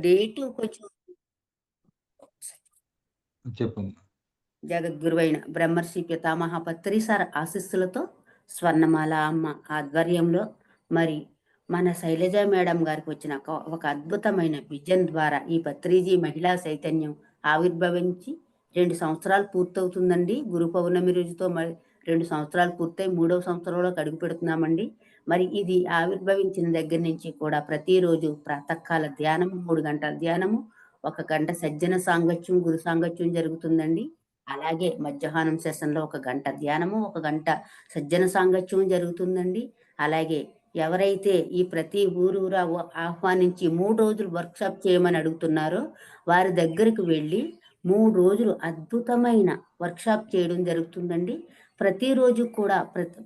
Date కొంచెం చెప్పమ్మా. జగద్గురువైన బ్రహ్మర్షి పితామహ పత్రి సార్ ఆశీస్సులతో స్వర్ణమాల అమ్మ ఆధ్వర్యంలో మరి మన శైలజ మేడం గారికి వచ్చిన ఒక అద్భుతమైన విజన్ ద్వారా ఈ పత్రిజీ మహిళా చైతన్యం ఆవిర్భవించి 2 సంవత్సరాలు పూర్తవుతుందండి. గురు పౌర్ణమి రోజుతో మరి 2 సంవత్సరాలు పూర్తయి 3వ సంవత్సరంలోకి అడుగు పెడుతున్నామండి. మరి ఇది ఆవిర్భవించిన దగ్గర నుంచి కూడా ప్రతిరోజు ప్రాతకాల ధ్యానము 3 గంటల ధ్యానము, 1 గంట సజ్జన సాంగత్యం గురు సాంగత్యం జరుగుతుందండి. అలాగే మధ్యాహ్నం సెషన్లో 1 గంట ధ్యానము, 1 గంట సజ్జన సాంగత్యం జరుగుతుందండి. అలాగే ఎవరైతే ఈ ప్రతి ఊరూరా ఆహ్వానించి 3 రోజులు వర్క్షాప్ చేయమని అడుగుతున్నారో వారి దగ్గరకు వెళ్ళి 3 రోజులు అద్భుతమైన వర్క్షాప్ చేయడం జరుగుతుందండి. ప్రతిరోజు కూడా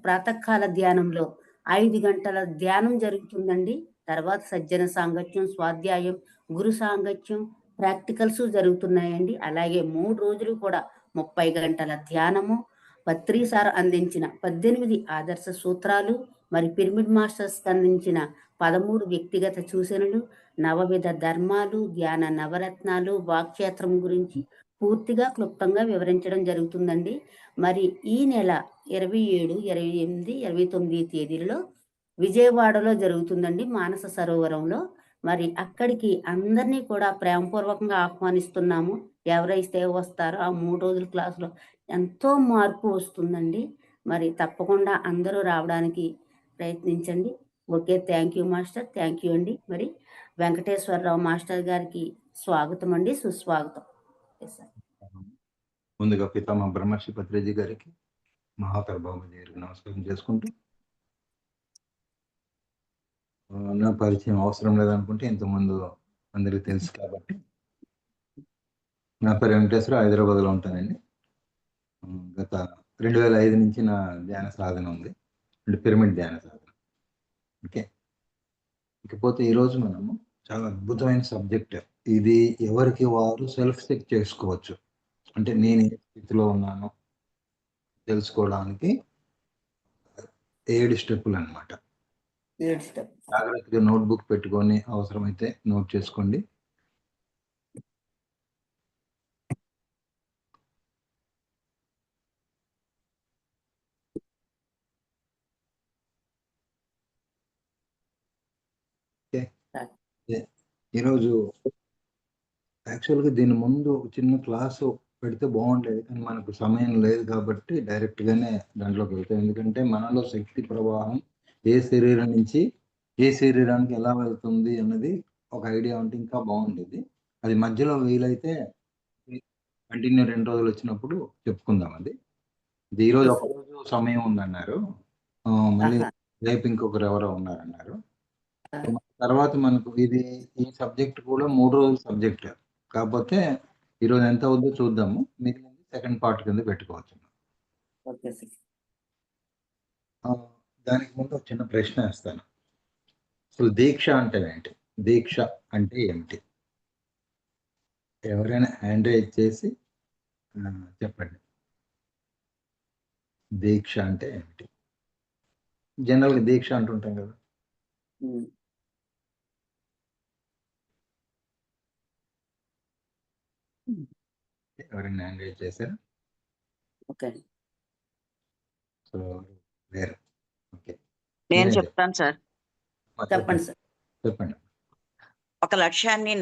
ప్రాతకాల ధ్యానంలో 5 గంటల ధ్యానం జరుగుతుందండి. తర్వాత సజ్జన సాంగత్యం, స్వాధ్యాయం, గురు సాంగత్యం, ప్రాక్టికల్స్ జరుగుతున్నాయండి. అలాగే 3 రోజులు కూడా 30 గంటల ధ్యానము, పత్రి సార్ అందించిన 18 ఆదర్శ సూత్రాలు, మరి పిరమిడ్ మాస్టర్స్ అందించిన 13 వ్యక్తిగత సూచనలు, నవవిధ ధర్మాలు, ధ్యాన నవరత్నాలు, వాక్క్షేత్రం గురించి పూర్తిగా క్లుప్తంగా వివరించడం జరుగుతుందండి. మరి ఈ నెల 27, 28, 29 తేదీలలో విజయవాడలో జరుగుతుందండి, మానస సరోవరంలో. మరి అక్కడికి అందరినీ కూడా ప్రేమపూర్వకంగా ఆహ్వానిస్తున్నాము. ఎవరైతే వస్తారో ఆ 3 రోజుల క్లాసులో ఎంతో మార్పు వస్తుందండి. మరి తప్పకుండా అందరూ రావడానికి ప్రయత్నించండి. Okay. Thank you master. Thank you అండి. మరి వెంకటేశ్వరరావు మాస్టర్ గారికి స్వాగతం అండి, సుస్వాగతం. ముందుగా పితామహ బ్రహ్మర్షి పత్రిజీ గారికి మహాప్రభావం గారికి నమస్కారం చేసుకుంటూ, నా పరిచయం అవసరం లేదనుకుంటే ఇంతకుముందు అందరికీ తెలుసు కాబట్టి, నా పేరు వెంకటేశ్వర, హైదరాబాద్లో ఉంటానండి. గత 2005 నుంచి నా ధ్యాన సాధన ఉంది, అంటే పిరమిడ్ ధ్యాన సాధన. ఓకే. ఇకపోతే ఈరోజు మనము చాలా అద్భుతమైన సబ్జెక్ట్ ఇది. ఎవరికి వారు సెల్ఫ్ చెక్ చేసుకోవచ్చు. అంటే నేను ఏ స్థితిలో ఉన్నాను తెలుసుకోవడానికి 7 స్టెప్పులు అనమాట. జాగ్రత్తగా నోట్బుక్ పెట్టుకొని అవసరమైతే నోట్ చేసుకోండి. ఈరోజు యాక్చువల్గా దీని ముందు చిన్న క్లాసు పెడితే బాగుండేది, కానీ మనకు సమయం లేదు కాబట్టి డైరెక్ట్గానే దాంట్లోకి వెళ్తాం. ఎందుకంటే మనలో శక్తి ప్రవాహం ఏ శరీరం నుంచి ఏ శరీరానికి ఎలా వెళ్తుంది అన్నది ఒక ఐడియా ఉంటే ఇంకా బాగుండేది. అది మధ్యలో వీలైతే కంటిన్యూ 2 రోజులు వచ్చినప్పుడు చెప్పుకుందాం. అది ఈరోజు ఒక్కరోజు సమయం ఉందన్నారు, మళ్ళీ రేపు ఇంకొకరు ఎవరో ఉన్నారన్నారు. తర్వాత మనకు ఈ సబ్జెక్ట్ కూడా 3 రోజుల సబ్జెక్ట్, కాకపోతే ఈరోజు ఎంత అవుద్దో చూద్దాము, మిగిలింది సెకండ్ పార్ట్ కింద పెట్టుకోవచ్చు. దానికి ముందు ఒక చిన్న ప్రశ్న వేస్తాను. అసలు దీక్ష అంటే ఏంటి? దీక్ష అంటే ఏమిటి? ఎవరైనా హ్యాండ్ రైజ్ చేసి చెప్పండి. దీక్ష అంటే ఏమిటి? జనరల్గా దీక్ష అంటుంటాం కదా. ఎవరైనా హ్యాండ్ రైజ్ చేశారా? ఓకే. సో వేరు. ఓకే, నేను చెప్తాను సార్. చెప్పండి సార్. చెప్పండి. ఒక లక్ష్యాన్ని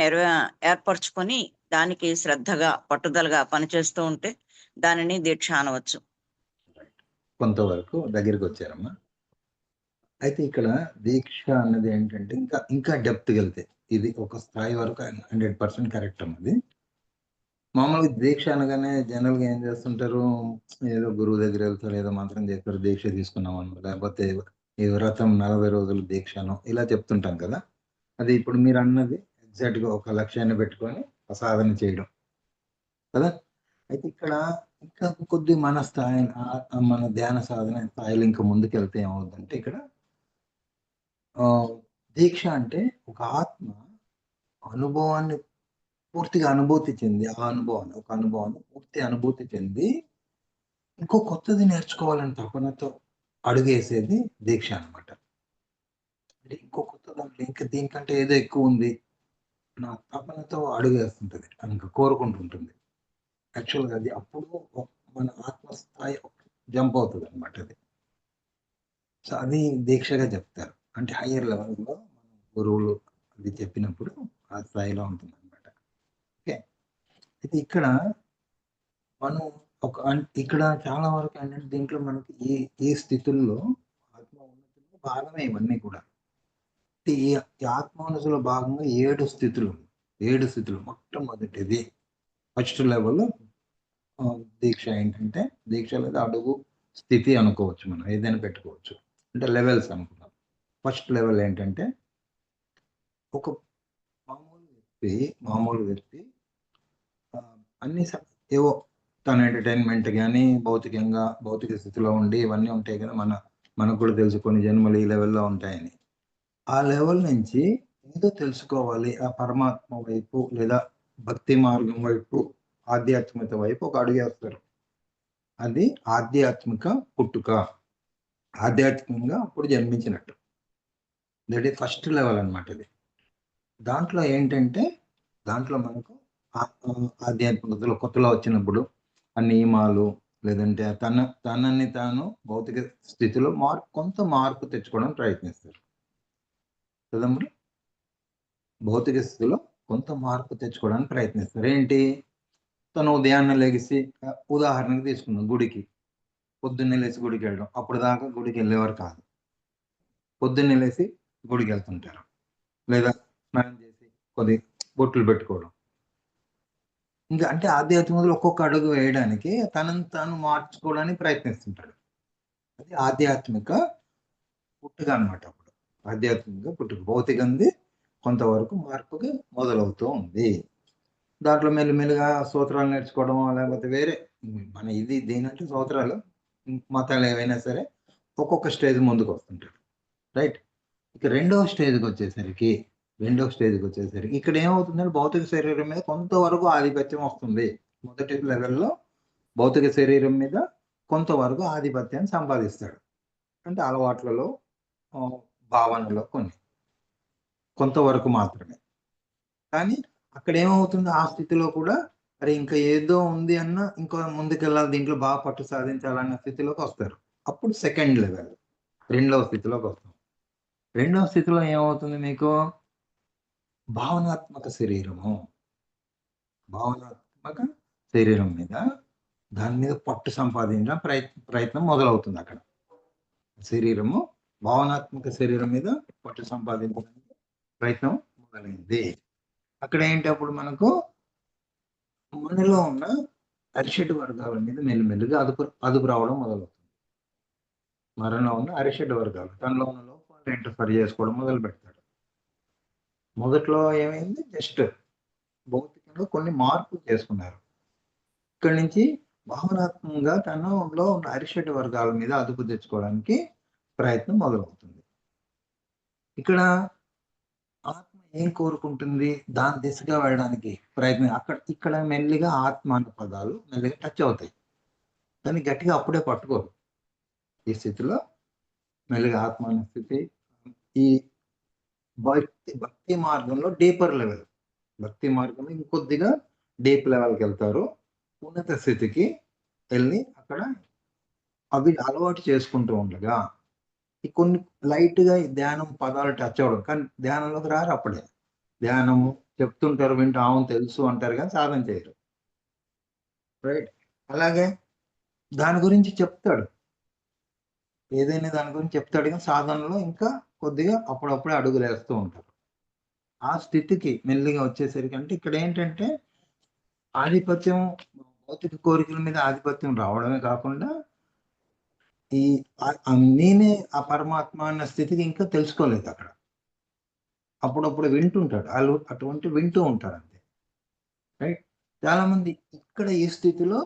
ఏర్పరచుకొని దానికి శ్రద్ధగా పట్టుదలగా పనిచేస్తూ ఉంటే దానిని దీక్ష అనవచ్చు. కొంతవరకు దగ్గరికి వచ్చారమ్మా. అయితే ఇక్కడ దీక్ష అన్నది ఏంటంటే ఇంకా ఇంకా డెప్త్కి వెళ్తే ఇది ఒక స్థాయి వరకు 100% కరెక్ట్ అన్నది. మామూలుగా దీక్ష అనగానే జనరల్గా ఏం చేస్తుంటారు, ఏదో గురువు దగ్గర వెళ్తారు, ఏదో మంత్రం చేస్తారు, దీక్ష తీసుకున్నామని, లేకపోతే ఈ వ్రతం 40 రోజులు దీక్షను ఇలా చెప్తుంటాం కదా. అది ఇప్పుడు మీరు అన్నది ఎగ్జాక్ట్గా ఒక లక్ష్యాన్ని పెట్టుకొని సాధన చేయడం కదా. అయితే ఇక్కడ ఇంకా కొద్ది మన స్థాయి, మన ధ్యాన సాధన స్థాయిలో ఇంకా ముందుకెళ్తే ఏమవుతుందంటే, ఇక్కడ దీక్ష అంటే ఒక ఆత్మ అనుభవాన్ని పూర్తిగా అనుభూతి చెంది, ఒక అనుభవాన్ని పూర్తి అనుభూతి చెంది ఇంకో కొత్తది నేర్చుకోవాలని తపనతో అడుగేసేది దీక్ష అనమాట. అంటే ఇంకో కొత్త దాంట్లో ఇంకా దీనికంటే ఏదో ఎక్కువ ఉంది, నా తపనతో అడుగేస్తుంటది, ఇంకా కోరుకుంటుంటుంది. యాక్చువల్గా అది అప్పుడు మన ఆత్మస్థాయి జంప్ అవుతుంది అనమాట అది. సో అది దీక్షగా చెప్తారు. అంటే హయ్యర్ లెవెల్లో మన గురువులు అది చెప్పినప్పుడు ఆ స్థాయిలో ఉంటుంది అనమాట. ఓకే. అయితే ఇక్కడ మనం ఇక్కడ చాలా వరకు ఏంటంటే దీంట్లో మనకి ఈ ఈ స్థితుల్లో ఆత్మ ఉన్నతిలో భాగమే ఇవన్నీ కూడా. ఈ ఈ ఆత్మోన్నతిలో భాగంగా 7 స్థితులు. 7 స్థితులు. మొట్టమొదటిది ఫస్ట్ లెవెల్ దీక్ష ఏంటంటే, దీక్ష లేదా అడుగు స్థితి అనుకోవచ్చు, మనం ఏదైనా పెట్టుకోవచ్చు. అంటే లెవెల్స్ అనుకున్నాం. ఫస్ట్ లెవెల్ ఏంటంటే, ఒక మామూలు వ్యక్తి అన్ని ఏవో తన ఎంటర్టైన్మెంట్ కానీ భౌతిక స్థితిలో ఉండి ఇవన్నీ ఉంటాయి కదా, మనకు కూడా తెలుసు కొన్ని జన్మలు ఈ లెవెల్లో ఉంటాయని. ఆ లెవెల్ నుంచి ఏదో తెలుసుకోవాలి, ఆ పరమాత్మ వైపు లేదా భక్తి మార్గం వైపు, ఆధ్యాత్మికత వైపు ఒక అడుగు వేస్తారు. అది ఆధ్యాత్మిక పుట్టుక, ఆధ్యాత్మికంగా అప్పుడు జన్మించినట్టు. దట్ ఈస్ ఫస్ట్ లెవెల్ అనమాట ఇది. దాంట్లో ఏంటంటే, దాంట్లో మనకు ఆధ్యాత్మికతలో కొత్తలో వచ్చినప్పుడు ఆ నియమాలు, లేదంటే తనని తాను భౌతిక స్థితిలో కొంత మార్పు తెచ్చుకోవడం ప్రయత్నిస్తారు కదమ్మా. భౌతిక స్థితిలో కొంత మార్పు తెచ్చుకోవడానికి ప్రయత్నిస్తారు. ఏంటి, తను ఉదయాన్నే లెగిసి, ఉదాహరణకు తీసుకుందాం, గుడికి పొద్దున్నే లేచి గుడికి వెళ్ళడం. అప్పుడు దాకా గుడికి వెళ్ళేవారు కాదు. పొద్దున్నే లేచి గుడికి వెళ్తుంటారు, లేదా స్నానం చేసి కొద్ది బొట్లు పెట్టుకోవడం. ఇంకా అంటే ఆధ్యాత్మికతలో ఒక్కొక్క అడుగు వేయడానికి తనను తాను మార్చుకోవడానికి ప్రయత్నిస్తుంటాడు. అది ఆధ్యాత్మిక పుట్టుక అనమాట. అప్పుడు ఆధ్యాత్మిక పుట్టుక భౌతికంది కొంతవరకు మార్పుగా మొదలవుతూ ఉంది. దాంట్లో మెల్లిమెల్లిగా స్తోత్రాలు నేర్చుకోవడం, లేకపోతే వేరే మన దేనంటే స్తోత్రాలు, మతాలు ఏవైనా సరే ఒక్కొక్క స్టేజ్ ముందుకు వస్తుంటాడు. రైట్. ఇక రెండవ స్టేజ్కి వచ్చేసరికి ఇక్కడ ఏమవుతుందంటే, భౌతిక శరీరం మీద కొంతవరకు ఆధిపత్యం వస్తుంది. మొదటి లెవెల్లో భౌతిక శరీరం మీద కొంతవరకు ఆధిపత్యాన్ని సంపాదిస్తాడు. అంటే అలవాట్లలో, భావనలో కొంతవరకు మాత్రమే. కానీ అక్కడ ఏమవుతుంది, ఆ స్థితిలో కూడా అరే ఇంకా ఏదో ఉంది అన్న, ఇంకా ముందుకెళ్ళాలి, దీంట్లో బాగా పట్టు సాధించాలన్న స్థితిలోకి వస్తారు. అప్పుడు సెకండ్ లెవెల్, రెండవ స్థితిలోకి వస్తాం. రెండవ స్థితిలో ఏమవుతుంది మీకు, భావనాత్మక శరీరం మీద దాని మీద పట్టు సంపాదించడం ప్రయత్నం మొదలవుతుంది. అక్కడ శరీరము భావనాత్మక శరీరం మీద పట్టు సంపాదించడానికి ప్రయత్నం మొదలైంది. అక్కడ ఏంటి, అప్పుడు మనకు మనలో ఉన్న అరిషడ్ వర్గాల మీద మెల్లిమెల్లిగా అదుపు రావడం మొదలవుతుంది. మనలో ఉన్న అరిషడ్ వర్గాలు తనలో ఉన్న లోపాలు ఏంటో సరి చేసుకోవడం మొదలు పెడతాడు. మొదట్లో ఏమైంది, జస్ట్ భౌతికంగా కొన్ని మార్పులు చేసుకున్నారు. ఇక్కడి నుంచి భావనాత్మకంగా తనలో ఉన్న అరిషడ్ వర్గాల మీద అదుపు తెచ్చుకోవడానికి ప్రయత్నం మొదలవుతుంది. ఇక్కడ ఆత్మ ఏం కోరుకుంటుంది, దాని దిశగా వెళ్ళడానికి ప్రయత్నం. ఇక్కడ మెల్లిగా ఆత్మ అన్న పదాలు మెల్లిగా టచ్ అవుతాయి, కానీ గట్టిగా అప్పుడే పట్టుకోరు. ఈ స్థితిలో మెల్లిగా ఆత్మ అన్న స్థితి, ఈ భక్తి మార్గంలో డీపర్ లెవెల్, భక్తి మార్గంలో ఇంకొద్దిగా డీప్ లెవెల్కి వెళ్తారు. ఉన్నత స్థితికి వెళ్ళి అక్కడ అవి అలవాటు చేసుకుంటూ ఉండగా కొన్ని లైట్గా ధ్యానం పదాలు టచ్ అవ్వడం, కానీ ధ్యానంలోకి రారు. అప్పుడే ధ్యానము చెప్తుంటారు, వింటూ అవును తెలుసు అంటారు, కానీ సాధన చేయరు. రైట్. అలాగే దాని గురించి చెప్తాడు, ఏదైనా దాని గురించి చెప్తాడు, కానీ సాధనలో ఇంకా కొద్దిగా అప్పుడప్పుడే అడుగులు వేస్తూ ఉంటారు. ఆ స్థితికి మెల్లిగా వచ్చేసరికి, అంటే ఇక్కడ ఏంటంటే ఆధిపత్యం, భౌతిక కోరికల మీద ఆధిపత్యం రావడమే కాకుండా నేనే ఆ పరమాత్మ అన్న స్థితికి ఇంకా తెలుసుకోలేదు. అక్కడ అప్పుడప్పుడు వింటుంటాడు, వాళ్ళు అటువంటి వింటూ ఉంటారు అంతే. రైట్. చాలా మంది ఇక్కడ ఈ స్థితిలో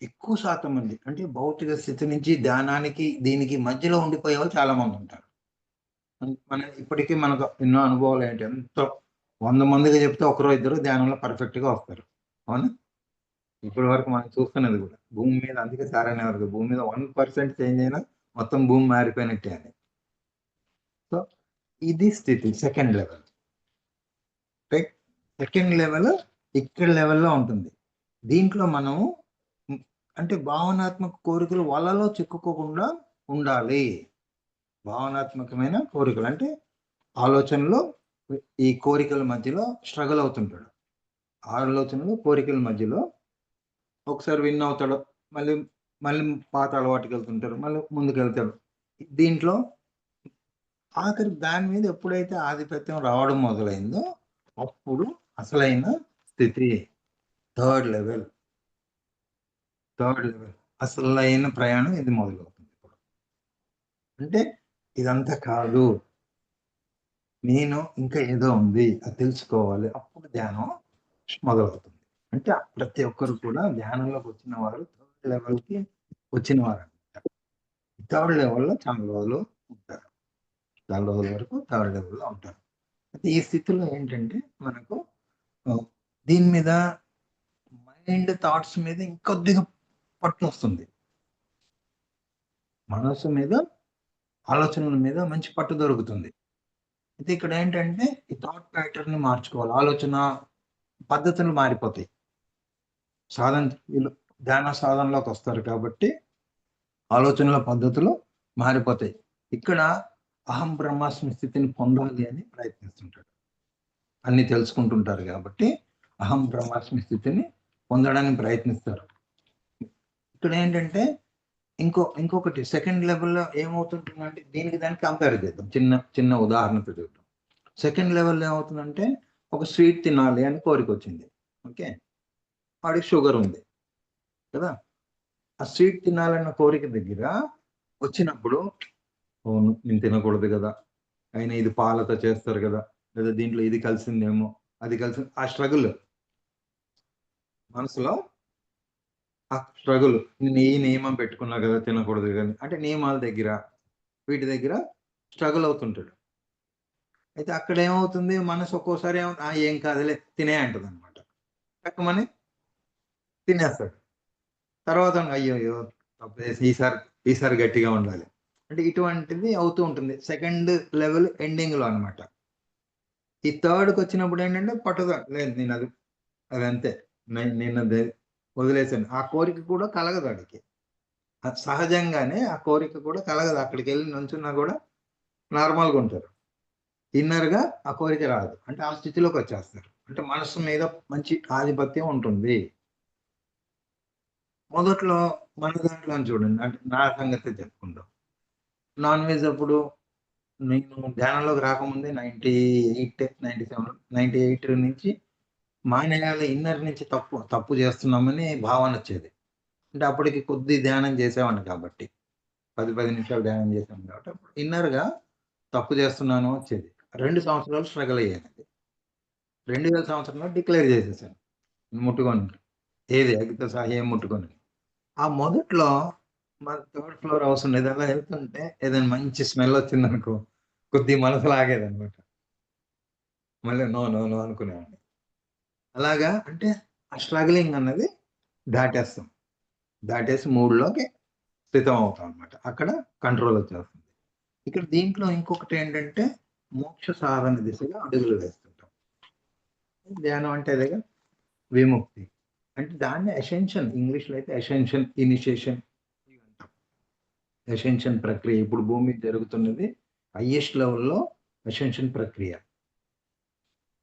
ఎక్కువ శాతం మంది అంటే భౌతిక స్థితి నుంచి ధ్యానానికి దీనికి మధ్యలో ఉండిపోయే వాళ్ళు చాలా మంది ఉంటారు. మన ఇప్పటికీ మనకు ఎన్నో అనుభవాలు ఏంటి, ఎంతో 100 మందికి చెప్తే ఒకరో ఇద్దరు ధ్యానంలో పర్ఫెక్ట్ గా వస్తారు. అవునా, ఇప్పటి వరకు మనం చూస్తున్నది కూడా భూమి మీద. అందుకే సార్ అనేవారు, భూమి మీద 1% చేంజ్ అయినా మొత్తం భూమి మారిపోయినట్టే అని. సో ఇది స్థితి second level. Right. Second level ఇక్కడ లెవెల్లో ఉంటుంది. దీంట్లో మనము అంటే భావనాత్మక కోరికలు వలలో చిక్కుకోకుండా ఉండాలి. భావనాత్మకమైన కోరికలు అంటే ఆలోచనలో ఈ కోరికల మధ్యలో స్ట్రగుల్ అవుతుంటాడు. ఆలోచనలు కోరికల మధ్యలో ఒకసారి విన్ అవుతాడు, మళ్ళీ మళ్ళీ పాత అలవాటుకి వెళ్తుంటారు, మళ్ళీ ముందుకు వెళ్తాడు. దీంట్లో ఆఖరి దాని మీద ఎప్పుడైతే ఆధిపత్యం రావడం మొదలైందో అప్పుడు అసలైన స్థితి థర్డ్ లెవెల్ అసలైన ప్రయాణం ఇది మొదలవుతుంది. ఇప్పుడు అంటే ఇదంతా కాదు, నేను ఇంకా ఏదో ఉంది అది తెలుసుకోవాలి, అప్పుడు ధ్యానం మొదలవుతుంది. అంటే ప్రతి ఒక్కరు కూడా ధ్యానంలోకి వచ్చిన వారు థర్డ్ లెవెల్కి వచ్చిన వారు అనమాట. థర్డ్ లెవెల్లో చాలా రోజులు ఉంటారు, చాలా రోజుల వరకు థర్డ్ లెవెల్లో ఉంటారు. అయితే ఈ స్థితిలో ఏంటంటే మనకు దీని మీద మైండ్ థాట్స్ మీద ఇంకొద్దిగా పట్టు వస్తుంది. మనసు మీద, ఆలోచనల మీద మంచి పట్టు దొరుకుతుంది. అయితే ఇక్కడ ఏంటంటే ఈ థాట్ ప్యాటర్న్ ని మార్చుకోవాలి. ఆలోచన పద్ధతులు మారిపోతాయి. వీళ్ళు ధ్యాన సాధనలోకి వస్తారు కాబట్టి ఆలోచనల పద్ధతులు మారిపోతాయి. ఇక్కడ అహం బ్రహ్మాస్మి స్థితిని పొందాలి అని ప్రయత్నిస్తుంటాడు. అన్ని తెలుసుకుంటుంటారు కాబట్టి అహం బ్రహ్మాస్మి స్థితిని పొందడానికి ప్రయత్నిస్తారు. ఇక్కడ ఏంటంటే ఇంకొకటి సెకండ్ లెవెల్లో ఏమవుతుంటుందంటే దీనికి దానికి కంపేర్ చేద్దాం. చిన్న ఉదాహరణతో చూద్దాం. సెకండ్ లెవెల్లో ఏమవుతుందంటే ఒక స్వీట్ తినాలి అని కోరిక వచ్చింది. ఓకే, వాడికి షుగర్ ఉంది కదా. ఆ స్వీట్ తినాలన్న కోరిక దగ్గర వచ్చినప్పుడు నేను తినకూడదు కదా, అయినా ఇది పాలతో చేస్తారు కదా, లేదా దీంట్లో ఇది కలిసిందేమో, అది కలిసి ఆ స్ట్రగుల్ మనసులో, ఆ స్ట్రగుల్ నేను ఈ నియమం పెట్టుకున్నా కదా తినకూడదు కానీ, అంటే నియమాల దగ్గర వీటి దగ్గర స్ట్రగుల్ అవుతుంటాడు. అయితే అక్కడ ఏమవుతుంది, మనసు ఒక్కోసారి ఏం కాదులే తినే అంటది అనమాట. తక్కువని తినేస్తాడు. తర్వాత అయ్యో ఈసారి గట్టిగా ఉండాలి అంటే ఇటువంటిది అవుతూ ఉంటుంది సెకండ్ లెవెల్ ఎండింగ్ లో అనమాట. ఈ థర్డ్కి వచ్చినప్పుడు ఏంటంటే పట్టుదల లేదు, నేను అది అంతే, నేను అది వదిలేసాను. ఆ కోరిక కూడా కలగదు వాడికి, సహజంగానే ఆ కోరిక కూడా కలగదు. అక్కడికి వెళ్ళి నుంచున్నా కూడా నార్మల్గా ఉంటారు. ఇన్నర్గా ఆ కోరిక రాదు, అంటే ఆ స్థితిలోకి వచ్చేస్తారు. అంటే మనసు మీద మంచి ఆధిపత్యం ఉంటుంది. మొదట్లో మన దాంట్లో చూడండి, అంటే నా సంగతి చెప్పుకుంటాం. నాన్ వెజ్ అప్పుడు నేను ధ్యానంలోకి రాకముందే 98, 97, 98 నుంచి మానేయాలి, ఇన్నర్ నుంచి తప్పు చేస్తున్నామని భావన వచ్చేది. అంటే అప్పటికి కొద్ది ధ్యానం చేసేవాడిని కాబట్టి 10 నిమిషాలు ధ్యానం చేసాను కాబట్టి అప్పుడు ఇన్నర్గా తప్పు చేస్తున్నాను వచ్చేది. 2 సంవత్సరాలు స్ట్రగుల్ అయ్యాను. 2000 సంవత్సరంలో డిక్లేర్ చేసేసాను ముట్టుకొని, ఏది అగ్గితో సహా ఏం ముట్టుకొని. ఆ మొదట్లో మన థర్డ్ ఫ్లోర్ హౌస్ ఉండేది, అలా వెళ్తుంటే ఏదైనా మంచి స్మెల్ వచ్చిందనుకో కొద్దిగా మనసు లాగేదనమాట. మళ్ళీ నో నో నో అనుకునేవాడిని. అలాగా అంటే ఆ స్ట్రగ్లింగ్ అన్నది దాటేసి మూడులోకి స్థితం అవుతాం అనమాట. అక్కడ కంట్రోల్ వచ్చేస్తుంది. ఇక్కడ దీంట్లో ఇంకొకటి ఏంటంటే మోక్ష సాధన దిశగా అడుగులు వేస్తుంటాం. ధ్యానం అంటే అదేగా విముక్తి, అంటే దాన్ని అసెన్షన్, ఇంగ్లీష్లో అయితే అసెన్షన్, ఇనిషియేషన్ అంటాం. అసెన్షన్ ప్రక్రియ ఇప్పుడు భూమి మీద జరుగుతున్నది హైయెస్ట్ లెవెల్లో అసెన్షన్ ప్రక్రియ.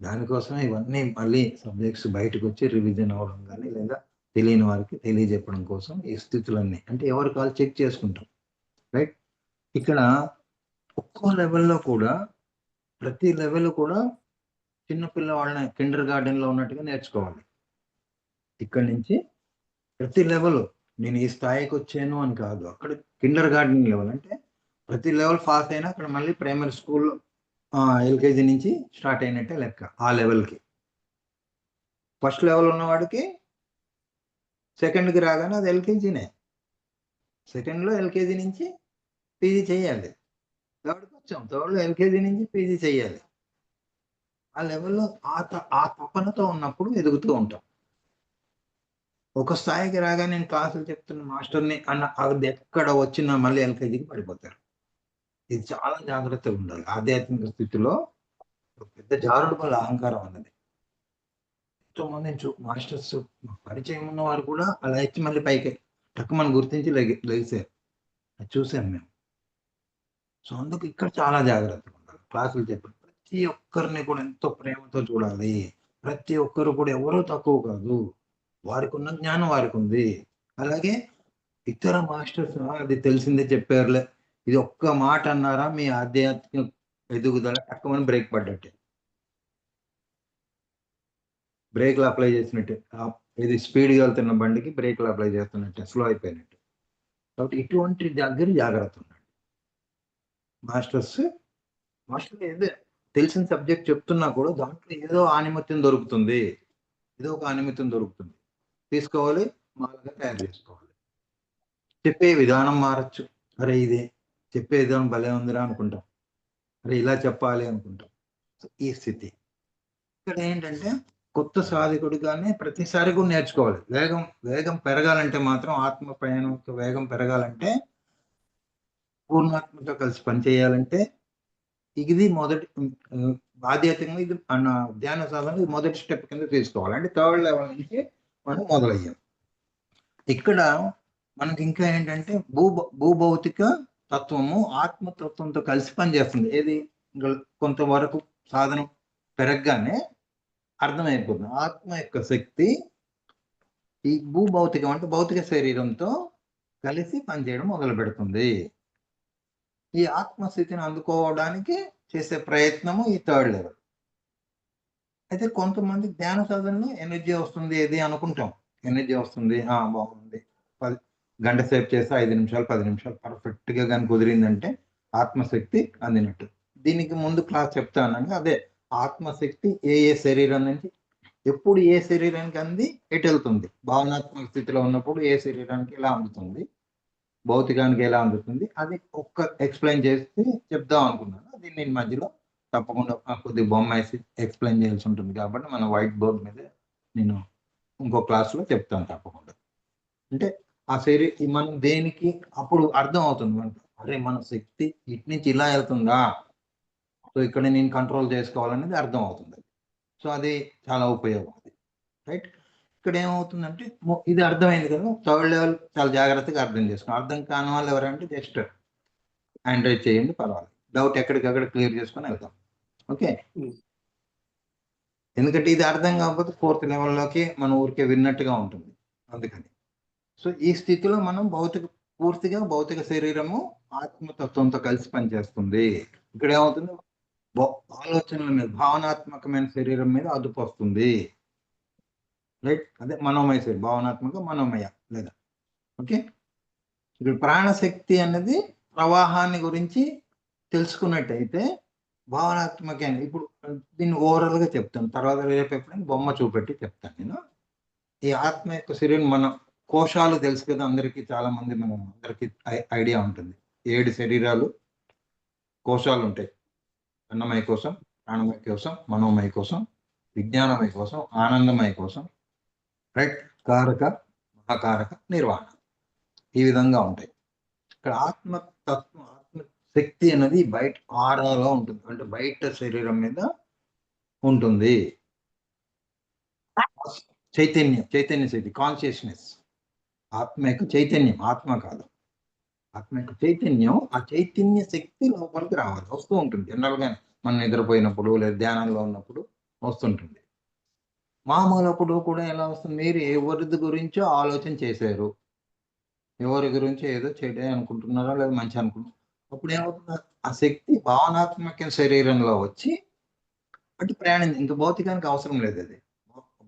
దానికోసం ఇవన్నీ మళ్ళీ సబ్జెక్ట్స్ బయటకు వచ్చి రివిజన్ అవ్వడం కానీ, లేదా తెలియని వారికి తెలియజెప్పడం కోసం ఈ స్థితులన్నీ, అంటే ఎవరికి వాళ్ళు చెక్ చేసుకుంటాం. రైట్, ఇక్కడ ఒక్కో లెవెల్లో కూడా ప్రతి లెవెల్ కూడా చిన్నపిల్ల వాళ్ళని కిండర్ గార్డెన్లో ఉన్నట్టుగా నేర్చుకోవాలి. ఇక్కడి నుంచి ప్రతి లెవెల్ నేను ఈ స్థాయికి వచ్చాను అని కాదు, అక్కడ కిండర్ గార్డెన్ లెవెల్ అంటే ప్రతి లెవెల్ పాస్ అయినా అక్కడ మళ్ళీ ప్రైమరీ స్కూల్ ఎల్కేజీ నుంచి స్టార్ట్ అయినట్టే లెక్క. ఆ లెవెల్కి ఫస్ట్ లెవెల్ ఉన్నవాడికి సెకండ్కి రాగానే అది ఎల్కేజీనే, సెకండ్లో ఎల్కేజీ నుంచి పీజీ చేయాలి. థర్డ్కి వచ్చాం, థర్డ్లో ఎల్కేజీ నుంచి పీజీ చేయాలి. ఆ లెవెల్లో ఆ తపనతో ఉన్నప్పుడు ఎదుగుతూ ఉంటాం. ఒక స్థాయికి రాగా నేను క్లాసులు చెప్తున్న మాస్టర్ని అన్న అది ఎక్కడ వచ్చినా మళ్ళీ ఎల్కేజీకి పడిపోతారు. ఇది చాలా జాగ్రత్తగా ఉండాలి. ఆధ్యాత్మిక స్థితిలో పెద్ద జారుడు వల్ల అహంకారం అన్నది ఎంతో మంది మాస్టర్స్ పరిచయం ఉన్న వారు కూడా అలా ఇచ్చి మళ్ళీ పైకి టక్కు మనం గుర్తించి లెగిసారు. అది చూసాం మేము. సో అందుకు ఇక్కడ చాలా జాగ్రత్తగా ఉండాలి. క్లాసులు చెప్పారు ప్రతి ఒక్కరిని కూడా ఎంతో ప్రేమతో చూడాలి. ప్రతి ఒక్కరు కూడా ఎవరో తక్కువ కాదు. వారికి ఉన్న జ్ఞానం వారికి ఉంది. అలాగే ఇతర మాస్టర్స్ అది తెలిసిందే చెప్పారులే, ఇది ఒక్క మాట అన్నారా మీ ఆధ్యాత్మిక ఎదుగుదల టక్కుమని బ్రేక్ పడ్డట్టే, బ్రేక్లు అప్లై చేసినట్టే. ఇది స్పీడ్గా వెళ్తున్న బండికి బ్రేక్లు అప్లై చేస్తున్నట్టే, స్లో అయిపోయినట్టు. కాబట్టి ఇటువంటి దగ్గర జాగ్రత్త ఉండండి. మాస్టర్స్ ఏదో తెలిసిన సబ్జెక్ట్ చెప్తున్నా కూడా దాంట్లో ఏదో ఆనిమత్యం దొరుకుతుంది, ఏదో ఒక ఆనిమత్యం దొరుకుతుంది, తీసుకోవాలి, మామూలుగా తయారు చేసుకోవాలి. చెప్పే విధానం మారచ్చు. అరే ఇదే చెప్పే విధానం భలే ఉందిరా అనుకుంటాం, అరే ఇలా చెప్పాలి అనుకుంటాం. ఈ స్థితి ఇక్కడ ఏంటంటే కొత్త సాధకుడిగానే ప్రతిసారి కూడా నేర్చుకోవాలి. వేగం పెరగాలంటే మాత్రం ఆత్మ ప్రయాణం వేగం పెరగాలంటే, పూర్ణాత్మతో కలిసి పనిచేయాలంటే ఇది మొదటి బాధ్యతంగా ఇది ధ్యాన సాధన మొదటి స్టెప్ కింద తీసుకోవాలి. అంటే థర్డ్ లెవెల్ నుంచి మనం మొదలయ్యాం. ఇక్కడ మనకి ఇంకా ఏంటంటే భూభౌతిక తత్వము ఆత్మతత్వంతో కలిసి పనిచేస్తుంది. ఏది కొంతవరకు సాధన పెరగగానే అర్థమైపోతుంది. ఆత్మ యొక్క శక్తి ఈ భూభౌతికం అంటే భౌతిక శరీరంతో కలిసి పనిచేయడం మొదలు పెడుతుంది. ఈ ఆత్మస్థితిని అందుకోవడానికి చేసే ప్రయత్నము ఈ థర్డ్ లెవెల్. అయితే కొంతమంది ధ్యాన సాధనలో ఎనర్జీ వస్తుంది ఏది అనుకుంటాం, ఎనర్జీ వస్తుంది బాగుంది, 10 గంట సేపు చేస్తే 5 నిమిషాలు 10 నిమిషాలు పర్ఫెక్ట్ గా కానీ కుదిరిందంటే ఆత్మశక్తి అందినట్టు. దీనికి ముందు క్లాస్ చెప్తాను. అదే ఆత్మశక్తి ఏ శరీరం నుంచి ఎప్పుడు ఏ శరీరానికి అంది ఎటు వెళ్తుంది, భావనాత్మక స్థితిలో ఉన్నప్పుడు ఏ శరీరానికి ఎలా అందుతుంది, భౌతికానికి ఎలా అందుతుంది, అది ఒక్క ఎక్స్ప్లెయిన్ చేసి చెప్దాం అనుకున్నాను. అది నేను మధ్యలో తప్పకుండా కొద్దిగా బొమ్మ వేసి ఎక్స్ప్లెయిన్ చేయాల్సి ఉంటుంది కాబట్టి మన వైట్ బోర్డ్ మీద నేను ఇంకో క్లాస్లో చెప్తాను తప్పకుండా. అంటే ఆ మనం దేనికి అప్పుడు అర్థం అవుతుంది మనకు, అరే మన శక్తి ఇటు నుంచి ఇలా వెళ్తుందా, సో ఇక్కడ నేను కంట్రోల్ చేసుకోవాలనేది అర్థం అవుతుంది. సో అది చాలా ఉపయోగం అది, రైట్. ఇక్కడ ఏమవుతుందంటే ఇది అర్థమైంది కదా, థర్డ్ లెవెల్ చాలా జాగ్రత్తగా అర్థం చేసుకోండి. అర్థం కాని వాళ్ళు ఎవరంటే జస్ట్ ఆండ్రాయిడ్ చేయండి, పర్వాలేదు. డౌట్ ఎక్కడికక్కడ క్లియర్ చేసుకొని వెళ్తాం. ఓకే, ఎందుకంటే ఇది అర్థం కాకపోతే ఫోర్త్ లెవెల్లోకి మన ఊరికే విన్నట్టుగా ఉంటుంది. అందుకని సో ఈ స్థితిలో మనం పూర్తిగా భౌతిక శరీరము ఆత్మతత్వంతో కలిసి పనిచేస్తుంది. ఇక్కడ ఏమవుతుంది, ఆలోచనల మీద భావనాత్మకమైన శరీరం మీద అదుపు వస్తుంది, రైట్. అదే మనోమయ శరీరం, భావనాత్మక మనోమయ లేదా. ఓకే, ఇక్కడ ప్రాణశక్తి అనేది ప్రవాహాన్ని గురించి తెలుసుకున్నట్టయితే భావనాత్మక, ఇప్పుడు దీన్ని ఓవరాల్ గా చెప్తాను, తర్వాత రేపు ఎప్పుడైనా బొమ్మ చూపెట్టి చెప్తాను నేను. ఈ ఆత్మ యొక్క శరీరం, మన కోశాలు తెలుసు కదా అందరికీ, చాలా మంది అందరికీ ఐడియా ఉంటుంది. 7 శరీరాలు కోశాలు ఉంటాయి. అన్నమయ కోసం, ప్రాణమయ కోసం, మనోమయ కోసం, విజ్ఞానమయ కోసం, ఆనందమయ కోసం, రైట్. కారక, మహాకారక, నిర్వాణ, ఈ విధంగా ఉంటాయి. ఇక్కడ ఆత్మతత్వం, ఆత్మశక్తి అనేది బయట ఆరాలో ఉంటుంది, అంటే బయట శరీరం మీద ఉంటుంది. చైతన్య శక్తి, కాన్షియస్నెస్, ఆత్మ యొక్క చైతన్యం, ఆత్మ కాదు, ఆత్మ యొక్క చైతన్యం. ఆ చైతన్య శక్తి లోపలికి రావాలి, వస్తూ ఉంటుంది. జనరల్గా మనం నిద్రపోయినప్పుడు లేదా ధ్యానంలో ఉన్నప్పుడు వస్తుంటుంది. మామూలప్పుడు కూడా ఎలా వస్తుంది, మీరు ఎవరి గురించో ఆలోచన చేశారు, ఎవరి గురించో ఏదో చేయడం అనుకుంటున్నారో లేదా మంచి అనుకుంటున్నారు, అప్పుడు ఏమవుతుంది, ఆ శక్తి భావనాత్మక శరీరంలో వచ్చి అంటే ప్రయాణం, ఇంకా భౌతికానికి అవసరం లేదు, అది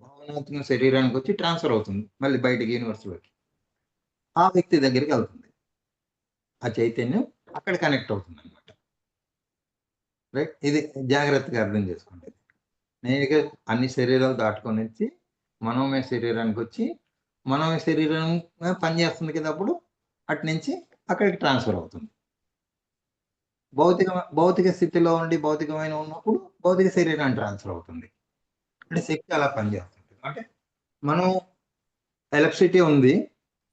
భావనాత్మక శరీరానికి వచ్చి ట్రాన్స్ఫర్ అవుతుంది మళ్ళీ బయటికి యూనివర్స్లోకి, ఆ వ్యక్తి దగ్గరికి వెళ్తుంది. ఆ చైతన్యం అక్కడ కనెక్ట్ అవుతుంది అనమాట, రైట్. ఇది జాగ్రత్తగా అర్థం చేసుకోండి. నేరుగా అన్ని శరీరాలు దాటుకొని వచ్చి మనోమయ శరీరానికి వచ్చి మనోమయ శరీరం పనిచేస్తుంది కదా, అప్పుడు అటు నుంచి అక్కడికి ట్రాన్స్ఫర్ అవుతుంది. భౌతిక స్థితిలో ఉండి భౌతికమైన ఉన్నప్పుడు భౌతిక శరీరానికి ట్రాన్స్ఫర్ అవుతుంది. అంటే శక్తి అలా పనిచేస్తుంది. అంటే మనం ఎలక్ట్రిసిటీ ఉంది,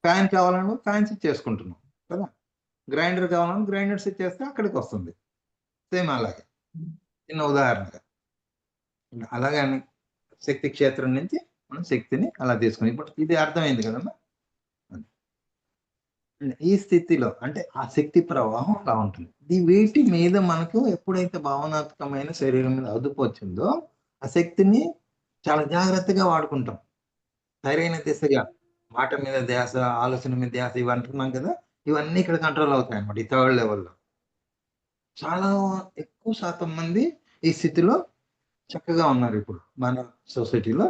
ఫ్యాన్ కావాలన్నా ఫ్యాన్ స్విచ్ చేసుకుంటున్నాం కదా, గ్రైండర్ కావాలన్నా గ్రైండర్ స్విచ్ చేస్తే అక్కడికి వస్తుంది. సేమ్ అలాగే, చిన్న ఉదాహరణగా. అలాగే శక్తి క్షేత్రం నుంచి మనం శక్తిని అలా తీసుకుని ఇప్పుడు ఇది అర్థమైంది కదమ్మా. ఈ స్థితిలో అంటే ఆ శక్తి ప్రవాహం అలా ఉంటుంది. వీటి మీద మనకు ఎప్పుడైతే భావనాత్మకమైన శరీరం మీద అదుపు వచ్చిందో ఆ శక్తిని చాలా జాగ్రత్తగా వాడుకుంటాం. సరైన దిశగా మాట మీద ధ్యాస, ఆలోచన మీద ధ్యాస ఇవి అంటున్నాం కదా, ఇవన్నీ ఇక్కడ కంట్రోల్ అవుతాయి అన్నమాట ఈ థర్డ్ లెవెల్లో. చాలా ఎక్కువ శాతం మంది ఈ స్థితిలో చక్కగా ఉన్నారు ఇప్పుడు మన సొసైటీలో,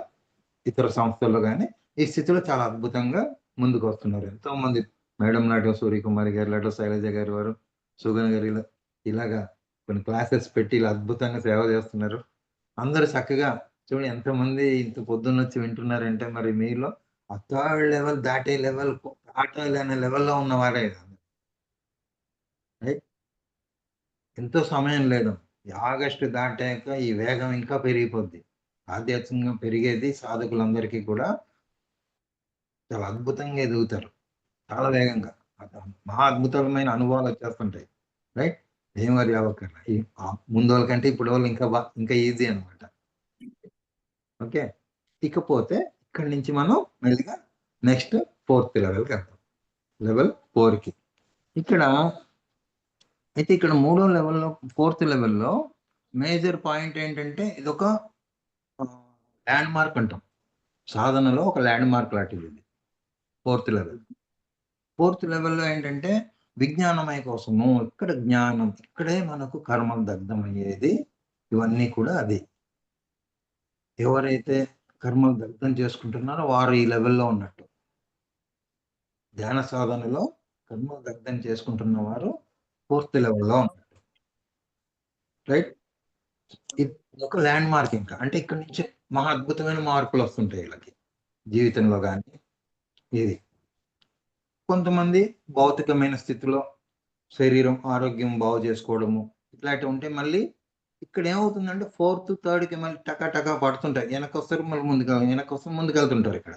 ఇతర సంస్థల్లో కానీ ఈ స్థితిలో చాలా అద్భుతంగా ముందుకు వస్తున్నారు. ఎంతో మంది మేడం లాంటి సూర్యకుమారి గారు లాంటి శైలజ గారి వారు, సుగన్ గారు ఇలాగా కొన్ని క్లాసెస్ పెట్టి ఇలా అద్భుతంగా సేవ చేస్తున్నారు. అందరూ చక్కగా చూడండి ఎంతమంది ఇంత పొద్దున్న వచ్చి వింటున్నారంటే మరి మీలో ఆ థర్డ్ లెవెల్ దాటే లెవెల్ దాటాలనే లెవెల్లో ఉన్నవారే. రైట్, ఎంతో సమయం లేదు. ఈ ఆగస్టు దాటాక ఈ వేగం ఇంకా పెరిగిపోద్ది. ఆధ్యాత్మికంగా పెరిగేది సాధకులందరికీ కూడా చాలా అద్భుతంగా ఎదుగుతారు, చాలా వేగంగా. మహా అద్భుతమైన అనుభవాలు వచ్చేస్తుంటాయి. రైట్, ఏం వరి అవ్వక్కర్లా. ఈ ముందు వాళ్ళ కంటే ఇప్పుడు వాళ్ళు ఇంకా ఈజీ అనమాట. ఓకే, ఇకపోతే ఇక్కడి నుంచి మనం మెల్లిగా నెక్స్ట్ 4th లెవెల్కి వెళ్తాం, లెవెల్ 4కి. ఇక్కడ అయితే ఇక్కడ 3వ లెవెల్లో 4th లెవెల్లో మేజర్ పాయింట్ ఏంటంటే ఇదొక ల్యాండ్ మార్క్ అంటాం సాధనలో, ఒక ల్యాండ్ మార్క్ లాంటిది ఇది 4th లెవెల్. 4th లెవెల్లో ఏంటంటే విజ్ఞానమయ కోసము, ఇక్కడ జ్ఞానం, ఇక్కడే మనకు కర్మలు దగ్ధమయ్యేది. ఇవన్నీ కూడా అది ఎవరైతే కర్మలు దగ్ధం చేసుకుంటున్నారో వారు ఈ లెవెల్లో ఉన్నట్టు. ధ్యాన సాధనలో కర్మలు దగ్ధం చేసుకుంటున్న వారు 4th లెవెల్లో ఉన్నట్టు. రైట్, ఇది ఒక ల్యాండ్ మార్క్. ఇంకా అంటే ఇక్కడ నుంచి మహా అద్భుతమైన మార్పులు వస్తుంటాయి వీళ్ళకి జీవితంలో. కానీ ఇది కొంతమంది భౌతికమైన స్థితిలో శరీరం ఆరోగ్యం బాగు చేసుకోవడము ఇట్లాంటివి ఉంటే మళ్ళీ ఇక్కడ ఏమవుతుందంటే 4th 3rdకి మళ్ళీ టకా పడుతుంటాయి. వెనకొస్తారు మళ్ళీ ముందుకు వెళ్తుంటారు. ఇక్కడ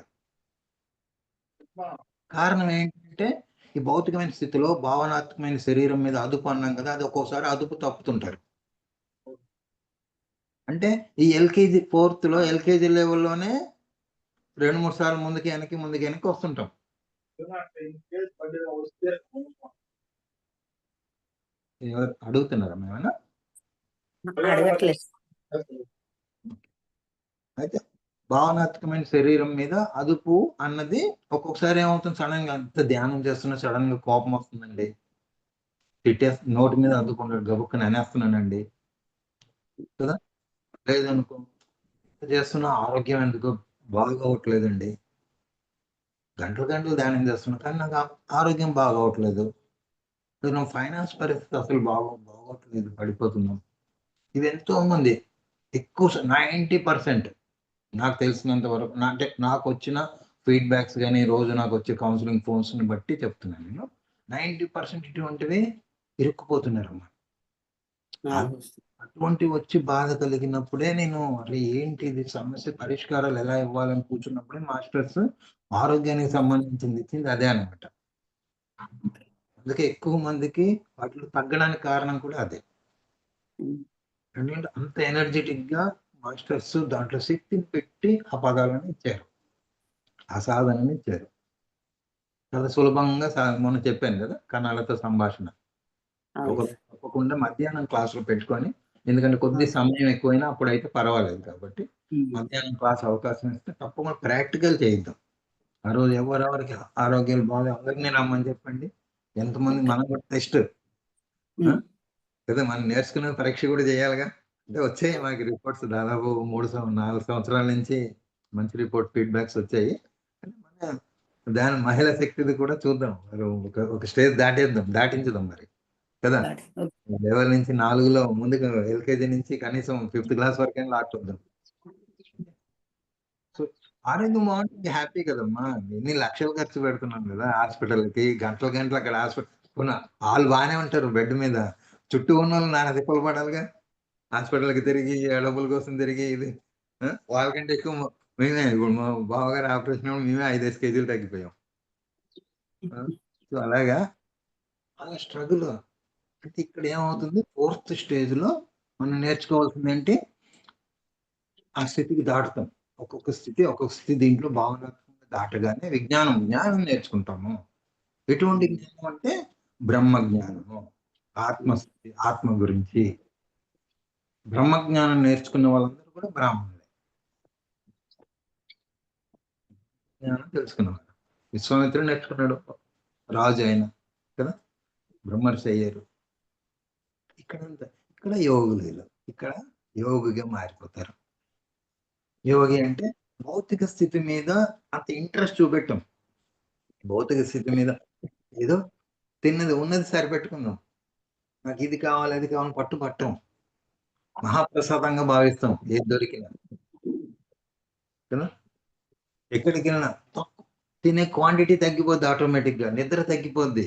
కారణం ఏంటంటే ఈ భౌతికమైన స్థితిలో భావనాత్మకమైన శరీరం మీద అదుపు అన్నాం కదా, అది ఒక్కోసారి అదుపు తప్పుతుంటారు. అంటే ఈ ఎల్కేజీ 4th ఎల్కేజీ లెవెల్లోనే 2-3 సార్లు ముందుకు వెనక్కి వస్తుంటాం. అడుగుతున్నారా మేమన్నా? అడగట్లేదు. అయితే భావనాత్మకమైన శరీరం మీద అదుపు అన్నది ఒక్కొక్కసారి ఏమవుతుంది, సడన్ గా అంత ధ్యానం చేస్తున్నా సడన్ గా కోపం వస్తుందండి, నోటి మీద అదుపుకుంటాడు, గబుక్కని అనేస్తున్నానండి కదా. లేదనుకో చేస్తున్నా ఆరోగ్యం ఎందుకు బాగోవట్లేదండి, గంటలు ధ్యానం చేస్తున్నా కానీ నాకు ఆరోగ్యం బాగోవట్లేదు, ఫైనాన్స్ పరిస్థితి అసలు బాగోట్లేదు, పడిపోతున్నాం. ఇది ఎంతో మంది ఎక్కువ 90% నాకు తెలిసినంత వరకు, అంటే నాకు వచ్చిన ఫీడ్బ్యాక్స్ కానీ రోజు నాకు వచ్చే కౌన్సిలింగ్ ఫోన్స్ని బట్టి చెప్తున్నాను నేను, 90% ఇటువంటివి ఇరుక్కుపోతున్నారమ్మా. అటువంటి వచ్చి బాధ కలిగినప్పుడే నేను అరే ఏంటి ఇది సమస్య, పరిష్కారాలు ఎలా ఇవ్వాలని కూర్చున్నప్పుడే మాస్టర్స్ ఆరోగ్యానికి సంబంధించింది ఇచ్చింది అదే అనమాట. అందుకే ఎక్కువ మందికి వాటిలో తగ్గడానికి కారణం కూడా అదే. ఎందుకంటే అంత ఎనర్జెటిక్ గా మాస్టర్స్ దాంట్లో శక్తిని పెట్టి ఆ పదాలను ఇచ్చారు, ఆ సాధనని ఇచ్చారు. చాలా సులభంగా మొన్న చెప్పాను కదా, కణాలతో సంభాషణ తప్పకుండా మధ్యాహ్నం క్లాసులో పెట్టుకొని, ఎందుకంటే కొద్ది సమయం ఎక్కువైనా అప్పుడైతే పర్వాలేదు కాబట్టి మధ్యాహ్నం క్లాస్ అవకాశం ఇస్తే తప్పకుండా ప్రాక్టికల్ చేయిద్దాం. ఆ రోజు ఎవరెవరికి ఆరోగ్యాలు బాగా అందరినీ రమ్మని చెప్పండి. ఎంతమంది మనం కూడా టెస్ట్ కదా, మనం నేర్చుకునే పరీక్ష కూడా చేయాలిగా. అంటే వచ్చాయి మాకు రిపోర్ట్స్ దాదాపు 3-4 సంవత్సరాల నుంచి మంచి రిపోర్ట్ ఫీడ్బ్యాక్స్ వచ్చాయి. దాని మహిళా శక్తిది కూడా చూద్దాం, ఒక స్టేజ్ దాటించుదాం మరి కదా. లెవెల్ నుంచి 4లో ముందుకు ఎల్కేజీ నుంచి కనీసం 5th క్లాస్ వరకైనా లాక్కొద్దాం. సో ఆరోగ్యం బాగుంటుంది, హ్యాపీ కదమ్మా. ఎన్ని లక్షలు ఖర్చు పెడుతున్నాం కదా హాస్పిటల్కి, గంటలు అక్కడ హాస్పిటల్. వాళ్ళు బాగానే ఉంటారు బెడ్ మీద, చుట్టూ ఉన్న వాళ్ళు నాన్న తిప్పలు పడాలిగా, హాస్పిటల్కి తిరిగి డబ్బుల కోసం తిరిగి. ఇది వాళ్ళకంటే ఎక్కువ మేమే, ఇప్పుడు మా బావగారు ఆపరేషన్ మేమే 5 కేజీలు తగ్గిపోయాం. సో అలాగా అలా స్ట్రగుల్. అంటే ఇక్కడ ఏమవుతుంది, 4th స్టేజ్లో మనం నేర్చుకోవాల్సింది ఏంటి, ఆ స్థితికి దాటుతాం. ఒక్కొక్క స్థితి దీంట్లో భావనాత్మకంగా దాటగానే జ్ఞానం నేర్చుకుంటాము. ఎటువంటి జ్ఞానం అంటే బ్రహ్మ జ్ఞానము, ఆత్మస్థితి, ఆత్మ గురించి. బ్రహ్మ జ్ఞానం నేర్చుకున్న వాళ్ళందరూ కూడా బ్రాహ్మణులే. జ్ఞానం తెలుసుకున్నవాడు. విశ్వామిత్రుడు నేర్చుకున్నాడు, రాజు అయిన కదా, బ్రహ్మర్షి అయ్యారు. ఇక్కడ యోగులు, ఇక్కడ యోగిగా మారిపోతారు. యోగి అంటే భౌతిక స్థితి మీద అంత ఇంట్రెస్ట్ చూపెట్టాం. భౌతిక స్థితి మీద ఏదో తిన్నది ఉన్నది సరిపెట్టుకుందాం, నాకు ఇది కావాలి అది కావాలి పట్టం. మహాప్రసాదంగా భావిస్తాం ఏది దొరికినా కదా. ఎక్కడికి వెళ్ళినా తినే క్వాంటిటీ తగ్గిపోద్ది, ఆటోమేటిక్ గా నిద్ర తగ్గిపోద్ది.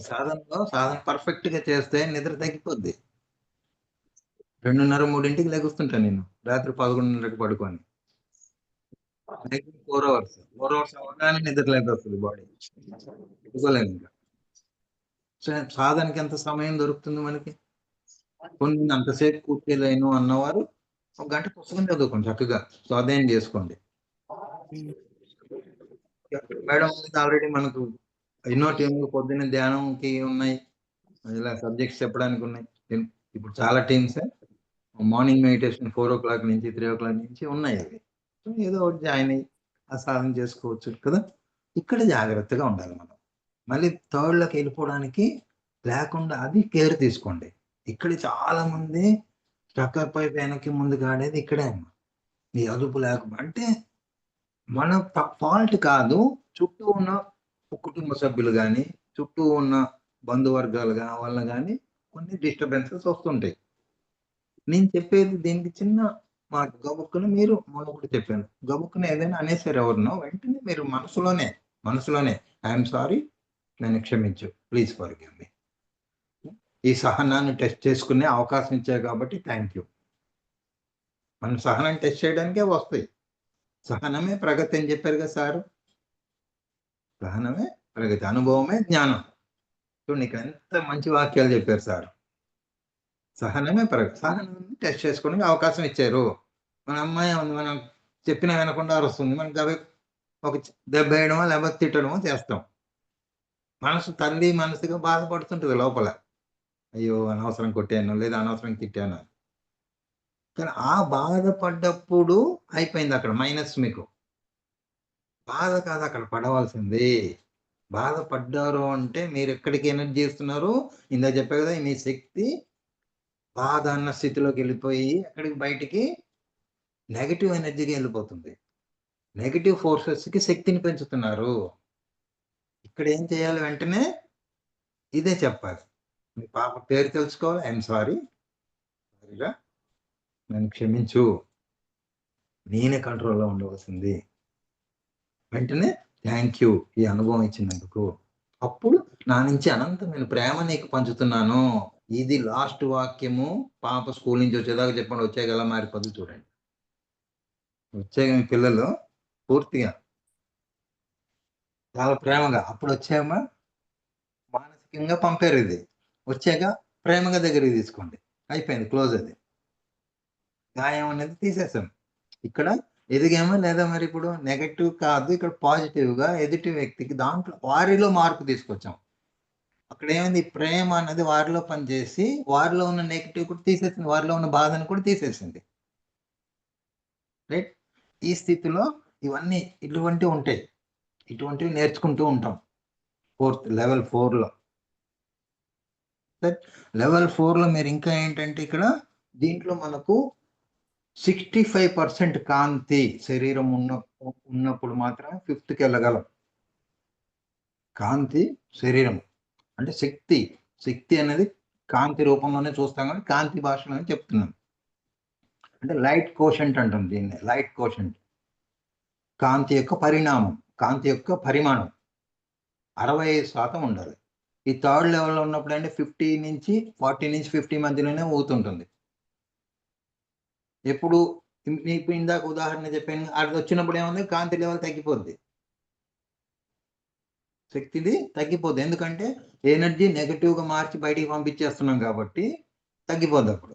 సాధన పర్ఫెక్ట్ గా చేస్తే నిద్ర తగ్గిపోద్ది. 2:30, 3ంటికి లెగుస్తుంటాను నేను, రాత్రి 11:30కి పడుకొని. 4 అవర్స్ అవగానే నిద్ర లేకొస్తుంది బాడీ, పడుకోలేము ఇంకా. సాధనకి ఎంత సమయం దొరుకుతుంది మనకి? కొన్ని అంతసేపు కూర్చోలేను అన్నవారు 1 గంట పుస్తకం చదువుకోండి, చక్కగా స్వాధ్యాయం చేసుకోండి. మేడం ఆల్రెడీ మనకు ఎన్నో టీంలు పొద్దున్న ధ్యానంకి ఉన్నాయి, ఇలా సబ్జెక్ట్స్ చెప్పడానికి ఉన్నాయి. ఇప్పుడు చాలా టీమ్స్ మార్నింగ్ మెడిటేషన్ 4 o'clock నుంచి 3 o'clock నుంచి ఉన్నాయి. అవి ఏదో ఒకటి జాయిన్ అయ్యి ఆ సాధన చేసుకోవచ్చు కదా. ఇక్కడ జాగ్రత్తగా ఉండాలి మనం. మళ్ళీ థర్డ్లోకి వెళ్ళిపోవడానికి లేకుండా అది కేర్ తీసుకోండి. ఇక్కడ చాలా మంది స్టక్కర్ పై వెనక్కి ముందుకు ఆడేది ఇక్కడే అమ్మా. ఈ అదుపు లేకుండా అంటే మన ఫాల్ట్ కాదు, చుట్టూ ఉన్న కుటుంబ సభ్యులు కానీ, చుట్టూ ఉన్న బంధువర్గాలు వల్ల కానీ కొన్ని డిస్టర్బెన్సెస్ వస్తుంటాయి. నేను చెప్పేది దీనికి చిన్న మాట, గబుక్కున మీరు మొదటి చెప్పాను, గబుక్కున ఏదైనా అనేసారు ఎవరినో, వెంటనే మీరు మనసులోనే ఐఎమ్ సారీ, నన్ను క్షమించు, ప్లీజ్ ఫర్గివ్ మీ. ఈ సహనాన్ని టెస్ట్ చేసుకునే అవకాశం ఇచ్చారు కాబట్టి థ్యాంక్ యూ. మనం సహనాన్ని టెస్ట్ చేయడానికే వస్తాయి. సహనమే ప్రగతి అని చెప్పారు కదా సారు. సహనమే ప్రగతి, అనుభవమే జ్ఞానం. చూడండి ఇక్కడ ఎంత మంచి వాక్యాలు చెప్పారు సార్. సహనమే ప్రగతి. సహనాన్ని టెస్ట్ చేసుకోవడానికి అవకాశం ఇచ్చారు. మన అమ్మాయి ఉంది, మనం చెప్పినా వినకుండా వస్తుంది, మనకి అవి ఒక దెబ్బ వేయడమో లేకపోతే తిట్టడమో చేస్తాం. తల్లి మనసుగా బాధపడుతుంటుంది లోపల, అయ్యో అనవసరం కొట్టాను లేదా అనవసరం తిట్టాను. కానీ ఆ బాధపడ్డప్పుడు అయిపోయింది అక్కడ మైనస్. మీకు బాధ కాదు అక్కడ పడవలసింది. బాధపడ్డారు అంటే మీరు ఎక్కడికి ఎనర్జీ ఇస్తున్నారు? ఇందాక చెప్పా కదా, మీ శక్తి బాధ అన్న స్థితిలోకి వెళ్ళిపోయి అక్కడికి బయటికి నెగటివ్ ఎనర్జీకి వెళ్ళిపోతుంది. నెగటివ్ ఫోర్సెస్కి శక్తిని పెంచుతున్నారు. ఇక్కడ ఏం చేయాలి? వెంటనే ఇదే చెప్పాలి, మీ పాప పేరు తెలుసుకోవాలి, ఐఎమ్ సారీ, నన్ను క్షమించు, నేనే కంట్రోల్లో ఉండవలసింది. వెంటనే థ్యాంక్ యూ ఈ అనుభవం ఇచ్చినందుకు. అప్పుడు నా నుంచి అనంతమైన ప్రేమ నీకు పంచుతున్నాను. ఇది లాస్ట్ వాక్యము. పాప స్కూల్ నుంచి వచ్చేదాకా చెప్పండి, వచ్చాక ఎలా మారిపోద్ది చూడండి. వచ్చాక మీ పిల్లలు పూర్తిగా చాలా ప్రేమగా, అప్పుడు వచ్చామా మానసికంగా పంపారు, ఇది వచ్చాక ప్రేమగా దగ్గరికి తీసుకోండి, అయిపోయింది, క్లోజ్. అది గాయం అనేది తీసేసాం. ఇక్కడ ఎదిగామా లేదా? మరి ఇప్పుడు నెగటివ్ కాదు, ఇక్కడ పాజిటివ్ గా ఎదుటి వ్యక్తికి దాంట్లో వారిలో మార్పు తీసుకొచ్చాం. అక్కడ ఏమైంది? ప్రేమ అన్నది వారిలో పనిచేసి వారిలో ఉన్న నెగిటివ్ కూడా తీసేసింది, వారిలో ఉన్న బాధను కూడా తీసేసింది. రైట్? ఈ స్థితిలో ఇవన్నీ ఇటువంటివి ఉంటాయి, ఇటువంటివి నేర్చుకుంటూ ఉంటాం. లెవెల్ 4లో. లెవెల్ 4లో మీరు ఇంకా ఏంటంటే ఇక్కడ దీంట్లో మనకు 65% కాంతి శరీరం ఉన్నప్పుడు మాత్రమే 5th కి వెళ్ళగలం. కాంతి శరీరం అంటే శక్తి అనేది కాంతి రూపంలోనే చూస్తాం, కానీ కాంతి భాషలోనే చెప్తున్నాం. అంటే లైట్ కోషంట్ అంటాం దీన్ని. లైట్ కోషంట్ కాంతి యొక్క పరిణామం, కాంతి యొక్క పరిమాణం 65% ఉండాలి. ఈ 3rd లెవెల్లో ఉన్నప్పుడు అంటే 40 నుంచి 50 మధ్యలోనే ఊగుతుంటుంది. ఎప్పుడు ఇందాక ఉదాహరణ చెప్పాను, అది వచ్చినప్పుడు ఏముంది? కాంతి లెవెల్ తగ్గిపోద్ది, శక్తిది తగ్గిపోద్ది. ఎందుకంటే ఎనర్జీ నెగటివ్గా మార్చి బయటికి పంపించేస్తున్నాం కాబట్టి తగ్గిపోద్ది. అప్పుడు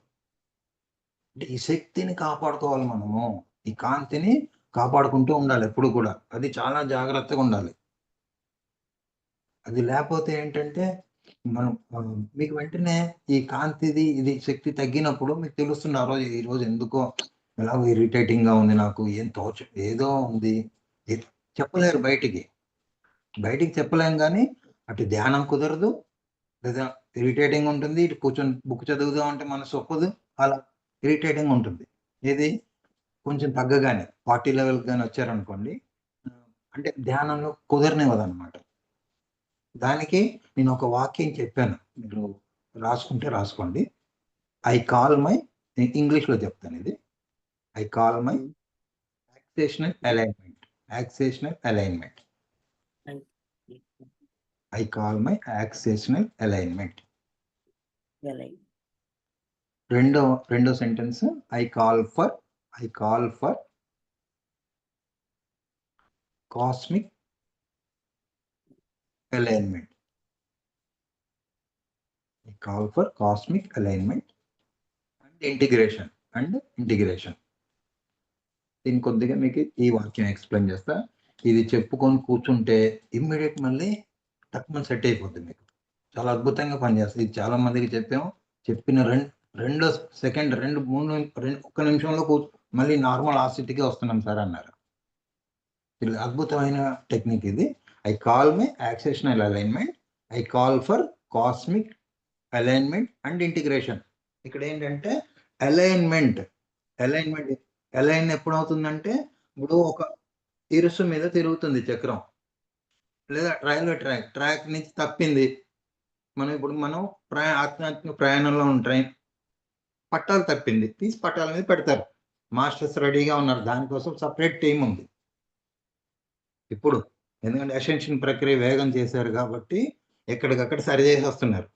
అంటే ఈ శక్తిని కాపాడుకోవాలి మనము. ఈ కాంతిని కాపాడుకుంటూ ఉండాలి ఎప్పుడు కూడా. అది చాలా జాగ్రత్తగా ఉండాలి. అది లేకపోతే ఏంటంటే మనం మీకు వెంటనే ఈ కాంతిది ఇది శక్తి తగ్గినప్పుడు మీకు తెలుస్తుంది ఆ రోజు ఈరోజు ఎందుకో ఎలాగో ఇరిటేటింగ్‌గా ఉంది నాకు. ఏదో ఉంది. చెప్పలేరు బయటికి. బయటికి చెప్పలేం గానీ అటు ధ్యానం కుదరదు. లేదా ఇరిటేటింగ్ ఉంటుంది. ఇటు కూర్చొని బుక్ చదువుదాం అంటే మనసు ఒప్పదు. అలా ఇరిటేటింగ్ ఉంటుంది. ఏది కొంచెం తగ్గగానే 40 లెవెల్‌కి గాని వచ్చారనుకోండి అంటే ధ్యానంలో కుదరనివ్వదనమాట. దానికి నేను ఒక వాక్యం చెప్పాను. మీరు రాసుకుంటే రాసుకోండి. ఐ కాల్ మై ఇంగ్లీష్‌లో చెప్తాను ఇది. I call my axial alignment. Axial alignment. I call my axial alignment. రెండో sentence I call for cosmic alignment. I call for cosmic alignment and integration. దీని కొద్దిగా మీకు ఈ వాక్యం ఎక్స్‌ప్లెయిన్ చేస్తా. ఇది చెప్పుకొని కూర్చుంటే ఇమ్మీడియేట్ మళ్ళీ టక్కుమని సెట్ అయిపోద్ది మీకు. చాలా అద్భుతంగా పనిచేస్తది. ఇది చాలా మందికి చెప్పాము. చెప్పిన రెండో సెకండ్ 3 ఒక్క నిమిషంలో మళ్ళీ నార్మల్ ఆ స్థితికే వస్తున్నాం సార్ అన్నారు. ఇది అద్భుతమైన టెక్నిక్ ఇది. I call my axial alignment. I call for cosmic alignment and integration. ఇక్కడ ఏంటంటే అలైన్ ఎప్పుడవుతుందంటే ఇప్పుడు ఒక ఇరుసు మీద తిరుగుతుంది చక్రం. లేదా రైల్వే ట్రాక్ నుంచి తప్పింది. మనం ఆధ్యాత్మిక ప్రయాణంలో ఉన్న ట్రైన్ పట్టాలు తప్పింది. తీసి పట్టాల మీద పెడతారు. మాస్టర్స్ రెడీగా ఉన్నారు. దానికోసం సెపరేట్ టీమ్ ఉంది. ఇప్పుడు ఎందుకంటే అసెన్షన్ ప్రక్రియ వేగం చేశారు కాబట్టి ఎక్కడికక్కడ సరి చేసేస్తున్నారు.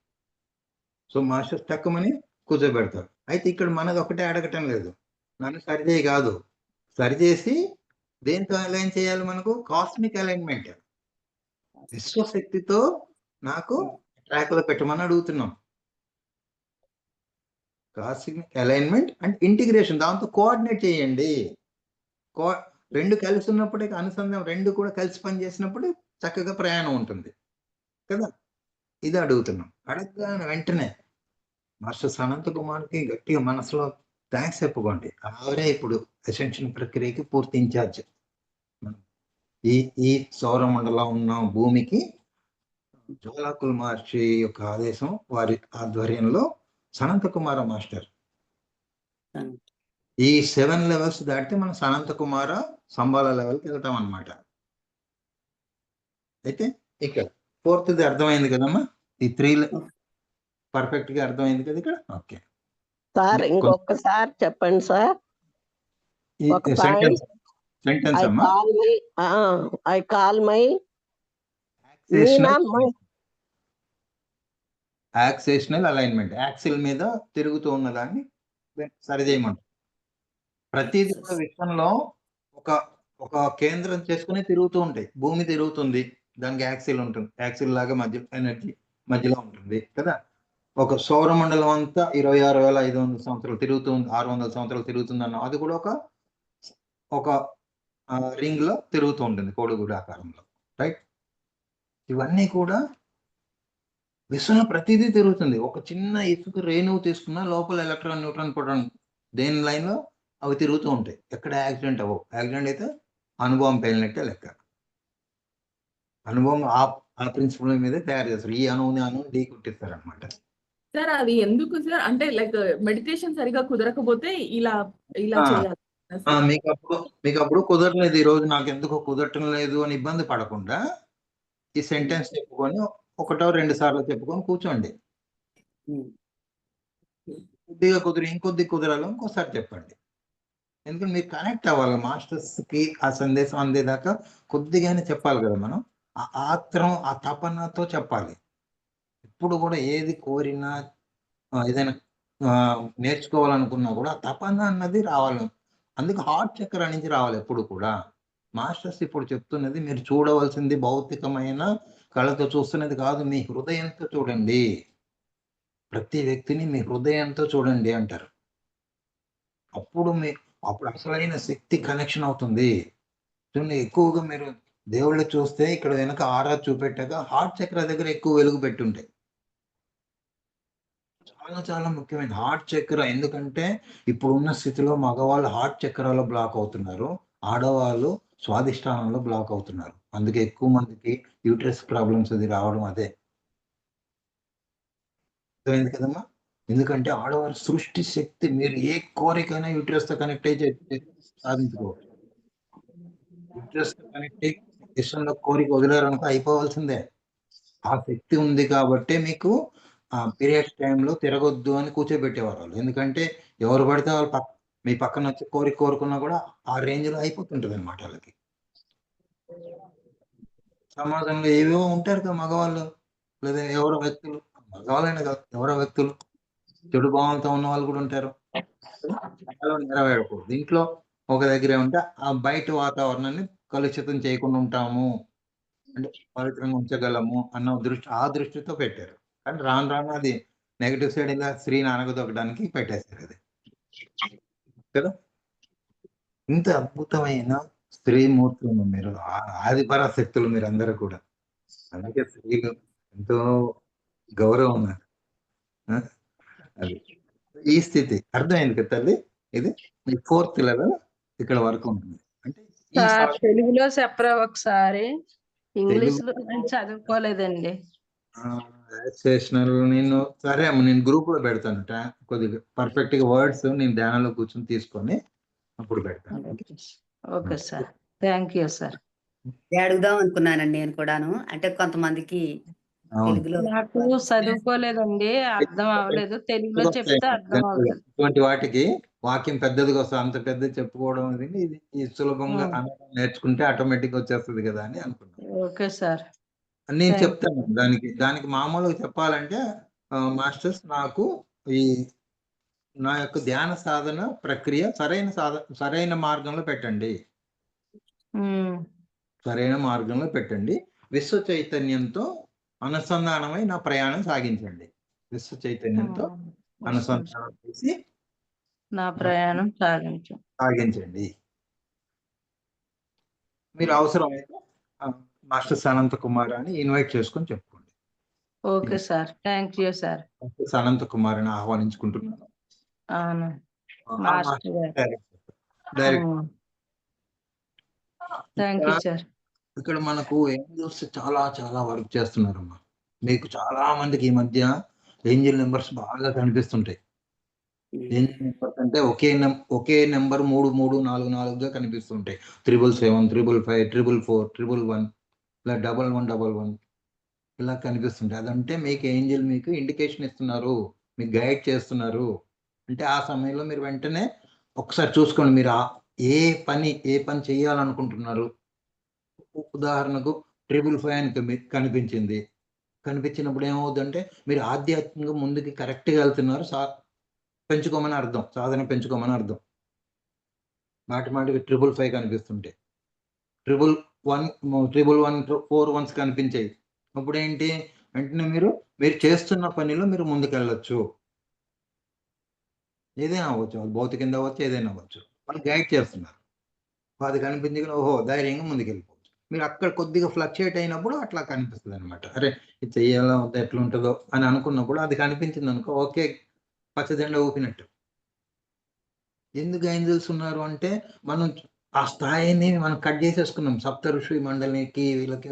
సో మాస్టర్స్ టక్కుమని కూర్చోబెడతారు. అయితే ఇక్కడ మనది ఒకటే అడగటం లేదు. నన్ను సరిచేయి కాదు. సరిచేసి దేంతో అలైన్ చేయాలి మనకు? Cosmic alignment. విశ్వశక్తితో నాకు ట్రాక్‌లో పెట్టమని అడుగుతున్నాం. కాస్మిక్ అలైన్‌మెంట్ అండ్ ఇంటిగ్రేషన్ దాంతో కోఆర్డినేట్ చేయండి. 2 కలిసి ఉన్నప్పుడే అనుసంధానం 2 కూడా కలిసి పనిచేసినప్పుడు చక్కగా ప్రయాణం ఉంటుంది. కదా! ఇది అడుగుతున్నాం. అడగగానే వెంటనే మాస్టర్ అనంత కుమార్‌కి గట్టిగా మనసులో థాంక్స్ చెప్పుకోండి. ఆవిడే ఇప్పుడు అసెన్షన్ ప్రక్రియకి పూర్తి ఇన్‌చార్జ్. ఈ సౌరమండలం ఉన్న భూమికి జ్వాలాకుల మహర్షి యొక్క ఆదేశం వారి ఆధ్వర్యంలో సనంత కుమార మాస్టర్. ఈ 7 లెవెల్స్ దాటితే మనం సనంత కుమార సంబాల లెవెల్‌కి వెళ్తాం అన్నమాట. అయితే ఇక్కడ 4థ్‌ది అర్థమైంది కదమ్మా? ఈ 3 పర్ఫెక్ట్‌గా అర్థమైంది కదా ఇక్కడ? ఓకే. సార్ ఇంకొకసారి చెప్పండి సార్. ఒక పాయింట్. సెంటెన్స్ అమ్మా. I call my axial alignment. Axle మీద తిరుగుతూ ఉన్నదాన్ని సరి చేయమంటారు. ప్రతిదీ కూడా విశ్వంలో ఒక కేంద్రం చేసుకుని తిరుగుతూ ఉంటాయి. భూమి తిరుగుతుంది. దానికి యాక్సిల్ ఉంటుంది. యాక్సిల్ లాగా ఎనర్జీ మధ్యలో ఉంటుంది కదా! ఒక సౌరమండలం అంతా 26,500 సంవత్సరాలు తిరుగుతుంది. 600 సంవత్సరాలు తిరుగుతుందన్నాం. అది కూడా ఒక రింగ్‌లో తిరుగుతూ ఉంటుంది. కోడిగుడ్డు ఆకారంలో. రైట్? ఇవన్నీ కూడా విశ్వంలో ప్రతిదీ తిరుగుతుంది. ఒక చిన్న ఇసుక రేణువు తీసుకున్నా లోపల ఎలక్ట్రాన్, న్యూట్రాన్, ప్రోటాన్ దేని లైన్‌లో అవి తిరుగుతూ ఉంటాయి. ఎక్కడ యాక్సిడెంట్ అవ్వవు. యాక్సిడెంట్ అయితే అణుబాంబు పేలినట్టే లెక్క. అణుబాంబు ఆ ప్రిన్సిపల్ మీదే తయారు చేస్తారు. ఈ అణువుని ఢీ కొట్టిస్తారనమాట. సార్ అది ఎందుకు సార్? అంటే లైక్ మెడిటేషన్ సరిగా కుదరకపోతే ఇలా చేయాలి. మీకప్పుడు కుదరలేదు. ఈ రోజు నాకు ఎందుకో కుదరటం లేదు అని ఇబ్బంది పడకుండా ఈ సెంటెన్స్ చెప్పుకొని 1-2 సార్లు చెప్పుకొని కూర్చోండి. కొద్దిగా ఇంకొద్ది కుదరాలో ఇంకోసారి చెప్పండి. ఎందుకంటే మీరు కనెక్ట్ అవ్వాలి. మాస్టర్స్‌కి ఆ సందేశం అందేదాకా కొద్దిగానే చెప్పాలి కదా మనం. ఆ ఆత్రం, ఆ తపనతో చెప్పాలి. ఎప్పుడు కూడా ఏది కోరినా ఏదైనా నేర్చుకోవాలనుకున్నా కూడా ఆ తపన అన్నది రావాలి. అందుకు హార్ట్ చక్ర నుంచి రావాలి ఎప్పుడు కూడా. మాస్టర్స్ ఇప్పుడు చెప్తున్నది మీరు చూడవలసింది భౌతికమైన కళ్ళతో చూస్తున్నది కాదు. మీ హృదయంతో చూడండి. ప్రతి వ్యక్తిని మీ హృదయంతో చూడండి అంటారు. అప్పుడు అప్పుడు అసలైన శక్తి కనెక్షన్ అవుతుంది. చూడండి, ఎక్కువగా మీరు దేవుళ్ళు చూస్తే ఇక్కడ వెనక ఆరా చూపెట్టాక హార్ట్ చక్ర దగ్గర ఎక్కువ వెలుగు పెట్టుంటాయి. చాలా చాలా ముఖ్యమైన హార్ట్ చక్ర. ఎందుకంటే ఇప్పుడున్న స్థితిలో మగవాళ్ళు హార్ట్ చక్రాలో బ్లాక్ అవుతున్నారు, ఆడవాళ్ళు స్వాదిష్టానంలో బ్లాక్ అవుతున్నారు. అందుకే ఎక్కువ మందికి యూట్రస్ ప్రాబ్లమ్స్ అది రావడం అదే. అర్థమైంది కదమ్మా? ఎందుకంటే ఆడవారి సృష్టి శక్తి, మీరు ఏ కోరికైనా యూట్రస్ తో కనెక్ట్ అయితే సాధించుకోవచ్చు. యూట్రస్ తో కనెక్ట్ అయ్యి ఇష్టంలో కోరిక వదిలేరనుకో అయిపోవాల్సిందే. ఆ శక్తి ఉంది కాబట్టి మీకు ఆ పీరియడ్స్ టైంలో తిరగొద్దు అని కూర్చోబెట్టేవారు వాళ్ళు. ఎందుకంటే ఎవరు పడితే వాళ్ళు మీ పక్కన వచ్చి కోరుకున్నా కూడా ఆ రేంజ్ లో అయిపోతుంటది అనమాట వాళ్ళకి. సమాజంలో ఏవేవో ఉంటారు కదా మగవాళ్ళు, లేదా ఎవరో వ్యక్తులు, మగవాళ్ళైనా కాదు ఎవరో వ్యక్తులు చెడు భావంతో ఉన్న వాళ్ళు కూడా ఉంటారు. నెరవేరకూడదు. ఇంట్లో ఒక దగ్గరే ఉంటే ఆ బయట వాతావరణాన్ని కలుషితం చేయకుండా ఉంటాము, అంటే పవిత్రంగా ఉంచగలము అన్న ఆ దృష్టితో పెట్టారు. కానీ రాను రాను అది నెగటివ్ సైడ్ ఇలా స్త్రీని అనగదొక్కడానికి పెట్టేశారు అది కదా. ఇంత అద్భుతమైన స్త్రీ మూర్తులు మీరు, ఆది పరాశక్తులు మీరు అందరూ కూడా. అందుకే స్త్రీలు ఎంతో గౌరవం ఉన్నారు. అది ఈ స్థితి అర్థమైంది కదా తల్లి. ఇది మీ 4th లెవెల్ ఇక్కడ వరకు ఉంటుంది. అంటే ఈ సార్ తెలుగులో చెప్పరా ఒకసారి? ఇంగ్లీష్ తెలుగు లో నేను చదువుకోలేదండి. నేను సరే అమ్మ, నేను గ్రూప్ లో పెడతాను. కొద్దిగా పర్ఫెక్ట్ గా వర్డ్స్ నేను ధ్యానంలో కూర్చొని తీసుకొని అప్పుడు పెడతాను. Okay sir, thank you sir. అడుగుదాం అనుకున్నానండి నేను కూడాను. అంటే కొంతమందికి తెలుగులో నాకు చదువుకోలేదండి, అర్థం అవ్వలేదు. తెలుగులో చెప్తే అర్థం అవుతుంది. ఇటువంటి వాటికి వాక్యం పెద్దదిగా వస్తుంది. అంత పెద్ద చెప్పుకోవడం అనేది ఇది సులభంగా నేర్చుకుంటే ఆటోమేటిక్ వచ్చేస్తుంది కదా అని అనుకున్నాను. ఓకే సార్, నేను చెప్తాను. దానికి మామూలుగా చెప్పాలంటే మాస్టర్స్, నాకు ఈ నా యొక్క ధ్యాన సాధన ప్రక్రియ సరైన మార్గంలో పెట్టండి. సరైన మార్గంలో పెట్టండి. విశ్వ చైతన్యంతో అనుసంధానమై నా ప్రయాణం సాగించండి. విశ్వ చైతన్యంతో అనుసంధానం చేసి నా ప్రయాణం సాగించండి. మీరు అవసరమైతే మాస్టర్ అనంత కుమార్ అని ఇన్వైట్ చేసుకొని చెప్పుకోండి. Okay sir, thank you sir. Anantha Kumar అని ఆహ్వానించుకుంటున్నాను. Thank you sir. ఇక్కడ మనకు ఏంజల్స్ చాలా చాలా వర్క్ చేస్తున్నారమ్మా. మీకు చాలా మందికి ఈ మధ్య ఏంజల్ నెంబర్స్ బాగా కనిపిస్తుంటాయి. ఏంజల్ నెంబర్స్ అంటే ఒకే నెంబర్ 3344గా కనిపిస్తుంటాయి. 777, 555, 444, 111, ఇలా 1111 ఇలా కనిపిస్తుంటాయి. అదంటే మీకు ఏంజల్ మీకు ఇండికేషన్ ఇస్తున్నారు, మీకు గైడ్ చేస్తున్నారు. అంటే ఆ సమయంలో మీరు వెంటనే ఒకసారి చూసుకోండి, మీరు ఏ పని చేయాలనుకుంటున్నారు. ఉదాహరణకు 555 అని కనిపించినప్పుడు ఏమవుతుందంటే మీరు ఆధ్యాత్మికంగా ముందుకి కరెక్ట్గా వెళ్తున్నారు, పెంచుకోమని అర్థం, సాధన పెంచుకోమని అర్థం. మాటికి 555 కనిపిస్తుంటే 111, 4 1s కనిపించాయి. అప్పుడు ఏంటి, వెంటనే మీరు చేస్తున్న పనిలో మీరు ముందుకెళ్ళొచ్చు. ఏదైనా అవ్వచ్చు, భౌతికంగా అవ్వచ్చు, ఏదైనా అవ్వచ్చు. వాళ్ళు గైడ్ చేస్తున్నారు. అది కనిపించి ఓహో ధైర్యంగా ముందుకెళ్ళిపోవచ్చు. మీరు అక్కడ కొద్దిగా ఫ్లక్చుయేట్ అయినప్పుడు అట్లా కనిపిస్తుంది అనమాట. అరే ఇది చెయ్యాలా ఎట్లా ఉంటుందో అని అనుకున్నప్పుడు అది కనిపించింది అనుకో, ఓకే పచ్చజెండా ఊపినట్టు. ఎందుకు ఏంజల్స్ ఉన్నారు అంటే మనం ఆ స్థాయిని మనం కట్ చేసేసుకున్నాం. సప్త ఋషి మండలికి వీళ్ళకి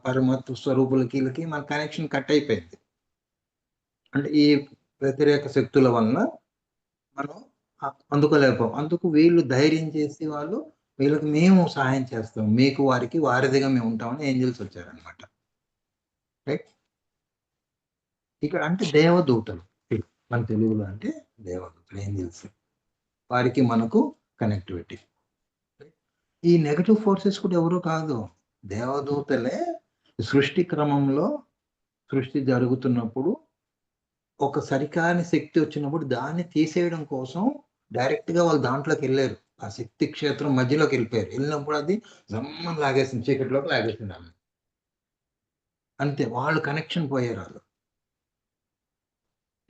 పరమాత్మ స్వరూపులకి వీళ్ళకి మన కనెక్షన్ కట్ అయిపోయింది. అంటే ఈ వ్యతిరేక శక్తుల వలన మనం అందుకోలేకపోం. అందుకు వీళ్ళు ధైర్యం చేసి వాళ్ళు వీళ్ళకి మేము సహాయం చేస్తాం, మీకు వారికి వారధిగా మేము ఉంటామని ఏంజల్స్ వచ్చారనమాట. రైట్. ఇక్కడ అంటే దేవదూతలు, మన తెలుగులో అంటే దేవదూతలు, ఏంజల్స్. వారికి మనకు కనెక్టివిటీ. ఈ నెగటివ్ ఫోర్సెస్ కూడా ఎవరు కాదు, దేవదూతలే. సృష్టి క్రమంలో సృష్టి జరుగుతున్నప్పుడు ఒక సరికాని శక్తి వచ్చినప్పుడు దాన్ని తీసేయడం కోసం డైరెక్ట్ గా వాళ్ళు దాంట్లోకి వెళ్ళారు. ఆ శక్తి క్షేత్రం మధ్యలోకి వెళ్ళిపోయారు. వెళ్ళినప్పుడు అది జమ్మని లాగేసింది, చీకటిలోకి లాగేసింది ఆమె. అంతే, వాళ్ళు కనెక్షన్ పోయారు. వాళ్ళు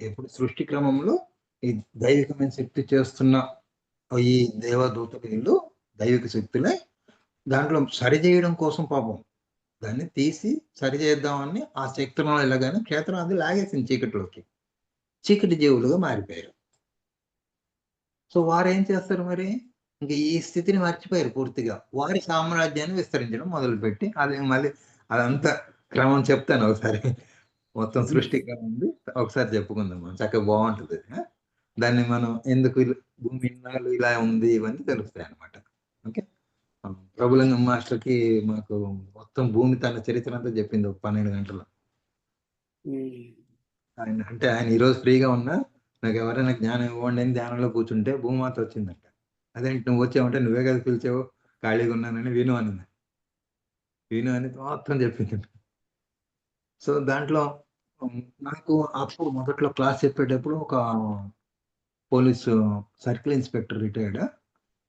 ఎప్పుడు సృష్టి క్రమంలో ఈ దైవికమైన శక్తి చేస్తున్న ఈ దేవదూతలు వీళ్ళు దైవిక శక్తులే దాంట్లో సరి చేయడం కోసం పాపం దాన్ని తీసి సరి చేద్దామని ఆ శక్తులను వెళ్ళగానే క్షేత్రం అది లాగేసింది చీకటిలోకి. చీకటి జీవులుగా మారిపోయారు. సో వారు ఏం చేస్తారు మరి? ఇంక ఈ స్థితిని మర్చిపోయారు పూర్తిగా. వారి సామ్రాజ్యాన్ని విస్తరించడం మొదలుపెట్టి అది మళ్ళీ అదంతా క్రమం చెప్తాను ఒకసారి. మొత్తం సృష్టి క్రమం ఉంది. ఒకసారి చెప్పుకుందాం మనం. చక్కగా బాగుంటది. దాన్ని మనం ఎందుకు భూమి ఇన్నాళ్ళు ఇలా ఉంది ఇవన్నీ తెలుస్తాయన్నమాట. ఓకే. ప్రభులింగం మాస్టర్‌కి మాకు మొత్తం భూమి తన చరిత్ర అంతా చెప్పింది ఒక 12 గంటల్లో. ఆయన ఈరోజు ఫ్రీగా ఉన్నా నాకు ఎవరైనా జ్ఞానం ఇవ్వండి అని ధ్యానంలో కూర్చుంటే భూమాత వచ్చిందంట. అదేంటి నువ్వు వచ్చావంటే నువ్వే కదా పిలిచావు ఖాళీగా ఉన్నానని విను అనింది. విను అని మొత్తం చెప్పింది. సో దాంట్లో నాకు అప్పుడు మొదట్లో క్లాస్ చెప్పేటప్పుడు ఒక పోలీసు సర్కిల్ ఇన్స్పెక్టర్ రిటైర్డ్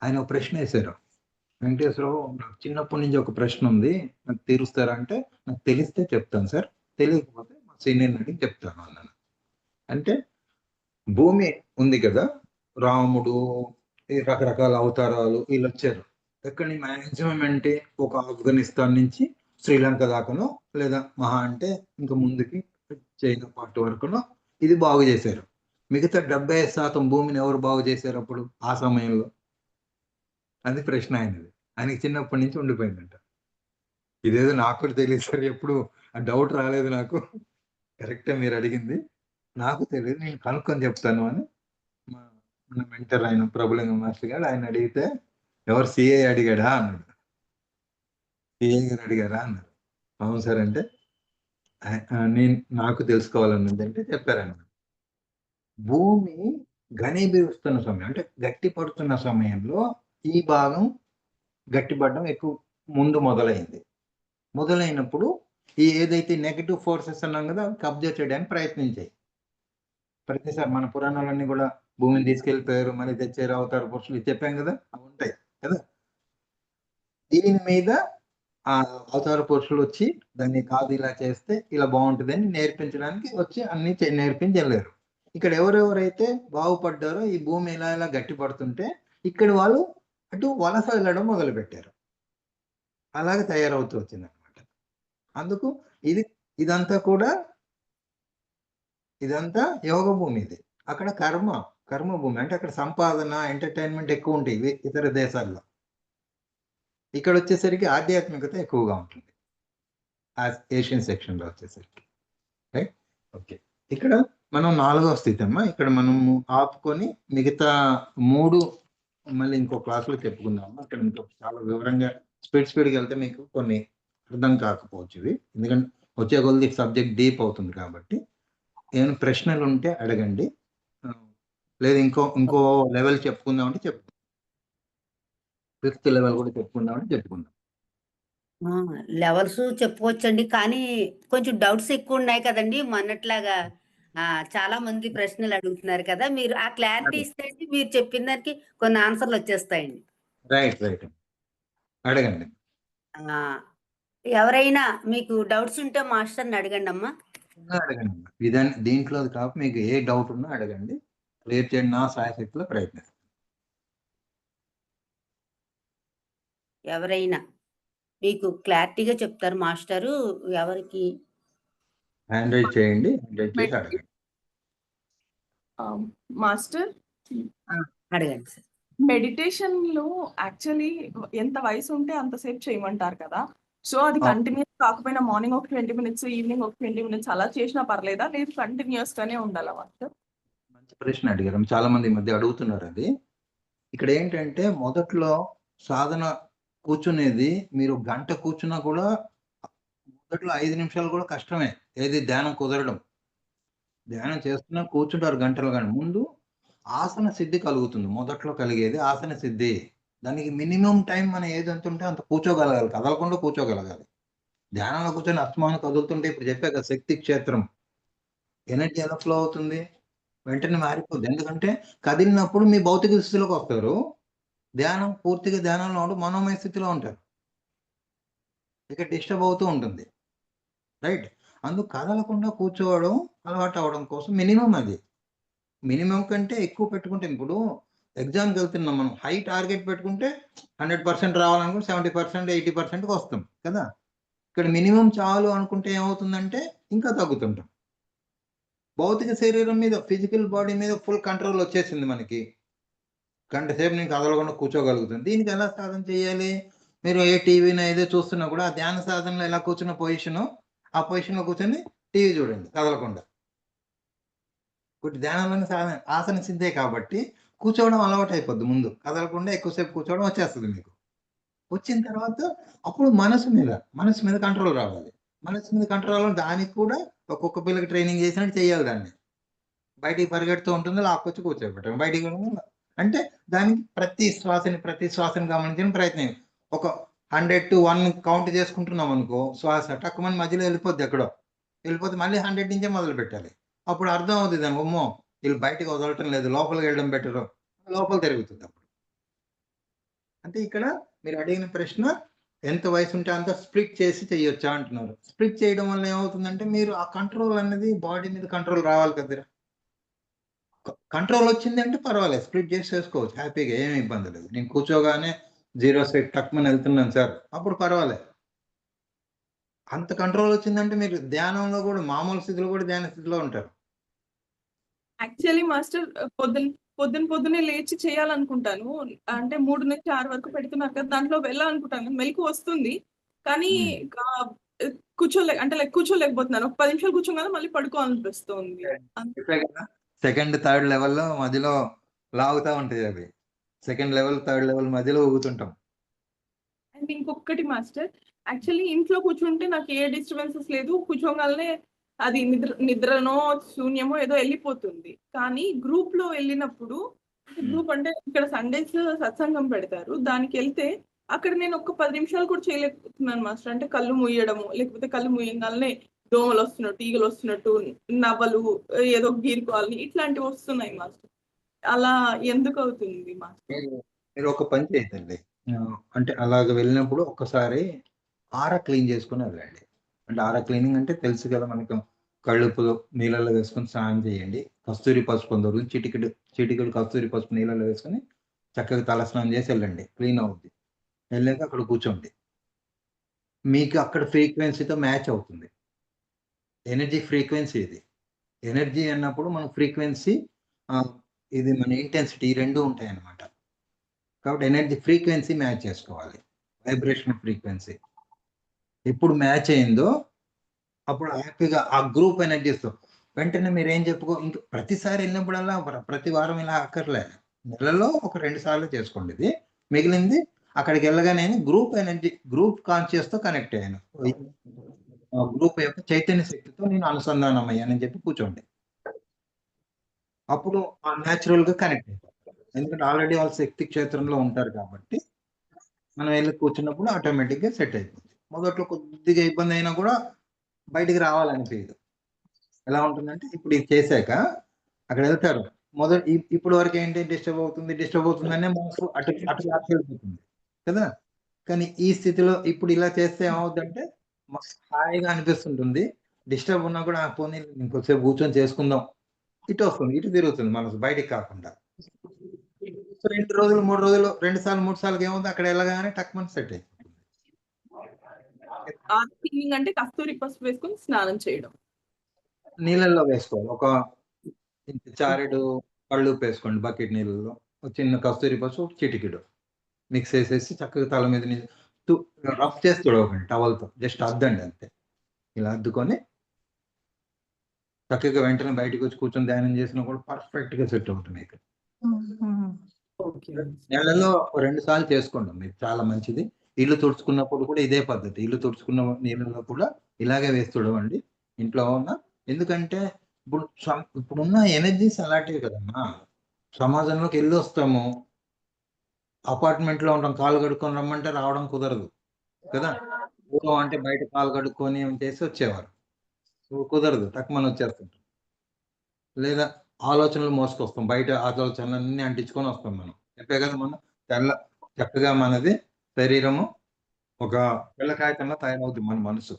ఆయన ఒక ప్రశ్న వేశారు. వెంకటేశ్వరరావు నాకు చిన్నప్పటి నుంచి ఒక ప్రశ్న ఉంది నాకు తీరుస్తారంటే నాకు తెలిస్తే చెప్తాను సార్ తెలియకపోతే మా సీనియర్ని అడిగి చెప్తాను అన్నాను. అంటే భూమి ఉంది కదా రాముడు ఈ రకరకాల అవతారాలు వీళ్ళు వచ్చారు. ఎక్కడి మ్యాక్సిమం అంటే ఒక ఆఫ్ఘనిస్తాన్ నుంచి శ్రీలంక దాకానో లేదా మహా అంటే ఇంకా ముందుకి చైనా పార్ట్ వరకునో ఇది బాగు చేశారు. మిగతా 70% భూమిని ఎవరు బాగు చేశారు అప్పుడు ఆ సమయంలో? అది ప్రశ్న ఆయనది. ఆయనకి చిన్నప్పటి నుంచి ఉండిపోయిందంట. ఇదేదో నాకు కూడా తెలియదు సార్ ఎప్పుడు ఆ డౌట్ రాలేదు నాకు. కరెక్టే మీరు అడిగింది. నాకు తెలియదు నేను కనుక్కొని చెప్తాను అని మన మెంటర్ ఆయన ప్రభులింగం మాస్టర్ గారు ఆయన అడిగితే ఎవరు సిఐ అడిగాడా అన్నాడు. సిఐ గారు అడిగారా అన్నారు. అవును సార్ అంటే నేను నాకు తెలుసుకోవాలని అంటే చెప్పారన్నమాట. భూమి ఘనీభవిస్తున్న సమయం అంటే గట్టి పడుతున్న సమయంలో ఈ భాగం గట్టిపడడం ఎక్కువ ముందు మొదలైంది. మొదలైనప్పుడు ఈ ఏదైతే నెగటివ్ ఫోర్సెస్ అన్నాం కదా కబ్జా చేయడానికి ప్రయత్నించాయి. ప్రతిసారి మన పురాణాలన్నీ కూడా భూమిని తీసుకెళ్ళిపోయారు మళ్ళీ తెచ్చారు అవతార పురుషులు చెప్పాం కదా అవి ఉంటాయి కదా. దీని మీద ఆ అవతార పురుషులు వచ్చి దాన్ని కాదు ఇలా చేస్తే ఇలా బాగుంటుందని నేర్పించడానికి వచ్చి అన్ని నేర్పించి వెళ్ళారు. ఇక్కడ ఎవరెవరైతే బాగుపడ్డారో ఈ భూమి ఇలా ఇలా గట్టి పడుతుంటే ఇక్కడ వాళ్ళు అటు వలస వెళ్ళడం మొదలు పెట్టారు. అలాగే తయారవుతూ వచ్చింది అనమాట. అందుకు ఇదంతా కూడా ఇదంతా యోగ భూమి. ఇది అక్కడ కర్మ భూమి అంటే అక్కడ సంపాదన ఎంటర్టైన్మెంట్ ఎక్కువ ఉంటాయి ఇతర దేశాల్లో. ఇక్కడ వచ్చేసరికి ఆధ్యాత్మికత ఎక్కువగా ఉంటుంది ఏషియన్ సెక్షన్ లో వచ్చేసరికి. రైట్. ఓకే. ఇక్కడ మనం 4వ స్థితి అమ్మా. ఇక్కడ మనము ఆపుకొని మిగతా 3 మళ్ళీ ఇంకో క్లాసులో చెప్పుకుందాం. అక్కడ ఇంకా చాలా వివరంగా స్పీడ్గా వెళ్తే మీకు కొన్ని అర్థం కాకపోవచ్చు ఇవి. ఎందుకంటే వచ్చే కొద్ది సబ్జెక్ట్ డీప్ అవుతుంది కాబట్టి ఏమైనా ప్రశ్నలు ఉంటే అడగండి. లేదు ఇంకో లెవెల్ చెప్పుకుందామంటే చెప్పుకుందాం. 5th లెవెల్ కూడా చెప్పుకుందామంటే చెప్పుకుందాం. లెవెల్స్ చెప్పుకోవచ్చండి కానీ కొంచెం డౌట్స్ ఎక్కువ ఉన్నాయి కదండి మొన్నట్లాగా. చాలా మంది ప్రశ్నలు అడుగుతున్నారు కదా మీరు ఆ క్లారిటీ ఇస్తే మీరు చెప్పిన దానికి కొన్ని ఆన్సర్లు వచ్చేస్తాయండి. రైట్ అడగండి. ఎవరైనా మీకు డౌట్స్ ఉంటే మాస్టర్ని అడగండి అమ్మా. అడగండి దీంట్లో కాక మీకు ఏ డౌట్ ఉన్నా అడగండి. క్లియర్ చేయండి నా సాయశక్తిలో ప్రయత్నిస్తాను. ఎవరైనా మీకు క్లారిటీగా చెప్తారు మాస్టరు. ఎవరికి హ్యాండ్ రైజ్ చేయండి. అడగండి. మాస్టర్ అడగండి సార్. మెడిటేషన్ లో యాక్చువల్లీ ఎంత వయసు ఉంటే అంతసేపు చేయమంటారు కదా. సో అది కంటిన్యూస్ కాకపోయినా మార్నింగ్ ఒక 20 minutes ఈవినింగ్ ఒక 20 minutes అలా చేసినా పర్లేదా లేదు కంటిన్యూస్ గానే ఉండాలా మాస్టర్? మంచి ప్రశ్న అడిగారు. చాలా మంది ఈ మధ్య అడుగుతున్నారు అది. ఇక్కడ ఏంటంటే మొదట్లో సాధన కూర్చునేది మీరు గంట కూర్చున్నా కూడా మొదట్లో 5 నిమిషాలు కూడా కష్టమే. ఏది ధ్యానం కుదరడం. ధ్యానం చేస్తున్నా కూర్చుంటారు గంటలు కానీ ముందు ఆసన సిద్ధి కలుగుతుంది. మొదట్లో కలిగేది ఆసన సిద్ధి. దానికి మినిమం టైం మనం ఏదంత ఉంటే అంత కూర్చోగలగాలి. కదలకుండా కూర్చోగలగాలి. ధ్యానంలో కూర్చొని అస్తమానం కదులుతుంటే ఇప్పుడు చెప్పే కదా శక్తి క్షేత్రం ఎనర్జీ ఎలా ఫ్లో అవుతుంది వెంటనే మారిపోద్ది. ఎందుకంటే కదిలినప్పుడు మీ భౌతిక స్థితిలోకి వస్తారు. ధ్యానం పూర్తిగా ధ్యానంలో ఉంటూ మనోమయ స్థితిలో ఉంటారు. ఇక డిస్టర్బ్ అవుతూ ఉంటుంది. రైట్. అందుకు కదలకుండా కూర్చోవడం అలవాటు అవడం కోసం మినిమం అది. మినిమం కంటే ఎక్కువ పెట్టుకుంటే ఇప్పుడు ఎగ్జామ్కి వెళ్తున్నాం మనం, హై టార్గెట్ పెట్టుకుంటే 100% రావాలనుకుంటే 70%, 80%కి వస్తాం కదా. ఇక్కడ మినిమం చాలు అనుకుంటే ఏమవుతుందంటే ఇంకా తగ్గుతుంటాం. భౌతిక శరీరం మీద, ఫిజికల్ బాడీ మీద ఫుల్ కంట్రోల్ వచ్చేసింది మనకి. గంట సేపు నేను కదలకుండా కూర్చోగలుగుతాను. దీనికి ఎలా సాధన చేయాలి? మీరు ఏ టీవీని ఏదో చూస్తున్నా కూడా ఆ ధ్యాన సాధనలో ఎలా కూర్చున్న పొజిషను, ఆ పొజిషన్లో కూర్చొని టీవీ చూడండి కదలకుండా. ఇప్పుడు ధ్యానంలోని సాధన ఆసన సిద్ధే కాబట్టి కూర్చోవడం అలవాటు అయిపోద్ది. ముందు కదలకుండా ఎక్కువసేపు కూర్చోవడం వచ్చేస్తుంది మీకు. వచ్చిన తర్వాత అప్పుడు మనసు మీద కంట్రోల్ రావాలి. మనసు మీద కంట్రోల్ దానికి కూడా ఒక్కొక్క పిల్లకి ట్రైనింగ్ చేసినట్టు చేయాలి. దాన్ని బయటికి పరిగెడుతూ ఉంటుంది, లాక్కొచ్చి కూర్చోబెట్టడం. బయటికి అంటే దానికి ప్రతి శ్వాసని గమనించిన ప్రయత్నం. ఒక 100 to 1 కౌంట్ చేసుకుంటున్నాం అనుకో, శ్వాస టక్కుమని మధ్యలో వెళ్ళిపోద్ది, ఎక్కడో వెళ్ళిపోతే మళ్ళీ 100 నుంచే మొదలు పెట్టాలి. అప్పుడు అర్థం అవుతుంది దానికి, అమ్మో వీళ్ళు బయటకు వదలటం లేదు, లోపలికి వెళ్ళడం బెటరు, లోపల తిరుగుతుంది. అప్పుడు అంటే ఇక్కడ మీరు అడిగిన ప్రశ్న ఎంత వయసు ఉంటే అంత స్ప్లిట్ చేసి చేయొచ్చా అంటున్నారు. స్ప్లిట్ చేయడం వల్ల ఏమవుతుందంటే మీరు ఆ కంట్రోల్ అనేది బాడీ మీద కంట్రోల్ రావాలి కదా. కంట్రోల్ వచ్చింది అంటే పర్వాలేదు, స్ప్లిట్ చేసి చేసుకోవచ్చు హ్యాపీగా, ఏమి ఇబ్బంది లేదు. నేను కూర్చోగానే 0 సెట్ టక్మని వెళ్తున్నాను సార్, అప్పుడు పర్వాలేదు. అంత కంట్రోల్ వచ్చిందంటే మీరు ధ్యానంలో కూడా, మామూలు స్థితిలో కూడా ధ్యాన స్థితిలో ఉంటారు. యాక్చువల్లీ మాస్టర్ పొద్దున్నే లేచి చేయాలనుకుంటాను. అంటే 3 నుంచి 6 వరకు పెడుతున్నారు కదా, దాంట్లో వెళ్ళాలనుకుంటాను. మెలకు వస్తుంది కానీ కూర్చోలేకపోతున్నాను. ఒక 10 నిమిషాలు కూర్చోగానే మళ్ళీ పడుకోవాలనిపిస్తుంది. సెకండ్ థర్డ్ లెవెల్లో మధ్యలో లాగుతా ఉంటాయి అవి. సెకండ్ లెవెల్ థర్డ్ లెవెల్ మధ్యలో ఊగుతుంటాం. అండ్ ఇంకొకటి మాస్టర్, యాక్చువల్లీ ఇంట్లో కూర్చుంటే నాకు ఏ డిస్టర్బెన్సెస్ లేదు, కూర్చోగానే అది నిద్రనో శూన్యమో ఏదో వెళ్ళిపోతుంది. కానీ గ్రూప్ లో వెళ్ళినప్పుడు, గ్రూప్ అంటే ఇక్కడ సండేస్ సత్సంగం పెడతారు, దానికి వెళ్తే అక్కడ నేను ఒక 10 నిమిషాలు కూడా చేయలేకపోతున్నాను మాస్టర్. అంటే కళ్ళు మూయడము, లేకపోతే కళ్ళు మూయగానే దోమలు వస్తున్నట్టు, ఈగలు వస్తున్నట్టు, నవ్వలు, ఏదో గీరుకోవాలని ఇట్లాంటివి వస్తున్నాయి మాస్టర్. అలా ఎందుకు అవుతుంది మాస్టర్? మీరు ఒక పని చేయదండి, అంటే అలాగ వెళ్ళినప్పుడు ఒక్కసారి ఆరా క్లీన్ చేసుకుని వెళ్ళండి. అంటే ఆరా క్లీనింగ్ అంటే తెలుసు కదా మనకు, కళ్ళుప్పులు నీళ్ళలో వేసుకొని స్నానం చేయండి. కస్తూరి పసుపు అందరు చిటికెడు కస్తూరి పసుపు నీళ్ళలో వేసుకొని చక్కగా తల స్నానం చేసి వెళ్ళండి, క్లీన్ అవుద్ది. వెళ్ళాక అక్కడ కూర్చోండి. మీకు అక్కడ ఫ్రీక్వెన్సీతో మ్యాచ్ అవుతుంది. ఎనర్జీ ఫ్రీక్వెన్సీ ఇది. ఎనర్జీ అన్నప్పుడు మన ఫ్రీక్వెన్సీ, ఇది మన ఇంటెన్సిటీ, రెండు ఉంటాయి అన్నమాట. కాబట్టి ఎనర్జీ ఫ్రీక్వెన్సీ మ్యాచ్ చేసుకోవాలి, వైబ్రేషన్ ఫ్రీక్వెన్సీ. ఎప్పుడు మ్యాచ్ అయిందో అప్పుడు హ్యాపీగా ఆ గ్రూప్ ఎనర్జీస్తో వెంటనే మీరు ఏం చెప్పుకో, ఇంక ప్రతిసారి వెళ్ళినప్పుడల్లా ప్రతి వారం ఇలా అక్కర్లే, నెలలో ఒక 2 సార్లు చేసుకోండి. ఇది మిగిలింది అక్కడికి వెళ్ళగానే గ్రూప్ ఎనర్జీ, గ్రూప్ కాన్షియస్తో కనెక్ట్ అయ్యాను, గ్రూప్ యొక్క చైతన్య శక్తితో నేను అనుసంధానం అయ్యానని చెప్పి కూర్చోండి. అప్పుడు న్యాచురల్గా కనెక్ట్ అయిపోతారు. ఎందుకంటే ఆల్రెడీ వాళ్ళ శక్తి క్షేత్రంలో ఉంటారు కాబట్టి మనం వెళ్ళి కూర్చున్నప్పుడు ఆటోమేటిక్గా సెట్ అయిపోతుంది. మొదట్లో కొద్దిగా ఇబ్బంది అయినా కూడా బయటికి రావాలనిపించదు. ఎలా ఉంటుందంటే ఇప్పుడు ఇది చేశాక అక్కడ వెళ్తారు, ఇప్పుడు వరకు ఏంటి డిస్టర్బ్ అవుతుందనే మనసు అటు వెళ్ళిపోతుంది కదా. కానీ ఈ స్థితిలో ఇప్పుడు ఇలా చేస్తే ఏమవుతుందంటే హాయిగా అనిపిస్తుంటుంది. డిస్టర్బ్ ఉన్నా కూడా పోనీ ఇంకొద్దిసేపు కూర్చొని చేసుకుందాం, ఇటు వస్తుంది, ఇటు తిరుగుతుంది మనసు, బయటికి కాకుండా. 2 రోజులు 3 రోజులు 2 సార్లు 3 సార్లు ఏమవుతుంది, అక్కడ వెళ్ళగానే టక్మని సెట్ అయిపోతుంది. క్లీనింగ్ అంటే కస్తూరి పసుపు వేసుకొని స్నానం చేయడం, నీళ్ళల్లో వేసుకోవాలి. ఒక చారెడు కళ్ళు వేసుకోండి బకెట్ నీళ్ళలో, ఒక చిన్న కస్తూరి పసుపు చిటికెడు మిక్స్ చేసేసి చక్కగా తల మీద రఫ్ చేసి తుడవకండి, టవల్తో జస్ట్ అద్దండి అంతే. ఇలా అద్దుకొని చక్కగా వెంటనే బయటకు వచ్చి కూర్చొని ధ్యానం చేసినా కూడా పర్ఫెక్ట్గా సెట్ అవుతుంది. ఇక్కడ నెలలో 2 సార్లు చేసుకోండి మీరు, చాలా మంచిది. ఇల్లు తుడుచుకున్నప్పుడు కూడా ఇదే పద్ధతి, ఇల్లు తుడుచుకున్న నీళ్ళలో కూడా ఇలాగే వేసి తుడవండి ఇంట్లో ఉన్న. ఎందుకంటే ఇప్పుడున్న ఎనర్జీస్ అలాంటివి కదమ్మా. సమాజంలోకి వెళ్ళి వస్తాము, అపార్ట్మెంట్లో ఉంటాం, కాలు కడుక్కొని రమ్మంటే రావడం కుదరదు కదా. పూర్వం అంటే బయట కాలు కడుక్కొని చేసి వచ్చేవారు, కుదరదు, తక్కువ వచ్చేస్తుంటాం. లేదా ఆలోచనలు మోసుకొస్తాం, బయట ఆలోచనలన్నీ అంటించుకొని వస్తాం మనం. చెప్పే కదా మనం చక్కగా మనది శరీరము ఒక పిల్ల కాగితంలో తయారవుతుంది మన మనసు.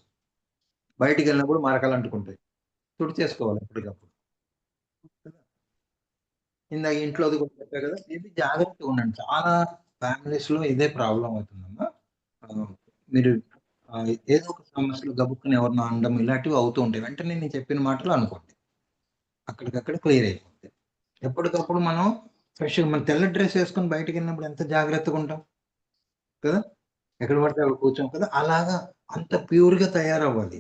బయటికి వెళ్ళినప్పుడు మరకలు అంటుకుంటాయి, తుడి చేసుకోవాలి ఎప్పటికప్పుడు. ఇందాక ఇంట్లోది కూడా చెప్పా కదా, ఇది జాగ్రత్తగా ఉండండి. చాలా ఫ్యామిలీస్ లో ఇదే ప్రాబ్లం అవుతుందమ్మా. మీరు ఏదో ఒక సమస్యలు గబుక్కుని ఎవరినో అనడం ఇలాంటివి అవుతూ ఉంటాయి. వెంటనే నేను చెప్పిన మాటలు అనుకోండి, అక్కడికక్కడ క్లియర్ అయిపోతుంది. ఎప్పటికప్పుడు మనం ఫ్రెష్గా మన తెల్ల డ్రెస్ వేసుకొని బయటకు వెళ్ళినప్పుడు ఎంత జాగ్రత్తగా ఉంటాం కదా, ఎక్కడ పడితే అక్కడ కూర్చోం కదా. అలాగా అంత ప్యూర్గా తయారవ్వాలి.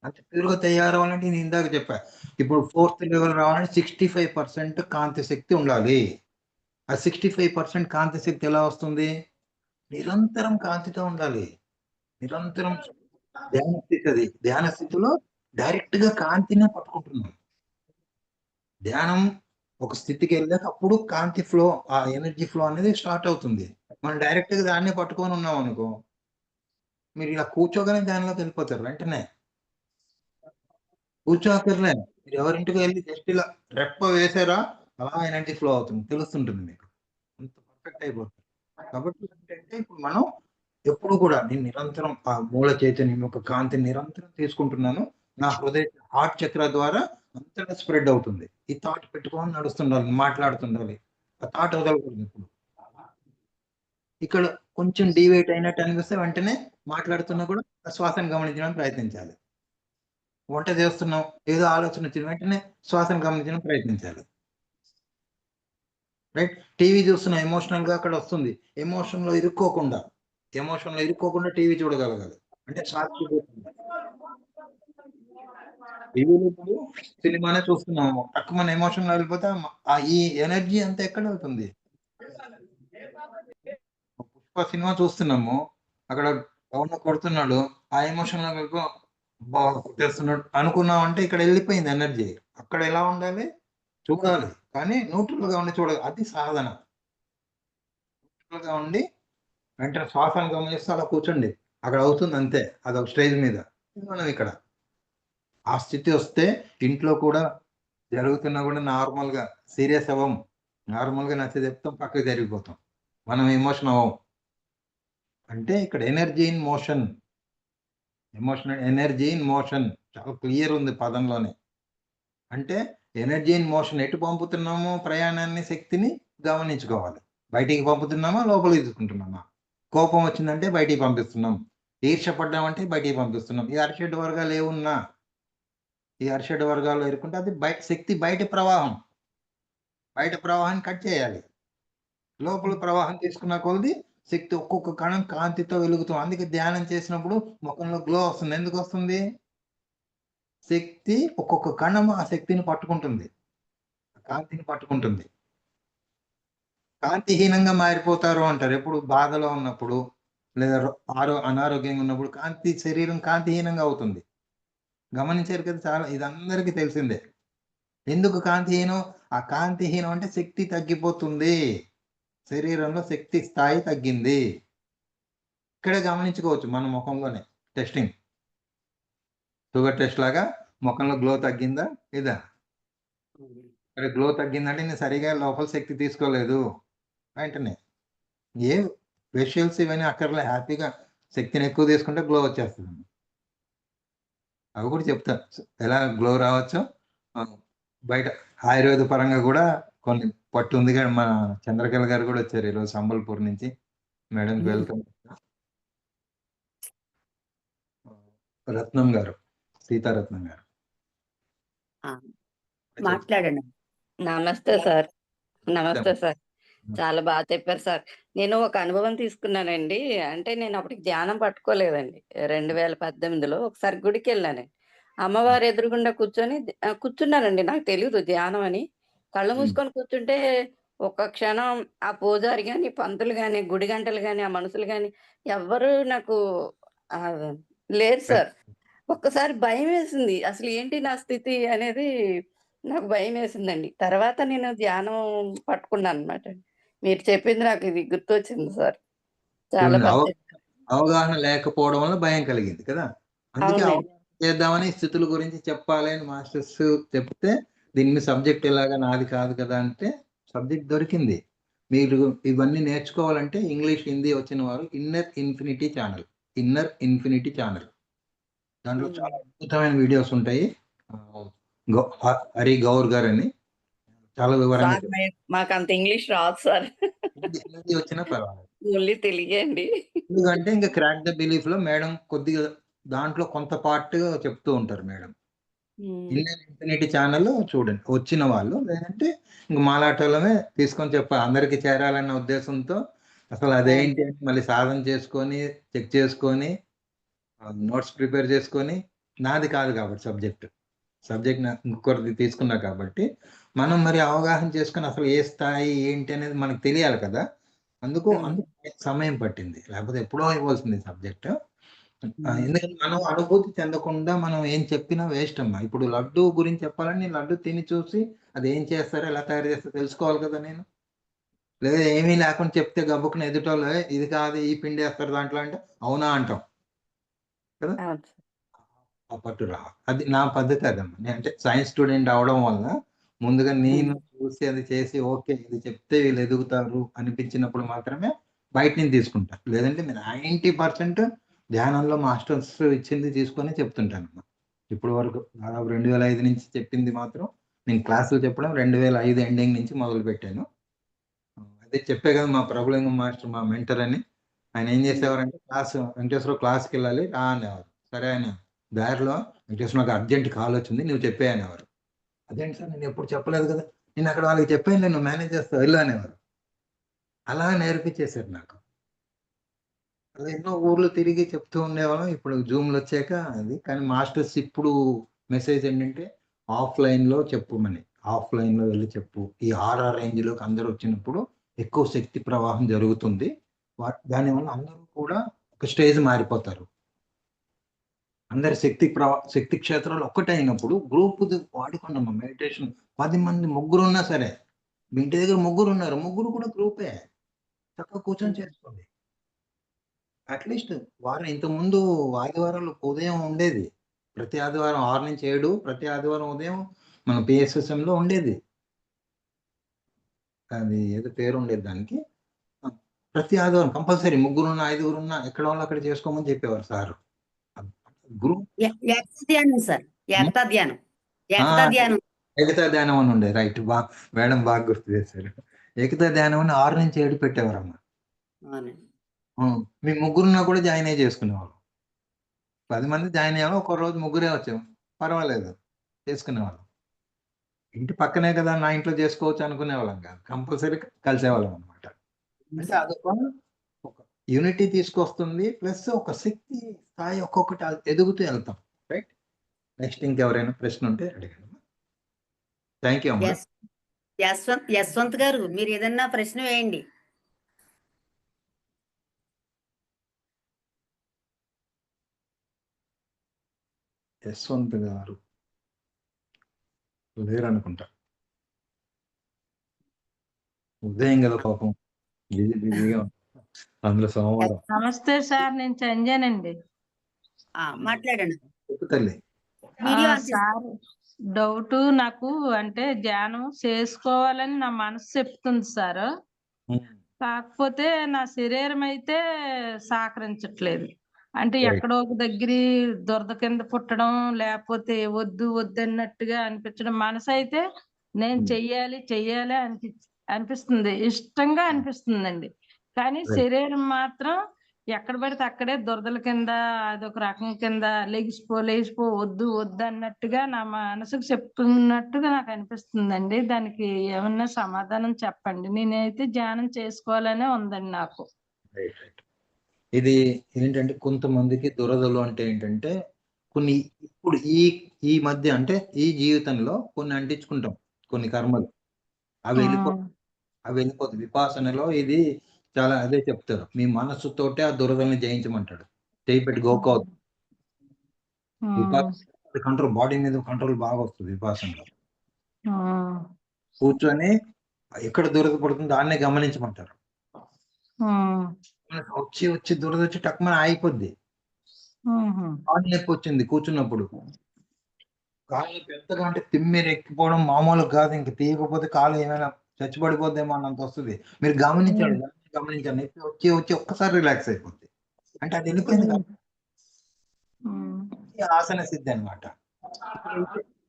అంత ప్యూర్గా తయారవ్వాలంటే నేను ఇందాక చెప్పా, ఇప్పుడు 4th లెవెల్ రావాలంటే 65% కాంతి శక్తి ఉండాలి. ఆ 65% కాంతి శక్తి ఎలా వస్తుంది? నిరంతరం కాంతితో ఉండాలి. నిరంతరం ధ్యాన స్థితి, అది ధ్యాన స్థితిలో డైరెక్ట్ గా కాంతినే పట్టుకుంటున్నాం. ధ్యానం ఒక స్థితికి వెళ్ళాక అప్పుడు కాంతి ఫ్లో, ఆ ఎనర్జీ ఫ్లో అనేది స్టార్ట్ అవుతుంది. మనం డైరెక్ట్ గా దాన్నే పట్టుకొని ఉన్నాం అనుకో, మీరు ఇలా కూర్చోగానే ధ్యానంలోకి వెళ్ళిపోతారు. వెంటనే కూర్చోక్కర్లే, మీరు ఎవరింటికి వెళ్ళి జస్ట్ ఇలా రెప్ప వేసారా అలా ఎనర్జీ ఫ్లో అవుతుంది, తెలుస్తుంటుంది మీకు. అంత పర్ఫెక్ట్ అయిపోతుంది. కాబట్టి ఏంటంటే ఇప్పుడు మనం ఎప్పుడు కూడా నేను నిరంతరం ఆ మూల చైతన్యం యొక్క కాంతిని నిరంతరం తీసుకుంటున్నాను. నా హృదయ హార్ట్ చక్ర ద్వారా అంతటా స్ప్రెడ్ అవుతుంది. ఈ థాట్ పెట్టుకొని నడుస్తుండాలి, మాట్లాడుతుండాలి. ఆ థాట్ వదలకూడదు ఇప్పుడు. ఇక్కడ కొంచెం డీవేట్ అయినట్టు అనిపిస్తే వెంటనే మాట్లాడుతున్నా కూడా ఆ శ్వాసను గమనించడానికి ప్రయత్నించాలి. వంట చేస్తున్నాం, ఏదో ఆలోచన వచ్చిన వెంటనే శ్వాసను గమనించడానికి ప్రయత్నించాలి. రైట్? టీవీ చూస్తున్నాం, ఎమోషనల్ గా అక్కడ వస్తుంది. ఎమోషన్ లో ఇరుక్కోకుండా టీవీ చూడగలగాలి. అంటే టీవీలో ఇప్పుడు సినిమానే చూస్తున్నాము, తక్కువ మన ఎమోషన్ లో వెళ్ళిపోతే ఈ ఎనర్జీ అంతా ఎక్కడ వెళ్తుంది? పుష్ప సినిమా చూస్తున్నాము, అక్కడ ఎవరినో కొడుతున్నాడు, ఆ ఎమోషన్ లో వెళ్ళిపో బాగా కొట్టేస్తున్నాడు అనుకున్నాం అంటే ఇక్కడ వెళ్ళిపోయింది ఎనర్జీ. అక్కడ ఎలా ఉండాలి? చూడాలి, కానీ న్యూట్రల్ గా ఉండి చూడాలి. అది సాధన. న్యూట్రల్ గా ఉండి వెంటనే శ్వాసను గమనిస్తూ అలా కూర్చోండి, అక్కడ అవుతుంది అంతే. అదొక స్టేజ్ మీద, మనం ఇక్కడ ఆ స్థితి వస్తే ఇంట్లో కూడా జరుగుతున్నా కూడా నార్మల్ గా సీరియస్ అవ్వం. నార్మల్ గా నచ్చ చెప్తాం, పక్కకి జరిగిపోతాం, మనం ఎమోషన్ అవ్వం. అంటే ఇక్కడ energy in motion, emotional energy in motion చాలా క్లియర్ ఉంది పదంలోనే. అంటే ఎనర్జీ ఇన్ మోషన్ ఎటు పంపుతున్నామో ప్రయాణాన్ని, శక్తిని గమనించుకోవాలి. బయటికి పంపుతున్నామా, లోపలికి తీసుకుంటున్నామా? కోపం వచ్చిందంటే బయటికి పంపిస్తున్నాం, ఈర్షపడ్డామంటే బయటికి పంపిస్తున్నాం. ఈ అరిషడ్ వర్గాలు ఏమున్నా, ఈ అరిషడ్ వర్గాల్లో ఇరుకుంటే అది శక్తి బయట ప్రవాహాన్ని కట్ చేయాలి. లోపల ప్రవాహం తీసుకున్న కొలది శక్తి ఒక్కొక్క కణం కాంతితో వెలుగుతుంది. అందుకే ధ్యానం చేసినప్పుడు ముఖంలో గ్లో వస్తుంది. ఎందుకు వస్తుంది? శక్తి ఒక్కొక్క కణం ఆ శక్తిని పట్టుకుంటుంది, కాంతిని పట్టుకుంటుంది. కాంతిహీనంగా మారిపోతారు అంటారు ఎప్పుడు బాధలో ఉన్నప్పుడు, లేదా అనారోగ్యంగా ఉన్నప్పుడు శరీరం కాంతిహీనంగా అవుతుంది. గమనించారు కదా, చాలా ఇది అందరికీ తెలిసిందే. ఎందుకు కాంతిహీనం? ఆ కాంతిహీనం అంటే శక్తి తగ్గిపోతుంది, శరీరంలో శక్తి స్థాయి తగ్గింది. ఇక్కడే గమనించుకోవచ్చు మన ముఖంలోనే. టెస్టింగ్, షుగర్ టెస్ట్ లాగా ముఖంలో గ్లో తగ్గిందా ఇదా? ఇక్కడ గ్లో తగ్గిందంటే నేను సరిగా లోపల శక్తి తీసుకోలేదు. వెంటనే ఏ ఫేషియల్స్ ఇవన్నీ అక్కర్లే, హ్యాపీగా శక్తిని ఎక్కువ తీసుకుంటే గ్లో వచ్చేస్తుంది. అవి కూడా చెప్తా ఎలా గ్లో రావచ్చో. బయట ఆయుర్వేద పరంగా కూడా కొన్ని పట్టు ఉంది కానీ మన చంద్రకళ గారు కూడా వచ్చారు ఈరోజు సంబల్పూర్ నుంచి. Madam welcome. రత్నం గారు, సీతారత్నం గారు మాట్లాడండి. నమస్తే సార్. నమస్తే సార్. చాలా బాగా చెప్పారు సార్. నేను ఒక అనుభవం తీసుకున్నానండి. అంటే నేను అప్పటికి ధ్యానం పట్టుకోలేదండి. 2018లో ఒకసారి గుడికెళ్ళానండి. అమ్మవారు ఎదురుగుండా కూర్చున్నానండి. నాకు తెలీదు ధ్యానం అని. కళ్ళు మూసుకొని కూర్చుంటే ఒక్క క్షణం ఆ పూజారి గాని, పంతులు గాని, గుడి గంటలు గాని, ఆ మనుషులు గాని ఎవ్వరు నాకు లేరు సార్. ఒక్కసారి భయమేసింది. అసలు ఏంటి నా స్థితి అనేది నాకు భయమేసిందండి. తర్వాత నేను ధ్యానం పట్టుకున్నాననమాట. మీరు చెప్పింది నాకు ఇది గుర్తొచ్చింది సార్. చాలా చూడండి, బాగా చెప్పారు. అవగాహన లేకపోవడం వల్ల భయం కలిగింది కదా. అందుకే అవునండి. అవగాహన చేద్దామని స్థితుల గురించి చెప్పాలి అని మాస్టర్స్ చెప్తే, దీన్ని సబ్జెక్ట్ ఎలాగా నాది కాదు కదా అంటే సబ్జెక్ట్ దొరికింది. మీరు ఇవన్నీ నేర్చుకోవాలంటే ఇంగ్లీష్, హిందీ వచ్చిన వారు ఇన్నర్ ఇన్ఫినిటీ ఛానల్, దాంట్లో చాలా అద్భుతమైన వీడియోస్ ఉంటాయి. హరి గౌర్ గారు అని చాలా వివరంగా సార్ మాకు అంత ఇంగ్లీష్ రాదు సార్. హిందీ వచ్చినా పర్వాలేదు. ఓన్లీ తెలుగే అండి. ఎందుకంటే ఇంకా క్రాక్ ద బిలీఫ్ లో మేడం కొద్దిగా దాంట్లో కొంత పార్ట్ చెప్తూ ఉంటారు మేడం. ఇండియన్ ఇన్ఫినిటీ ఛానల్ చూడండి వచ్చిన వాళ్ళు, లేదంటే ఇంక మాలాటోళ్ళమే తీసుకొని చెప్పాలి అందరికి చేరాలన్న ఉద్దేశంతో. అసలు అదేంటి అని మళ్ళీ సాధన చేసుకొని చెక్ చేసుకొని నోట్స్ ప్రిపేర్ చేసుకొని, నాది కాదు కాబట్టి సబ్జెక్ట్ ఇంకొకరిది తీసుకున్నా కాబట్టి మనం మరి అవగాహన చేసుకొని అసలు ఏ స్థాయి ఏంటి అనేది మనకు తెలియాలి కదా. అందుకు సమయం పట్టింది, లేకపోతే ఎప్పుడో ఇవ్వాల్సింది సబ్జెక్ట్. ఎందుకంటే మనం అనుభూతి చెందకుండా మనం ఏం చెప్పినా వేస్ట్ అమ్మా. ఇప్పుడు లడ్డు గురించి చెప్పాలని లడ్డు తిని చూసి అది ఏం చేస్తారో ఎలా తయారు చేస్తారో తెలుసుకోవాలి కదా నేను. లేదా ఏమీ లేకుండా చెప్తే గబుక్కున ఎదుటోళ్ళు ఇది కాదు ఈ పిండి వేస్తారు దాంట్లో అంటే అవునా అంటాం కదా. ఆ పట్టు రా, అది నా పద్ధతి అదమ్మా. నేను అంటే సైన్స్ స్టూడెంట్ అవడం వల్ల ముందుగా నేను చూసి అది చేసి ఓకే ఇది చెప్తే వీళ్ళు ఎదుగుతారు అనిపించినప్పుడు మాత్రమే బయట నుంచి తీసుకుంటా. లేదంటే 90% ధ్యానంలో మాస్టర్స్ ఇచ్చింది తీసుకొని చెప్తుంటానమ్మా. ఇప్పుడు వరకు దాదాపు 2005 నుంచి చెప్పింది మాత్రం నేను క్లాసులు చెప్పడం 2005 ఎండింగ్ నుంచి మొదలు పెట్టాను. అదే చెప్పే కదా మా ప్రభులింగం మాస్టర్ మా మెంటర్ అని. ఆయన ఏం చేసేవారంటే వెంకటేశ్వరరావు క్లాస్కి వెళ్ళాలి రా అనేవారు. సరే అని దారిలో వెంకటేశ్వర నాకు అర్జెంట్ కాల్ వచ్చింది నువ్వు చెప్పే అనేవారు. అదేంటి సార్ నేను ఎప్పుడు చెప్పలేదు కదా, నేను అక్కడ వాళ్ళకి చెప్పాను నేను మేనేజ్ చేస్తా వెళ్ళు అనేవారు. అలా నేర్పించేశారు నాకు. అలా ఎన్నో ఊర్లు తిరిగి చెప్తూ ఉండేవాళ్ళం. ఇప్పుడు జూమ్లు వచ్చాక అది. కానీ మాస్టర్స్ ఇప్పుడు మెసేజ్ ఏంటంటే ఆఫ్లైన్లో చెప్పమని, ఆఫ్లైన్లో వెళ్ళి చెప్పు. ఈ ఆర్ఆర్ రేంజ్లోకి అందరూ వచ్చినప్పుడు ఎక్కువ శక్తి ప్రవాహం జరుగుతుంది. దానివల్ల అందరూ కూడా ఒక స్టేజ్ మారిపోతారు. అందరి శక్తి క్షేత్రాలు ఒక్కటే అయినప్పుడు గ్రూప్ వాడుకున్నాము మెడిటేషన్. 10 మంది ముగ్గురు ఉన్నా సరే, మీ ఇంటి దగ్గర ముగ్గురు ఉన్నారు, ముగ్గురు కూడా గ్రూపే, చక్కగా కూర్చొని చేసుకోండి. అట్లీస్ట్ వారం ఇంతకుముందు ఆదివారాలు ఉదయం ఉండేది, ప్రతి ఆదివారం 6 నుంచి 7, ప్రతి ఆదివారం ఉదయం మన పిఎస్ఎస్ఎంలో ఉండేది. అది ఏదో పేరు ఉండేది దానికి. ప్రతి ఆదివారం కంపల్సరీ ముగ్గురున్నా 5గురున్నా ఎక్కడ వాళ్ళు అక్కడ చేసుకోమని చెప్పేవారు సార్. గ్రూప్ ధ్యానం సార్, ఏకతా ధ్యానం ఏకతా ధ్యానం అని ఉండే. రైట్, మేడం బాగా గుర్తు చేశారు. ఏకతా ధ్యానం అని 6 నుంచి 7 పెట్టేవారమ్మా. మీ ముగ్గురున్నా కూడా జాయిన్ అయ్యి చేసుకునేవాళ్ళం. 10 మంది జాయిన్ అయ్యాము, ఒక రోజు ముగ్గురే వచ్చాము, పర్వాలేదు చేసుకునేవాళ్ళం. ఇంటి పక్కనే కదా నా ఇంట్లో చేసుకోవచ్చు అనుకునేవాళ్ళం కాదు, కంపల్సరీ కలిసేవాళ్ళం అనమాట. అంటే అదొక యూనిటీ తీసుకొస్తుంది, ప్లస్ ఒక శక్తి స్థాయి ఒక్కొక్కటి ఎదుగుతూ వెళ్తాం. రైట్, నెక్స్ట్ ఇంకెవరైనా ప్రశ్న ఉంటే అడిగాను. థ్యాంక్ యూ అమ్మా. యశ్వంత్ గారు మీరు ఏదన్నా ప్రశ్న వేయండి. యశ్వంత్ గారు లేరనుకుంటా, ఉదయం కదా పాపం, బిజీగా అందులో సోమవారం. నమస్తే సార్, నేను సంజయనండి. మాట్లాడండి తల్లి. సార్ డౌట్ నాకు, అంటే ధ్యానం చేసుకోవాలని నా మనసు చెప్తుంది సార్, కాకపోతే నా శరీరం అయితే సహకరించట్లేదు. అంటే ఎక్కడో ఒక దగ్గర దురద కింద పుట్టడం, లేకపోతే వద్దు వద్దు అన్నట్టుగా అనిపించడం. మనసు అయితే నేను చెయ్యాలి అనిపిస్తుంది, ఇష్టంగా అనిపిస్తుందండి. కానీ శరీరం మాత్రం ఎక్కడ పడితే అక్కడే దురదల కింద, అదొక రకం కింద లేచిపో వద్దు వద్దు అన్నట్టుగా నా మనసుకు చెప్తున్నట్టుగా నాకు అనిపిస్తుందండి. దానికి ఏమన్నా సమాధానం చెప్పండి. నేనైతే ధ్యానం చేసుకోవాలనే ఉందండి నాకు. ఇది ఏంటంటే కొంతమందికి దురదలు అంటే ఏంటంటే కొన్ని ఇప్పుడు ఈ మధ్య అంటే ఈ జీవితంలో కొన్ని అంటించుకుంటాం, కొన్ని కర్మలు, అవి వెళ్ళిపోతాయి. విపాసనలో ఇది చాలా అదే చెప్తారు, మీ మనస్సుతోటే ఆ దురదల్ని జయించమంటాడు. చేయి పెట్టి గోకోవద్దు. కంట్రోల్, బాడీ మీద కంట్రోల్ బాగా వస్తుంది విపాసనలో. కూర్చొని ఎక్కడ దురద పడుతుందో దాన్నే గమనించమంటారు. వచ్చి దురద వచ్చి టక్మని ఆగిపోద్ది. కాలు నొప్పి వచ్చింది కూర్చున్నప్పుడు, కాలు పెద్దగా అంటే తిమ్మిరి ఎక్కిపోవడం మామూలు కాదు, ఇంక తీయకపోతే కాలు ఏమైనా చచ్చిపడిపోద్దేమో అన్నంత వస్తుంది. మీరు గమనించండి, నొప్పి వచ్చి ఒక్కసారి రిలాక్స్ అయిపోద్ది. అంటే అది వెళ్ళిపోయింది కాబట్టి ఆసన సిద్ధి అనమాట.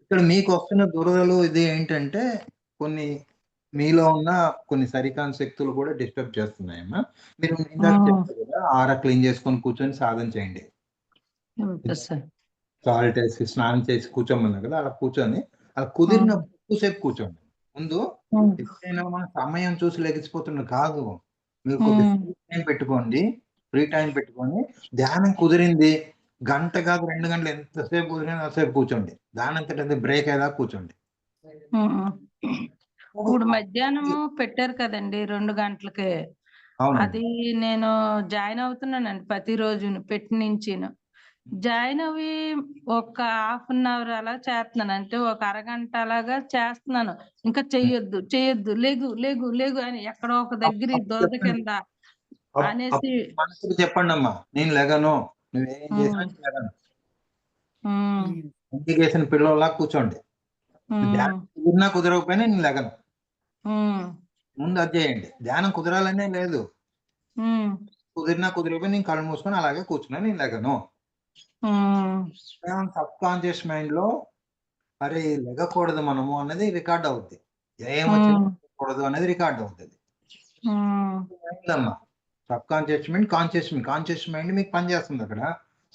ఇక్కడ మీకు వస్తున్న దురదలు ఇది ఏంటంటే కొన్ని మీలో ఉన్న కొన్ని సరికాని శక్తులు కూడా డిస్టర్బ్ చేస్తున్నాయమ్మా. మీరు ఇందాక చెప్పారు కదా, ఆరా క్లీన్ చేసుకొని కూర్చొని సాధన చేయండి. Okay sir. సాల్ట్ వేసి స్నానం చేసి కూర్చోమన్నారు కదా, అలా కూర్చొని అలా కుదిరినప్పుడు ఎక్కువసేపు కూర్చోండి. ముందు ఎప్పుడైనా మన సమయం చూసి లెగిసిపోతున్న కాదు, మీరు కొద్దిగా ఫ్రీ టైం పెట్టుకొని ధ్యానం కుదిరింది, గంట కాదు 2 గంటలు ఎంతసేపు కుదిరినా అంతసేపు కూర్చోండి. దానంతట బ్రేక్ అయ్యేదా కూర్చోండి. ఇప్పుడు మధ్యాహ్నము పెట్టారు కదండి 2 గంటలకే. అవునండి. అది నేను జాయిన్ అవుతున్నానండి ప్రతిరోజు పెట్టి నుంచి జాయిన్ అవి ఒక హాఫ్ అన్ అవర్ అలా చేస్తున్నాను, అంటే ఒక అరగంట అలాగా చేస్తున్నాను. ఇంకా చెయ్యొద్దు లేగు లేగు లేగు అని ఎక్కడో ఒక దగ్గర అప్పుడు దోద చెప్పండి. కింద అనేసి మనసుకు చెప్పండి అమ్మా, నేను లెగను, నువ్వేం చేసినా నేను లెగను. ఇంటికి వేసిన పిల్లలా కూర్చోండి. ధ్యానం కుదిరినా కుదరకపోయినా నేను లెగను. ముందు అది చేయండి. ధ్యానం కుదరాలనే లేదు, కుదిరినా కుదిరకపోయినా నేను కళ్ళు మూసుకొని అలాగే కూర్చున్నా, నేను లెగను. సబ్ కాన్షియస్ మైండ్ లో అరే లెగకూడదు మనము అన్నది రికార్డ్ అవుద్ది, ఏమొచ్చినా లెగకూడదు అనేది రికార్డ్ అవుతుంది. అమ్మా sub conscious mind, conscious mind మీకు పనిచేస్తుంది అక్కడ.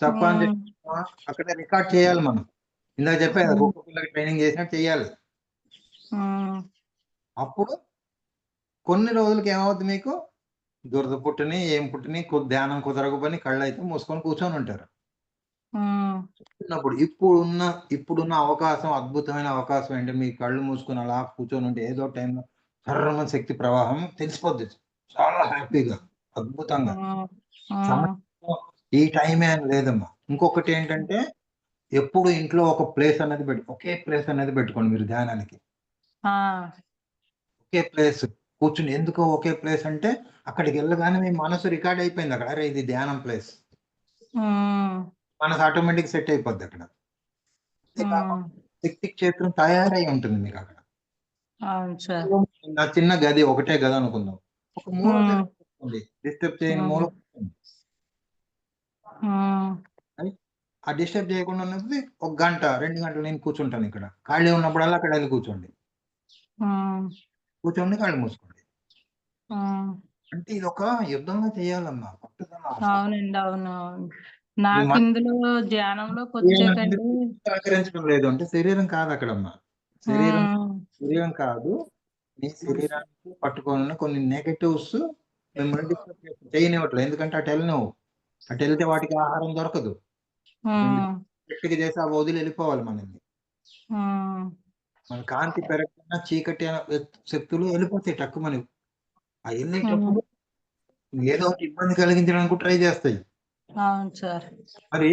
సబ్ కాన్షియస్ అక్కడ రికార్డ్ చేయాలి మనం. ఇందాక చెప్పాను కదా, కుక్క పిల్లకి ట్రైనింగ్ చేసినట్టు చేయాలి. అప్పుడు కొన్ని రోజులకి ఏమవుతుంది, మీకు దురద పుట్టిని ఏం పుట్టిని ధ్యానం కుదరకపోయి కళ్ళు అయితే మూసుకొని కూర్చొని ఉంటారు. ఇప్పుడున్న అవకాశం, అద్భుతమైన అవకాశం ఏంటి, మీ కళ్ళు మూసుకొని అలా కూర్చొని ఉంటే ఏదో టైంలో సర్వమైన శక్తి ప్రవాహం తెలిసిపోద్ది, చాలా హ్యాపీగా, అద్భుతంగా. ఈ టైమే అని లేదమ్మా. ఇంకొకటి ఏంటంటే, ఎప్పుడు ఇంట్లో ఒకే ప్లేస్ అనేది పెట్టుకోండి మీరు ధ్యానానికి. ఒకే ప్లేస్ కూర్చుని, ఎందుకో ఒకే ప్లేస్ అంటే అక్కడికి వెళ్ళగానే మీ మనసు రికార్డ్ అయిపోయింది అక్కడ, అరే ఇది ధ్యానం ప్లేస్, మనసు ఆటోమేటిక్ సెట్ అయిపోద్ది అక్కడ. శక్తి క్షేత్రం తయారై ఉంటుంది మీకు అక్కడ. నా చిన్న గది, ఒకటే గది అనుకుందాం, ఒక మూల పెట్టుకోండి, డిస్టర్బ్ చేయని మూల. ఆ డిస్టర్బ్ చేయకుండా ఉన్నది 1 గంట 2 గంటలు నేను కూర్చుంటాను ఇక్కడ, ఖాళీ ఉన్నప్పుడల్లా అక్కడ వెళ్ళి కూర్చోండి, కళ్ళు మూసుకోండి. అంటే ఇది ఒక యుద్ధంగా చేయాలమ్మా, పట్టుదల. అవునండి, అవును. నాకు ఇందులో ధ్యానంలోకి వచ్చాకండి సహకరించడం లేదు అంటే శరీరం కాదు అక్కడమ్మా, శరీరం కాదు, మీ శరీరానికి పట్టుకోవాలన్న కొన్ని నెగటివ్స్ మిమ్మల్ని డిస్టర్బ్ చేయనివ్వట్లేదు. ఎందుకంటే అటు వెళ్ళినవు, అటు వెళ్తే వాటికి ఆహారం దొరకదు, గట్టిగా చేసి ఆ వదిలి వెళ్ళిపోవాలి మనల్ని. మన కాంతి పెరగకుండా చీకటి శక్తులు వెళ్ళిపోతాయి టక్కుమని. ఆ వెళ్ళేటప్పుడు ఏదో ఒకటి ఇబ్బంది కలిగించడానికి ట్రై చేస్తాయి. మరి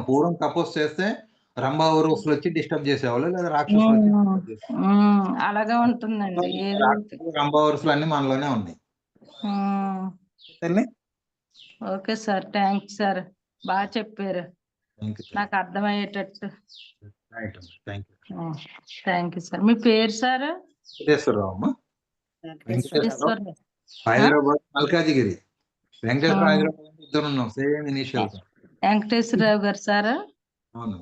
పూర్వం తపస్సు చేస్తే రంభా ఊర్వశులు వచ్చి డిస్టర్బ్ చేసేవాళ్ళు, లేదా రాక్షసులు వచ్చి అలాగా ఉంటుందండి. రంభా ఊర్వశులు అన్ని మనలోనే ఉన్నాయి. ఓకే సార్, థ్యాంక్స్ సార్, బాగా చెప్పారు, నాకు అర్థమయ్యేటట్టు. Thank you sir. మీ పేరు సార్? వెంకటేశ్వరరావు అమ్మా. వెంకటేశ్వరరావు, హైదరాబాద్ మల్కాజిగిరి. వెంకటేశ్వర హైదరాబాద్ ఇద్దరు ఉన్నాం, సేమ్ ఇనిషియల్. వెంకటేశ్వరరావు గారు సార్? అవును.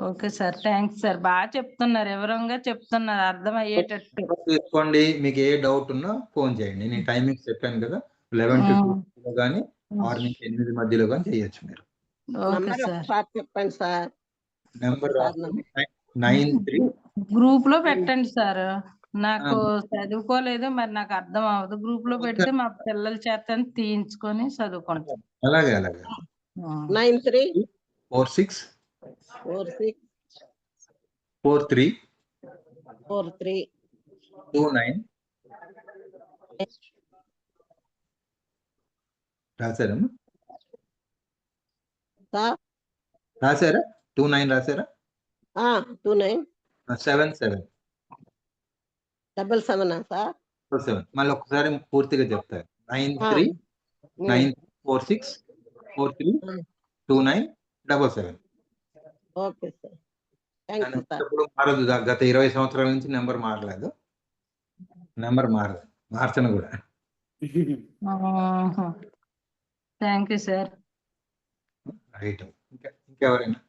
ఓకే సార్, థ్యాంక్స్ సార్, బాగా చెప్తున్నారు, వివరంగా చెప్తున్నారు, అర్థమయ్యేటట్టు. తీసుకోండి, మీకు ఏ డౌట్ ఉన్నా ఫోన్ చేయండి. నేను టైమింగ్స్ చెప్పాను కదా, 11 to 2 కానీ 6 నుంచి 8 మధ్యలో కానీ చేయొచ్చు మీరు. ఓకే సార్, చెప్పండి సార్. నెంబర్ 93. గ్రూప్ లో పెట్టండి సార్, నాకు చదువుకోలేదు, మరి నాకు అర్థం అవ్వదు. గ్రూప్ లో పెడితే మా పిల్లల చేత తీయించుకొని చదువుకుంటాం. అలాగే 93 46 46 43 43 29. రాశారమ్మా? రాశారా? 29 రాశారా? 29 77 77 సార్? 7. మళ్ళీ ఒకసారి పూర్తిగా చెప్తారు. 93 46 43 29 77. Okay sir, thank you sir. ఎప్పుడు మారదు, గత 20 సంవత్సరాల నుంచి నెంబర్ మారలేదు, నెంబర్ మారదు, మార్చను కూడా. Thank you sir. రైట్. ఇంకెవరైనా?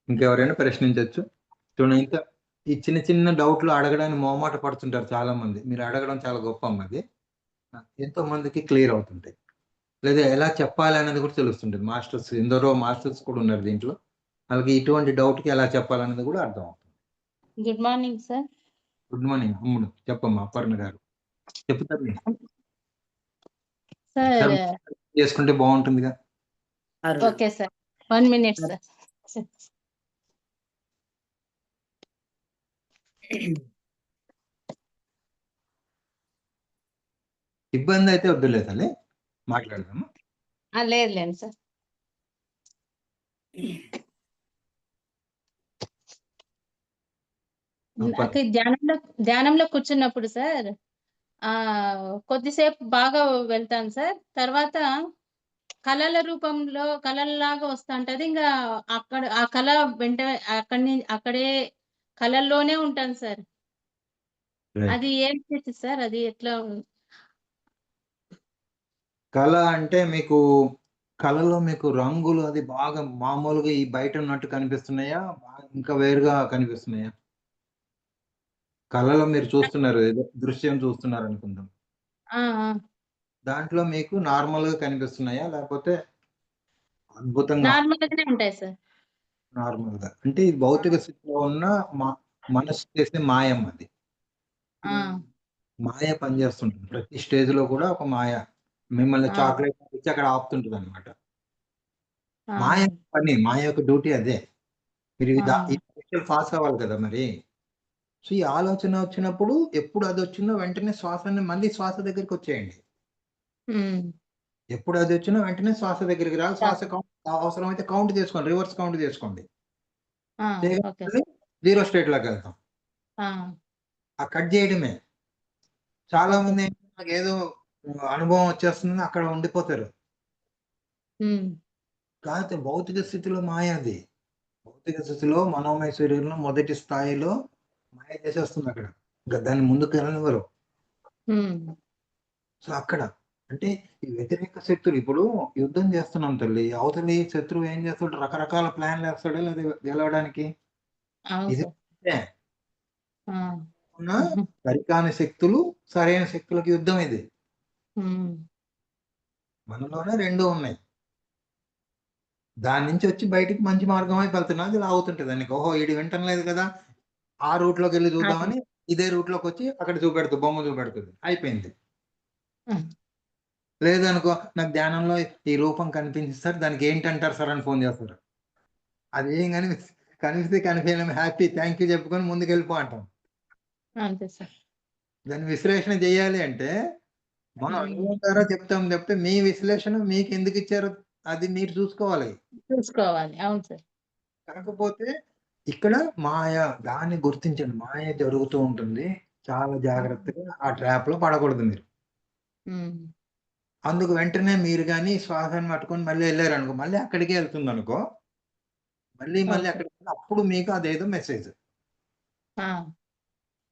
ఇంకెవరైనా ప్రశ్నించవచ్చు. చూడండి, ఇంత ఈ చిన్న చిన్న డౌట్లు అడగడానికి మొహమాట పడుతుంటారు చాలా మంది. మీరు అడగడం చాలా గొప్ప అమ్మ అది. ఎంతో మందికి క్లియర్ అవుతుంటాయి. లేదా ఎలా చెప్పాలి అనేది కూడా తెలుస్తుంటుంది. మాస్టర్స్ ఎందరో మాస్టర్స్ కూడా ఉన్నారు దీంట్లో. వాళ్ళకి ఇటువంటి డౌట్‌కి ఎలా చెప్పాలనేది కూడా అర్థం అవుతుంది. Good morning sir. Good morning అమ్ముడు. చెప్పమ్మా అపర్ణ గారు. చెప్తారు మీరు. సార్ ఒకసారి చేసుకుంటే బాగుంటుందిగా. Aruna. Okay sir. 1 minute sir. ఇబ్బంది అయితే వద్దులే తల్లి, మాట్లాడదాము. లేదులేండి సార్. నాకు ధ్యానంలో కూర్చున్నప్పుడు సార్ కొద్దిసేపు బాగా వెళ్తాను సార్. తర్వాత కళల రూపంలో కళల్లాగా వస్తుంటది. ఇంకా అక్కడ ఆ కళ వెంట అక్కడే కళల్లోనే ఉంటాను సార్. అది ఏం స్థితి సార్? అది ఎట్లా? కళ అంటే మీకు కళలో మీకు రంగులు అది బాగా మామూలుగా ఈ బయట ఉన్నట్టు కనిపిస్తున్నాయా, ఇంకా వేరుగా కనిపిస్తున్నాయా? కళలో మీరు చూస్తున్నారు, ఏదో దృశ్యం చూస్తున్నారు అనుకుందాం. దాంట్లో మీకు నార్మల్ గా కనిపిస్తున్నాయా, లేకపోతే అద్భుతంగా? నార్మల్ గానే ఉంటాయి సార్. నార్మల్ గా అంటే ఈ భౌతిక స్థితిలో ఉన్న మనసు చేసే మాయం అది. మాయ పనిచేస్తుంటుంది ప్రతి స్టేజ్ లో కూడా. ఒక మాయ మిమ్మల్ని చాక్లెట్ ఇచ్చి అక్కడ ఆపుతుంటుంది అనమాట. మాయ పని, మాయ యొక్క డ్యూటీ అదే. మీరు పాస్ అవ్వాలి కదా మరి. సో ఈ ఆలోచన వచ్చినప్పుడు ఎప్పుడు అది వచ్చిందో వెంటనే మళ్ళీ శ్వాస దగ్గరికి వచ్చేయండి. ఎప్పుడు అది వచ్చినా వెంటనే శ్వాస దగ్గరికి రాలి శ్వాస అవసరం అయితే కౌంట్ చేసుకోండి, రివర్స్ కౌంట్ చేసుకోండి. 0 స్టేట్ లోకి వెళ్తాం. ఆ కట్ చేయడమే. చాలా మంది నాకు ఏదో అనుభవం వచ్చేస్తుంది అక్కడ ఉండిపోతారు. కాకపోతే భౌతిక స్థితిలో మాయ అది. భౌతిక స్థితిలో మనోమయ శరీరంలో మొదటి స్థాయిలో మాయ చేసేస్తుంది అక్కడ. దాన్ని ముందుకు వెళ్ళనివ్వరు. సో అక్కడ అంటే ఈ వ్యతిరేక శక్తులు ఇప్పుడు యుద్ధం చేస్తున్నాం తల్లి. అవతలి శత్రువు ఏం చేస్తాడు, రకరకాల ప్లాన్లు వేస్తాడు లేదా గెలవడానికి. ఇది సరికాని శక్తులు, సరైన శక్తులకు యుద్ధం ఇది. మనలోనే 2 ఉన్నాయి. దాని నుంచి వచ్చి బయటికి మంచి మార్గం వైపు వెళ్తున్నా అది లాగుతుంటది దానికి. ఓహో ఈడు వింటం లేదు కదా, ఆ రూట్ లోకి వెళ్ళి చూద్దామని ఇదే రూట్ లోకి వచ్చి అక్కడ చూపెడుతుంది, బొమ్మ చూపెడుతుంది, అయిపోయింది. లేదనుకో నాకు ధ్యానంలో ఈ రూపం కనిపించిస్తారు, దానికి ఏంటంటారు సార్ అని ఫోన్ చేస్తారు. అది ఏం కనిపిస్తే కనిపించలేము, హ్యాపీ థ్యాంక్ యూ చెప్పుకొని ముందుకు వెళ్ళిపో అంటాం. దాన్ని విశ్లేషణ చేయాలి అంటే మనం అనుభవం ద్వారా చెప్తాం చెప్తే మీ విశ్లేషణ మీకు ఎందుకు ఇచ్చారో అది మీరు చూసుకోవాలి. అవును సార్. కాకపోతే ఇక్కడ మాయ, దాన్ని గుర్తించండి. మాయ జరుగుతూ ఉంటుంది, చాలా జాగ్రత్తగా ఆ ట్రాప్ లో పడకూడదు మీరు. అందుకు వెంటనే మీరు కానీ శ్వాసను పట్టుకొని మళ్ళీ వెళ్ళారు అనుకో, మళ్ళీ అక్కడికే వెళ్తుంది అనుకో, మళ్ళీ అక్కడికి అప్పుడు మీకు అదేదో మెసేజ్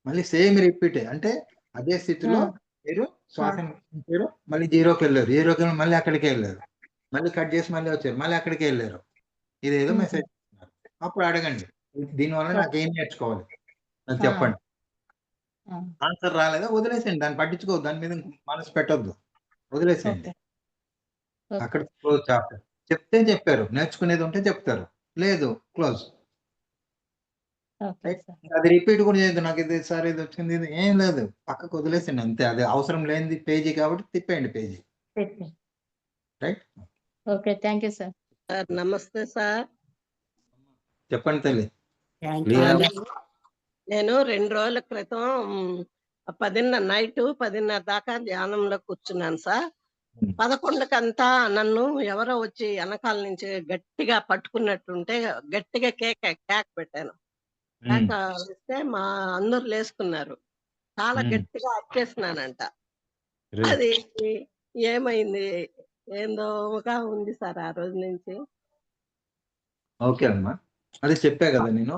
మళ్ళీ సేమ్ రిపీటే. అంటే అదే స్థితిలో మీరు శ్వాసను పట్టించారు, మళ్ళీ 0కి వెళ్ళారు, 0కి వెళ్ళి మళ్ళీ అక్కడికే వెళ్ళారు, మళ్ళీ కట్ చేసి మళ్ళీ వచ్చారు, మళ్ళీ అక్కడికే వెళ్ళారు. ఇదేదో మెసేజ్ ఇస్తున్నారు. అప్పుడు అడగండి దీనివల్ల నాకేం నేర్చుకోవాలి నాకు చెప్పండి. ఆన్సర్ రాలేదా వదిలేసేయండి, దాన్ని పట్టించుకోవద్దు, దాని మీద మనసు పెట్టొద్దు, వదిలేసేయండి. అక్కడ క్లోజ్ చాప్టర్. చెప్తే చెప్పారు, నేర్చుకునేది ఉంటే చెప్తారు, లేదు క్లోజ్. అది రిపీట్ కూడా చేయొద్దు, నాకు ఇది సార్ ఇది వచ్చింది, ఇది ఏం లేదు, పక్కకు వదిలేసిండి అంతే. అది అవసరం లేనిది పేజీ కాబట్టి తిప్పేయండి పేజీ. Right. Okay, thank you sir. Sir నమస్తే సార్. చెప్పండి తల్లి. నేను 2 రోజుల క్రితం 10:30 నైట్ 10:30 దాకా ధ్యానంలో కూర్చున్నాను సార్. 11కంతా నన్ను ఎవరో వచ్చి వెనకాల నుంచి గట్టిగా పట్టుకున్నట్టుంటే గట్టిగా కేక్ పెట్టాను. కేక వేస్తే మా అందరు లేసుకున్నారు. చాలా గట్టిగా అరిచేసినానంట. అది ఏమైంది ఏందోగా ఉంది సార్ ఆ రోజు నుంచి. ఓకే అమ్మా, అది చెప్పా కదా నేను.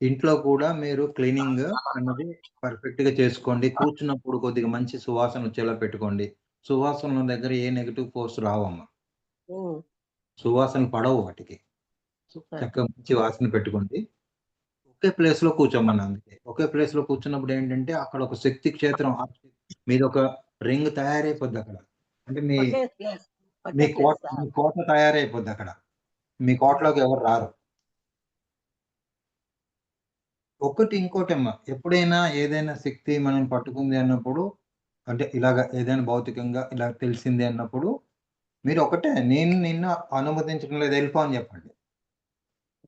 ఇంట్లో కూడా మీరు క్లీనింగ్ అన్నది పర్ఫెక్ట్ గా చేసుకోండి. కూర్చున్నప్పుడు కొద్దిగా మంచి సువాసన వచ్చేలా పెట్టుకోండి. సువాసనల దగ్గర ఏ నెగిటివ్ ఫోర్స్ రావమ్మా, సువాసన పడవు వాటికి. చక్కగా మంచి వాసన పెట్టుకోండి. ఒకే ప్లేస్ లో కూర్చోమన్నా. అందుకే ఒకే ప్లేస్ లో కూర్చున్నప్పుడు ఏంటంటే అక్కడ ఒక శక్తి క్షేత్రం మీద ఒక రింగ్ తయారైపోద్ది అక్కడ. అంటే మీ ఒకే ప్లేస్ మీ ఒకే కోట ప్లేస్ మీ కోట తయారైపోద్ది అక్కడ. మీ కోటలోకి ఎవరు రారు. ఇంకోటమ్మా, ఎప్పుడైనా ఏదైనా శక్తి మనం పట్టుకుంది అన్నప్పుడు, అంటే ఇలాగ ఏదైనా భౌతికంగా ఇలా తెలిసింది అన్నప్పుడు, మీరు ఒకటే, నేను నిన్ను అనుమతించడం లేదు, వెళ్ళిపో అని చెప్పండి.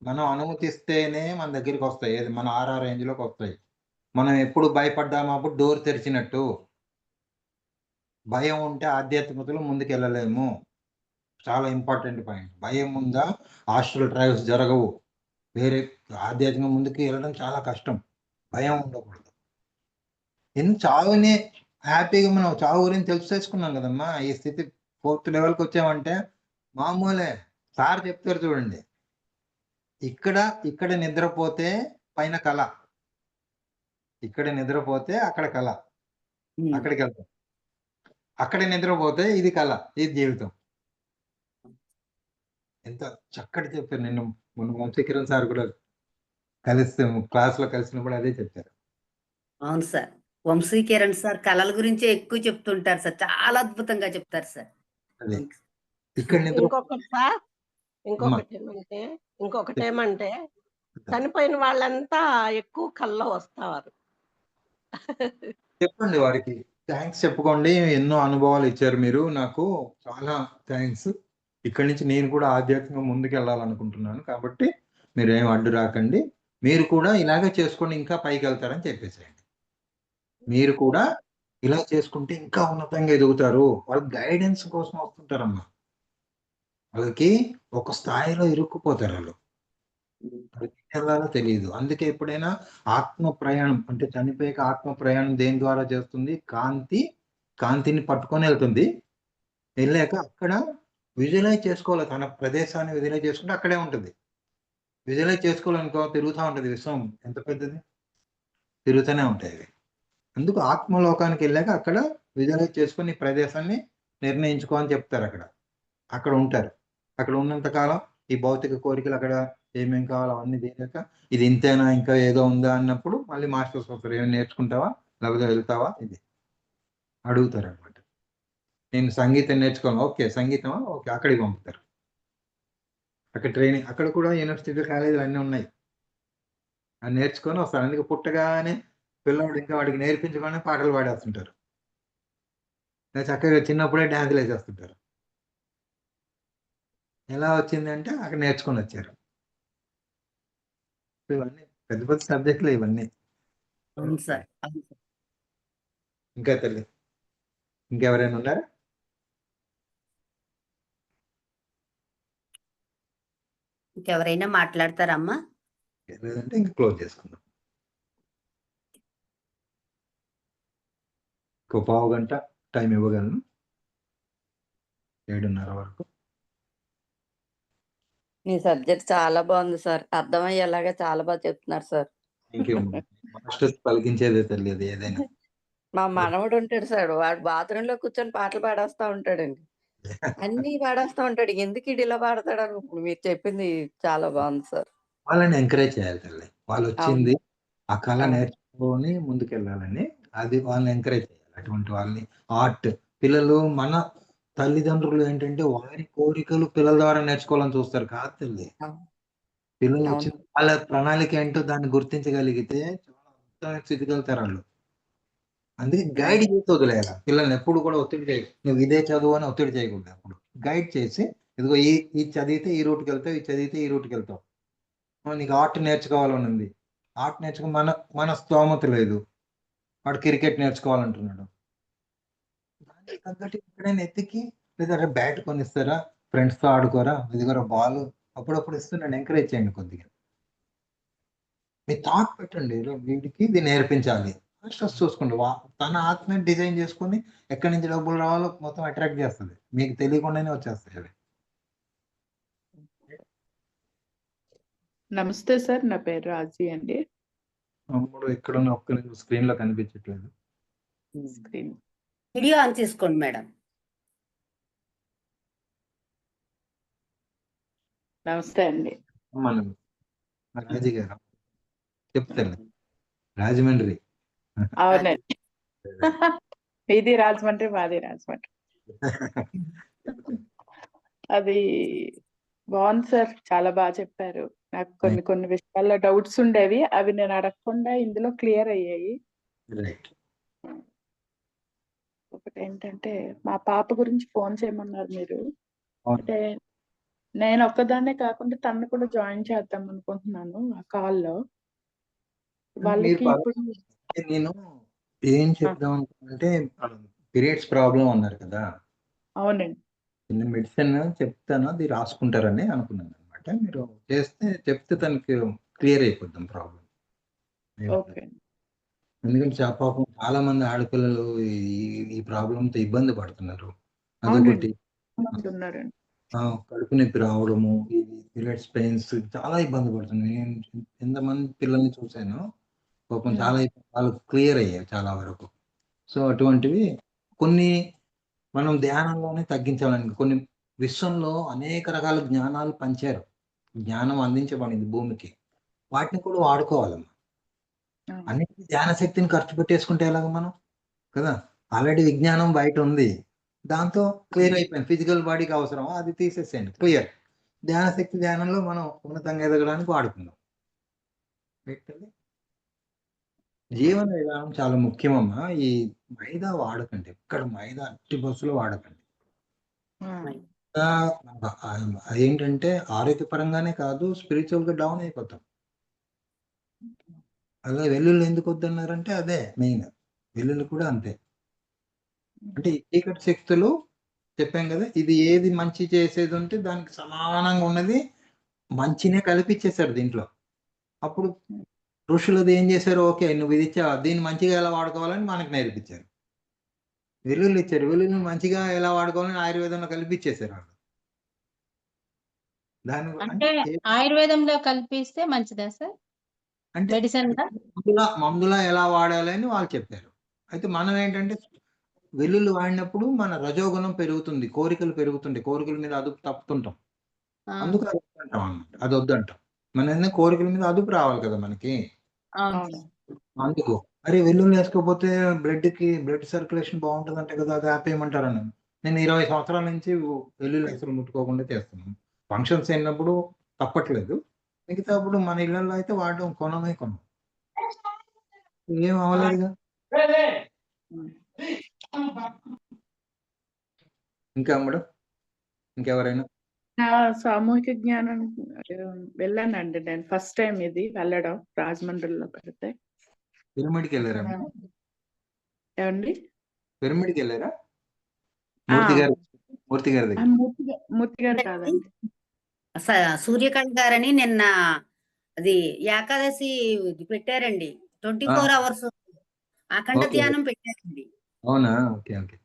మనం అనుమతిస్తేనే మన దగ్గరికి వస్తాయి. ఏది మన ఆరా రేంజ్ లోకి వస్తాయి. మనం ఎప్పుడు భయపడ్డామో అప్పుడు డోర్ తెరిచినట్టు. భయం ఉంటే ఆధ్యాత్మికతలో ముందుకు వెళ్ళలేము. చాలా ఇంపార్టెంట్ పాయింట్. భయం ఉందా ఆస్ట్రల్ ట్రావెల్స్ జరగవు. వేరే ఆధ్యాత్మిక ముందుకు వెళ్ళడం చాలా కష్టం. భయం ఉండకూడదు. చావుని హ్యాపీగా మనం చావు గురించి తెలుసుకున్నాం కదమ్మా. ఈ స్థితి 4th లెవెల్కి వచ్చామంటే మామూలే. సార్ చెప్తారు చూడండి, ఇక్కడ నిద్రపోతే పైన కళ, ఇక్కడ నిద్రపోతే అక్కడ కళ, అక్కడికి వెళ్తాం. అక్కడ నిద్రపోతే ఇది కళ, ఇది జీవితం. ఎంత చక్కటి చెప్పారు. నిన్ను మొన్న వంశీకిరణ్ సార్ కూడా కలిస్తే క్లాస్ లో కలిసినప్పుడు అదే చెప్పారు. అవును సార్. వంశీకిరణ్ సార్ కళల గురించే ఎక్కువ చెప్తుంటారు సార్. చాలా అద్భుతంగా చెప్తారు సార్. అదే ఇక్కడ నిద్ర ఇంకొకటి సార్, ఇంకొకటి ఏమంటే చనిపోయిన వాళ్ళంతా ఎక్కువ కల్లో వస్తారు. చెప్పండి వారికి, థ్యాంక్స్ చెప్పుకోండి. ఎన్నో అనుభవాలు ఇచ్చారు మీరు నాకు, చాలా థ్యాంక్స్. ఇక్కడి నుంచి నేను కూడా ఆధ్యాత్మికంగా ముందుకు వెళ్ళాలనుకుంటున్నాను. కాబట్టి మీరు ఏం అడ్డు రాకండి. మీరు కూడా ఇలాగే చేసుకొని ఇంకా పైకి వెళ్తారని చెప్పేసేయండి. మీరు కూడా ఇలా చేసుకుంటే ఇంకా ఉన్నతంగా ఎదుగుతారు. వాళ్ళు గైడెన్స్ కోసం వస్తుంటారమ్మా. వాళ్ళకి ఒక స్థాయిలో ఇరుక్కుపోతారు వాళ్ళు. వెళ్ళాలో తెలియదు. అందుకే ఎప్పుడైనా ఆత్మ ప్రయాణం అంటే చనిపోయాక ఆత్మ ప్రయాణం దేని ద్వారా చేస్తుంది? కాంతిని పట్టుకొని వెళ్తుంది. వెళ్ళాక అక్కడ విజువలైజ్ చేసుకోవాలి. తన ప్రదేశాన్ని విజువలైజ్ చేసుకుంటే అక్కడే ఉంటుంది. విజువలైజ్ చేసుకోవాలనుకో తిరుగుతూ ఉంటుంది. విశ్వం ఎంత పెద్దది, తిరుగుతూనే ఉంటాయి అవి. అందుకు ఆత్మలోకానికి వెళ్ళాక అక్కడ విజువలైజ్ చేసుకుని ప్రదేశాన్ని నిర్ణయించుకో అని చెప్తారు. అక్కడ ఉంటారు. అక్కడ ఉన్నంత కాలం ఈ భౌతిక కోరికలు అక్కడ ఏమేం కావాలో అవన్నీ తీరాక ఇది ఇంతేనా ఇంకా ఏదో ఉందా అన్నప్పుడు మళ్ళీ మాస్టర్స్ వస్తారు. ఏమైనా నేర్చుకుంటావా, లేకపోతే వెళ్తావా, ఇది అడుగుతారు అనమాట. నేను సంగీతం నేర్చుకోను. ఓకే, సంగీతమా, ఓకే, అక్కడికి పంపుతారు. అక్కడ ట్రైనింగ్, అక్కడ కూడా యూనివర్సిటీ కాలేజీలు అన్నీ ఉన్నాయి. అది నేర్చుకొని వస్తారు. అందుకే పుట్టగానే పిల్లవాడు ఇంకా వాడికి నేర్పించగానే పాటలు పాడేస్తుంటారు. చక్కగా చిన్నప్పుడే డ్యాన్సులు వేసేస్తుంటారు. ఎలా వచ్చిందంటే అక్కడ నేర్చుకొని వచ్చారు. ఇవన్నీ పెద్ద పెద్ద సబ్జెక్టులు ఇవన్నీ. అవును సార్. ఇంకా తల్లి, ఇంకెవరైనా ఉన్నారా? ఇంకెవరైనా మాట్లాడతారమ్మా? లేదంటే ఇంకా క్లోజ్ చేసుకుందాం. ఇంకో పావు గంట టైం ఇవ్వగలను, 7:30 వరకు. మీ సబ్జెక్ట్ చాలా బాగుంది సార్. అర్థమయ్యేలాగా చాలా బాగా చెప్తున్నారు సార్. మాస్టర్స్ పలికించేదే తల్లి అది ఏదైనా. మా మనవడు ఉంటాడు సార్, వాడు బాత్రూమ్ లో కూర్చొని పాటలు పాడేస్తా ఉంటాడండి. అన్ని పాడేస్తా ఉంటాడు. ఎందుకు ఇడు ఇలా పాడతాడు అని ఇప్పుడు మీరు చెప్పింది చాలా బాగుంది సార్. వాళ్ళని ఎంకరేజ్ చేయాలి తల్లి. వాళ్ళు వచ్చింది ఆ కళ నేర్చుకొని ముందుకెళ్ళాలని, అది వాళ్ళని ఎంకరేజ్ చేయాలి. అటువంటి వాళ్ళని ఆర్ట్ పిల్లలు, మన తల్లిదండ్రులు ఏంటంటే వారి కోరికలు పిల్లల ద్వారా నేర్చుకోవాలని చూస్తారు. కాదు తల్లి. పిల్లలు వచ్చిన వాళ్ళ ప్రణాళిక ఏంటో దాన్ని గుర్తించగలిగితే చాలా అద్భుతమైన స్థితికి వెళ్తారు వాళ్ళు. అందుకే గైడ్ చేసి వదిలేయాలి. పిల్లల్ని ఎప్పుడు కూడా ఒత్తిడి చేయ, నువ్వు ఇదే చదువు అని ఒత్తిడి చేయకూడదు. అప్పుడు గైడ్ చేసి, ఇదిగో ఈ చదివితే ఈ రూట్కి వెళ్తావు, ఈ చదివితే ఈ రూట్కి వెళ్తావు. నీకు ఆర్ట్ నేర్చుకోవాలని ఉంది, ఆర్ట్ నేర్చుకో. మన స్తోమత లేదు, వాడు క్రికెట్ నేర్చుకోవాలంటున్నాడు. దానికి తగ్గట్టు ఎక్కడైనా ఎత్తికి, లేదా బ్యాట్ కొనిస్తారా, ఫ్రెండ్స్తో ఆడుకోరా, ఇదిగోరా బాల్, అప్పుడప్పుడు ఇస్తున్నాడు, ఎంకరేజ్ చేయండి కొద్దిగా. మీ థాట్ పెట్టండి, వీడికి ఇది నేర్పించాలి. స్ట్రెస్ చూసుకోండి. తన ఆత్మ డిజైన్ చేసుకొని ఎక్కడి నుంచి డబ్బులు రావాలో మొత్తం అట్రాక్ట్ చేస్తుంది. మీకు తెలియకుండానే వచ్చేస్తాయి అవి. నమస్తే సార్, నా పేరు రాజీ అండి. అప్పుడు ఎక్కడున్న ఒక్క స్క్రీన్ లో కనిపించట్లేదు. స్క్రీన్ వీడియో ఆన్ చేసుకోండి మేడం. నమస్తే అండి. మనం రాజీ గారు చెప్తాను. రాజమండ్రి. అవునండి. ఇది రాజమండ్రి, మాది రాజమండ్రి. అది బాగుంది సార్, చాలా బాగా చెప్పారు. నాకు కొన్ని విషయాల్లో డౌట్స్ ఉండేవి, అవి నేను అడగకుండా ఇందులో క్లియర్ అయ్యాయి. రైట్. ఒకటి ఏంటంటే మా పాప గురించి ఫోన్ చేయమన్నారు మీరు. అవును. అంటే నేను ఒక్కదాన్నే కాకుండా తనను కూడా జాయిన్ చేద్దాం అనుకుంటున్నాను ఆ కాల్లో. వాళ్ళకి మీరు ఇప్పుడు నేను ఏం చెప్దాం అనుకుంటే పీరియడ్స్ ప్రాబ్లం అన్నారు కదా, అవునండి. చిన్న మెడిసిన్ చెప్తాను, అది రాసుకుంటారని అనుకున్నాను అనమాట. మీరు చెప్తే తనకి క్లియర్ అయిపోద్దాం ప్రాబ్లం. ఓకే. ఎందుకంటే పాపం చాలా మంది ఆడపిల్లలు ఈ ప్రాబ్లంతో ఇబ్బంది పడుతున్నారు. అవునండి, అదొకటి. మంది ఉన్నారండి. కడుపు నొప్పి రావడము, ఈ పీరియడ్స్ పెయిన్స్ చాలా ఇబ్బంది పడుతుంది. నేను ఎంతమంది పిల్లల్ని చూశాను, పాపం చాలా వాళ్ళకి క్లియర్ అయ్యాయి చాలా వరకు. సో అటువంటివి కొన్ని మనం ధ్యానంలోనే తగ్గించాలని, కొన్ని విశ్వంలో అనేక రకాల జ్ఞానాలు పంచారు, జ్ఞానం అందించబడింది భూమికి, వాటిని కూడా వాడుకోవాలమ్మా. అన్నిటికీ ధ్యాన శక్తిని ఖర్చు పెట్టేసుకుంటే ఎలాగ మనం కదా. ఆల్రెడీ విజ్ఞానం బయట ఉంది, దాంతో క్లియర్ అయిపోయింది. ఫిజికల్ బాడీకి అవసరమా అది తీసేసేయండి, క్లియర్. ధ్యాన శక్తి ధ్యానంలో మనం ఉన్నతంగా ఎదగడానికి వాడుకుందాం. జీవన విధానం చాలా ముఖ్యమమ్మా. ఈ మైదా వాడకండి, ఎక్కడ మైదా అట్టి బస్సులో వాడకండి. అదేంటంటే ఆరోగ్యపరంగానే కాదు, స్పిరిచువల్ గా డౌన్ అయిపోతాం. అలా వెల్లుల్లి ఎందుకు వద్దన్నారంటే అదే మెయిన్. వెల్లుల్లి కూడా అంతే. అంటే ఈ చీకటి శక్తులు చెప్పాం కదా, ఇది ఏది మంచి చేసేది ఉంటే దానికి సమానంగా ఉన్నది మంచినే కల్పించేశారు దీంట్లో. అప్పుడు ఋషులది ఏం చేశారు, ఓకే నువ్వు ఇది ఇచ్చావు, దీన్ని మంచిగా ఎలా వాడుకోవాలని మనకు నేర్పించారు. వెల్లుల్లి ఇచ్చారు, వెల్లుల్లి మంచిగా ఎలా వాడుకోవాలని ఆయుర్వేదంలో కల్పించేశారు వాళ్ళు. దాని అంటే ఆయుర్వేదంలో కల్పిస్తే మంచిదా సార్? అంటే మెడిసిన్ మందులా ఎలా వాడాలి అని వాళ్ళు చెప్పారు. అయితే మనం ఏంటంటే వెల్లుల్లి వాడినప్పుడు మన రజోగుణం పెరుగుతుంది, కోరికలు పెరుగుతుంటాయి, కోరికల మీద అదుపు తప్పుతుంటాం. అందుకు అది వద్దంటాం అన్నమాట, అది వద్దంటాం. మన కోరికల మీద అదుపు రావాలి కదా మనకి, అందుకు. అరే వెల్లుల్లి వేసుకోకపోతే బ్లడ్ సర్క్యులేషన్ బాగుంటుందంటే కదా, అది ఆపేయమంటారని. నేను 20 సంవత్సరాల నుంచి వెల్లుల్లి అసలు ముట్టుకోకుండా చేస్తున్నాను. ఫంక్షన్స్ అయినప్పుడు తప్పట్లేదు, మిగతా అప్పుడు మన ఇళ్లలో అయితే వాడడం కొనం. ఏం అవ్వలేదుగా. ఇంకా మేడం, ఇంకెవరైనా? సామూహిక జ్ఞానం వెళ్ళానండి నేను, ఫస్ట్ టైం ఇది వెళ్ళడం రాజమండ్రిలో పెడితే. పిరమిడ్కి వెళ్ళారా? ఏమండి, పిరమిడ్కి వెళ్ళారా? మూర్తి గారి దగ్గర. మూర్తి గారు కాదండి, సూర్యకాంత్ గారని నిన్న అది ఏకాదశి పెట్టారండి, 24 hours అఖండ ధ్యానం పెట్టారండి. అవునా? Okay okay.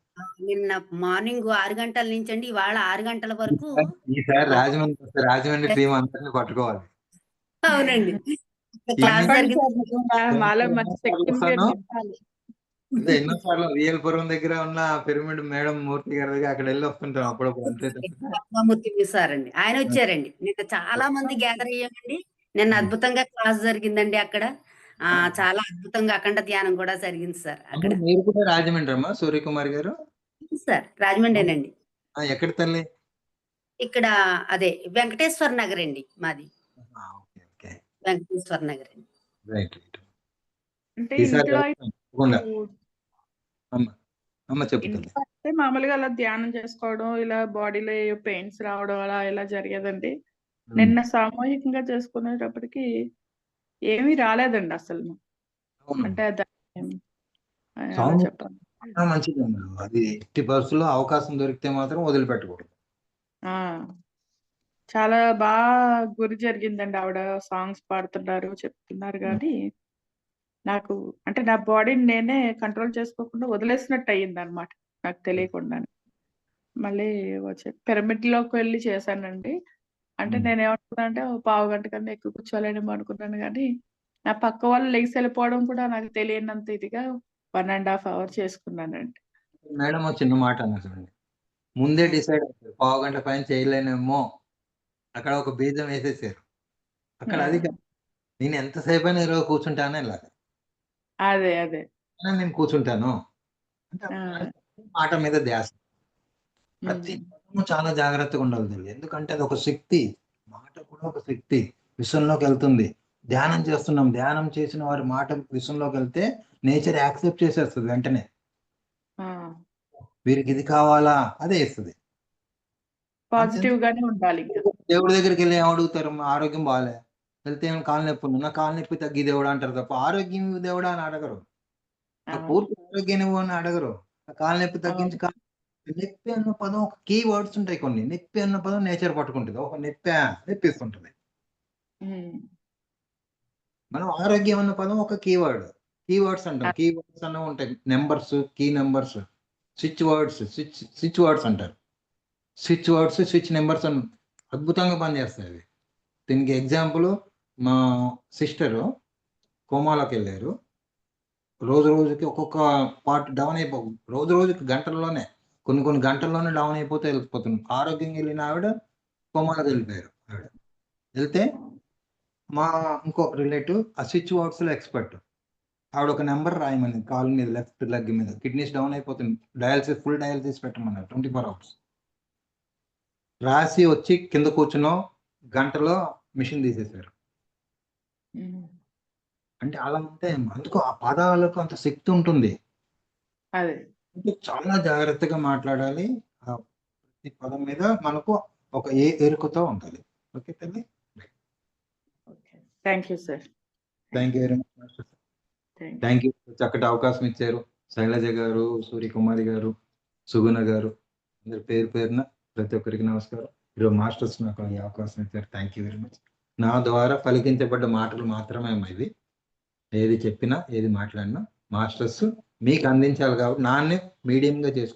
నిన్న మార్నింగ్ 6 గంటల నుంచి అండి, ఇవాళ 6 గంటల వరకు. ఈసారి రాజమండ్రి టీం అందరినీ పట్టుకోవాలి. అవునండి, క్లాస్ జరిగింది. ఎన్నోసార్లు విఎల్పురం దగ్గర ఉన్న పిరమిడ్ మేడం మూర్తి గారి దగ్గర అక్కడ వెళ్ళి వస్తుంటాం అప్పుడప్పుడు. అంతే మూర్తి సార్ అండి, ఆయన వచ్చారండి. నిన్న చాలా మంది గ్యాదర్ అయ్యామండి. నిన్న అద్భుతంగా క్లాస్ జరిగిందండి అక్కడ. చాలా అద్భుతంగా అఖండ ధ్యానం కూడా జరిగింది సార్ అక్కడ. మీరు కూడా రాజమండ్రి అమ్మా సూర్యకుమార్ గారు? సార్ రాజమండ్రేనండి. ఎక్కడ తల్లి? ఇక్కడ అదే వెంకటేశ్వర నగర్ అండి మాది. వెంకటేశ్వర నగర్ అండి. రైట్. అంటే మామూలుగా అలా ధ్యానం చేసుకోవడం, ఇలా బాడీలో పెయిన్స్ రావడం అలా ఇలా జరిగేదండి. నిన్న సామూహికంగా చేసుకునేటప్పటికి ఏమీ రాలేదండి అసలు. అంటే చెప్పాలి, మంచిది. అది ఎట్టి పరిస్థితుల్లో అవకాశం దొరికితే మాత్రం వదిలిపెట్టకూడదు. చాలా బాగా గురి జరిగిందండి. ఆవిడ సాంగ్స్ పాడుతున్నారు, చెప్తున్నారు, కానీ నాకు అంటే నా బాడీని నేనే కంట్రోల్ చేసుకోకుండా వదిలేసినట్టు అయ్యింది అనమాట, నాకు తెలియకుండానే. మళ్ళీ వచ్చి పిరమిడ్ లోకి వెళ్ళి చేశానండి. అంటే నేను ఏమనుకున్నా అంటే పావు గంట కన్నా ఎక్కువ కూర్చోలేనేమో అనుకున్నాను, కానీ నా పక్క వాళ్ళు లెగిసి వెళ్ళిపోవడం కూడా నాకు తెలియనంత ఇదిగా 1.5 hour చేసుకున్నానండి. మేడం చిన్న మాట అన్నారు, ముందే డిసైడ్ అవుతారు, పావు గంట పైన చేయలేనేమో, అక్కడ ఒక బీజం వేసేసారు. అక్కడ అది కాదు. నేను ఎంతసేపు అయినా ఈరోజు కూర్చుంటాను ఇలాగ అదే అదే నేను కూర్చుంటాను అంటే ఆ, మాట మీద ధ్యాస. ప్రతి పదము చాలా జాగ్రత్తగా ఉండాలి తల్లి. ఎందుకంటే అది ఒక శక్తి. మాట కూడా ఒక శక్తి. విషయంలోకి వెళ్తుంది. ధ్యానం చేస్తున్నాం. ధ్యానం చేసిన వారి మాట విషయంలోకి వెళ్తే నేచర్ యాక్సెప్ట్ చేసేస్తుంది వెంటనే. ఆ, వీరికి ఇది కావాలా అదే ఇస్తుంది. పాజిటివ్ గానే ఉండాలి ఇంకా. దేవుడి దగ్గరికి వెళ్ళి ఏం అడుగుతారు? మా ఆరోగ్యం బాగాలే, వెళ్తే ఏమైనా కాలు నొప్పి ఉంది, నా కాలు నొప్పి తగ్గి దేవుడా అంటారు తప్ప ఆరోగ్యం ఇవ్వు దేవుడా అని అడగరు. నాకు అవును పూర్తి ఆరోగ్యం ఇవ్వు అని అడగరు. నా కాలు నొప్పి తగ్గించి అవును నొప్పి అన్న పదం ఒక కీ వర్డ్స్ ఉంటాయి కొన్ని. నొప్పి అన్న పదం నేచర్ పట్టుకుంటుంది. ఒక నొప్పిస్తుంటది. ఉమ్, మనం ఆరోగ్యం అన్న పదం ఒక కీవర్డ్. కీవర్డ్స్ అంటాం. కీవర్డ్స్ అన్న ఉంటాయి. Numbers, key numbers, switch words, switch words అంటారు. స్విచ్ వర్డ్స్, స్విచ్ నెంబర్స్ అని అద్భుతంగా పనిచేస్తాయి అవి. దీనికి ఎగ్జాంపుల్ మా సిస్టరు కోమాలోకి వెళ్ళారు. రోజు రోజుకి ఒక్కొక్క పార్ట్ డౌన్ రోజు రోజుకి గంటల్లోనే కొన్ని గంటల్లోనే డౌన్ అయిపోతే వెళ్ళిపోతుంది. ఆరోగ్యంగా వెళ్ళిన ఆవిడ కోమాలోకి వెళ్ళిపోయారు. ఆవిడ వెళ్తే మా ఇంకో రిలేటివ్ ఆ స్విచ్ వర్డ్స్ లో ఎక్స్పర్ట్. ఆవిడ ఒక నెంబర్ రాయమని కాలు మీద, లెఫ్ట్ లెగ్ మీద కిడ్నీస్ డౌన్ అయిపోతుంది, డయాలసిస్, ఫుల్ డయాలసిస్ పెట్టమన్నారు 24 hours. రాసి వచ్చి కింద కూర్చున్నో గంటలో మిషన్ తీసేశారు. ఉమ్, అంటే అలా ఉంటే అందుకు ఆ పదాలకు అంత శక్తి ఉంటుంది. అదే అంటే చాలా జాగ్రత్తగా మాట్లాడాలి. ఆ ప్రతి పదం మీద మనకు ఒక ఎరుకతో ఉండాలి. ఓకే తల్లి, okay. Thank you sir. Thank you very much. Thank you. చక్కటి అవకాశం ఇచ్చారు శైలజ గారు, సూర్యకుమారి గారు, సుగుణ గారు, అందరి పేరు పేరున ప్రతి ఒక్కరికి నమస్కారం. ఈరోజు మాస్టర్స్ నాకు ఈ అవకాశం ఇచ్చారు. Thank you very much. నా ద్వారా పలికించబడ్డ మాటలు మాత్రమే ఇవి. ఏది చెప్పినా ఏది మాట్లాడినా మాస్టర్స్ మీకు అందించాలి కాబట్టి నాన్నే మీడియంగా చేసుకుని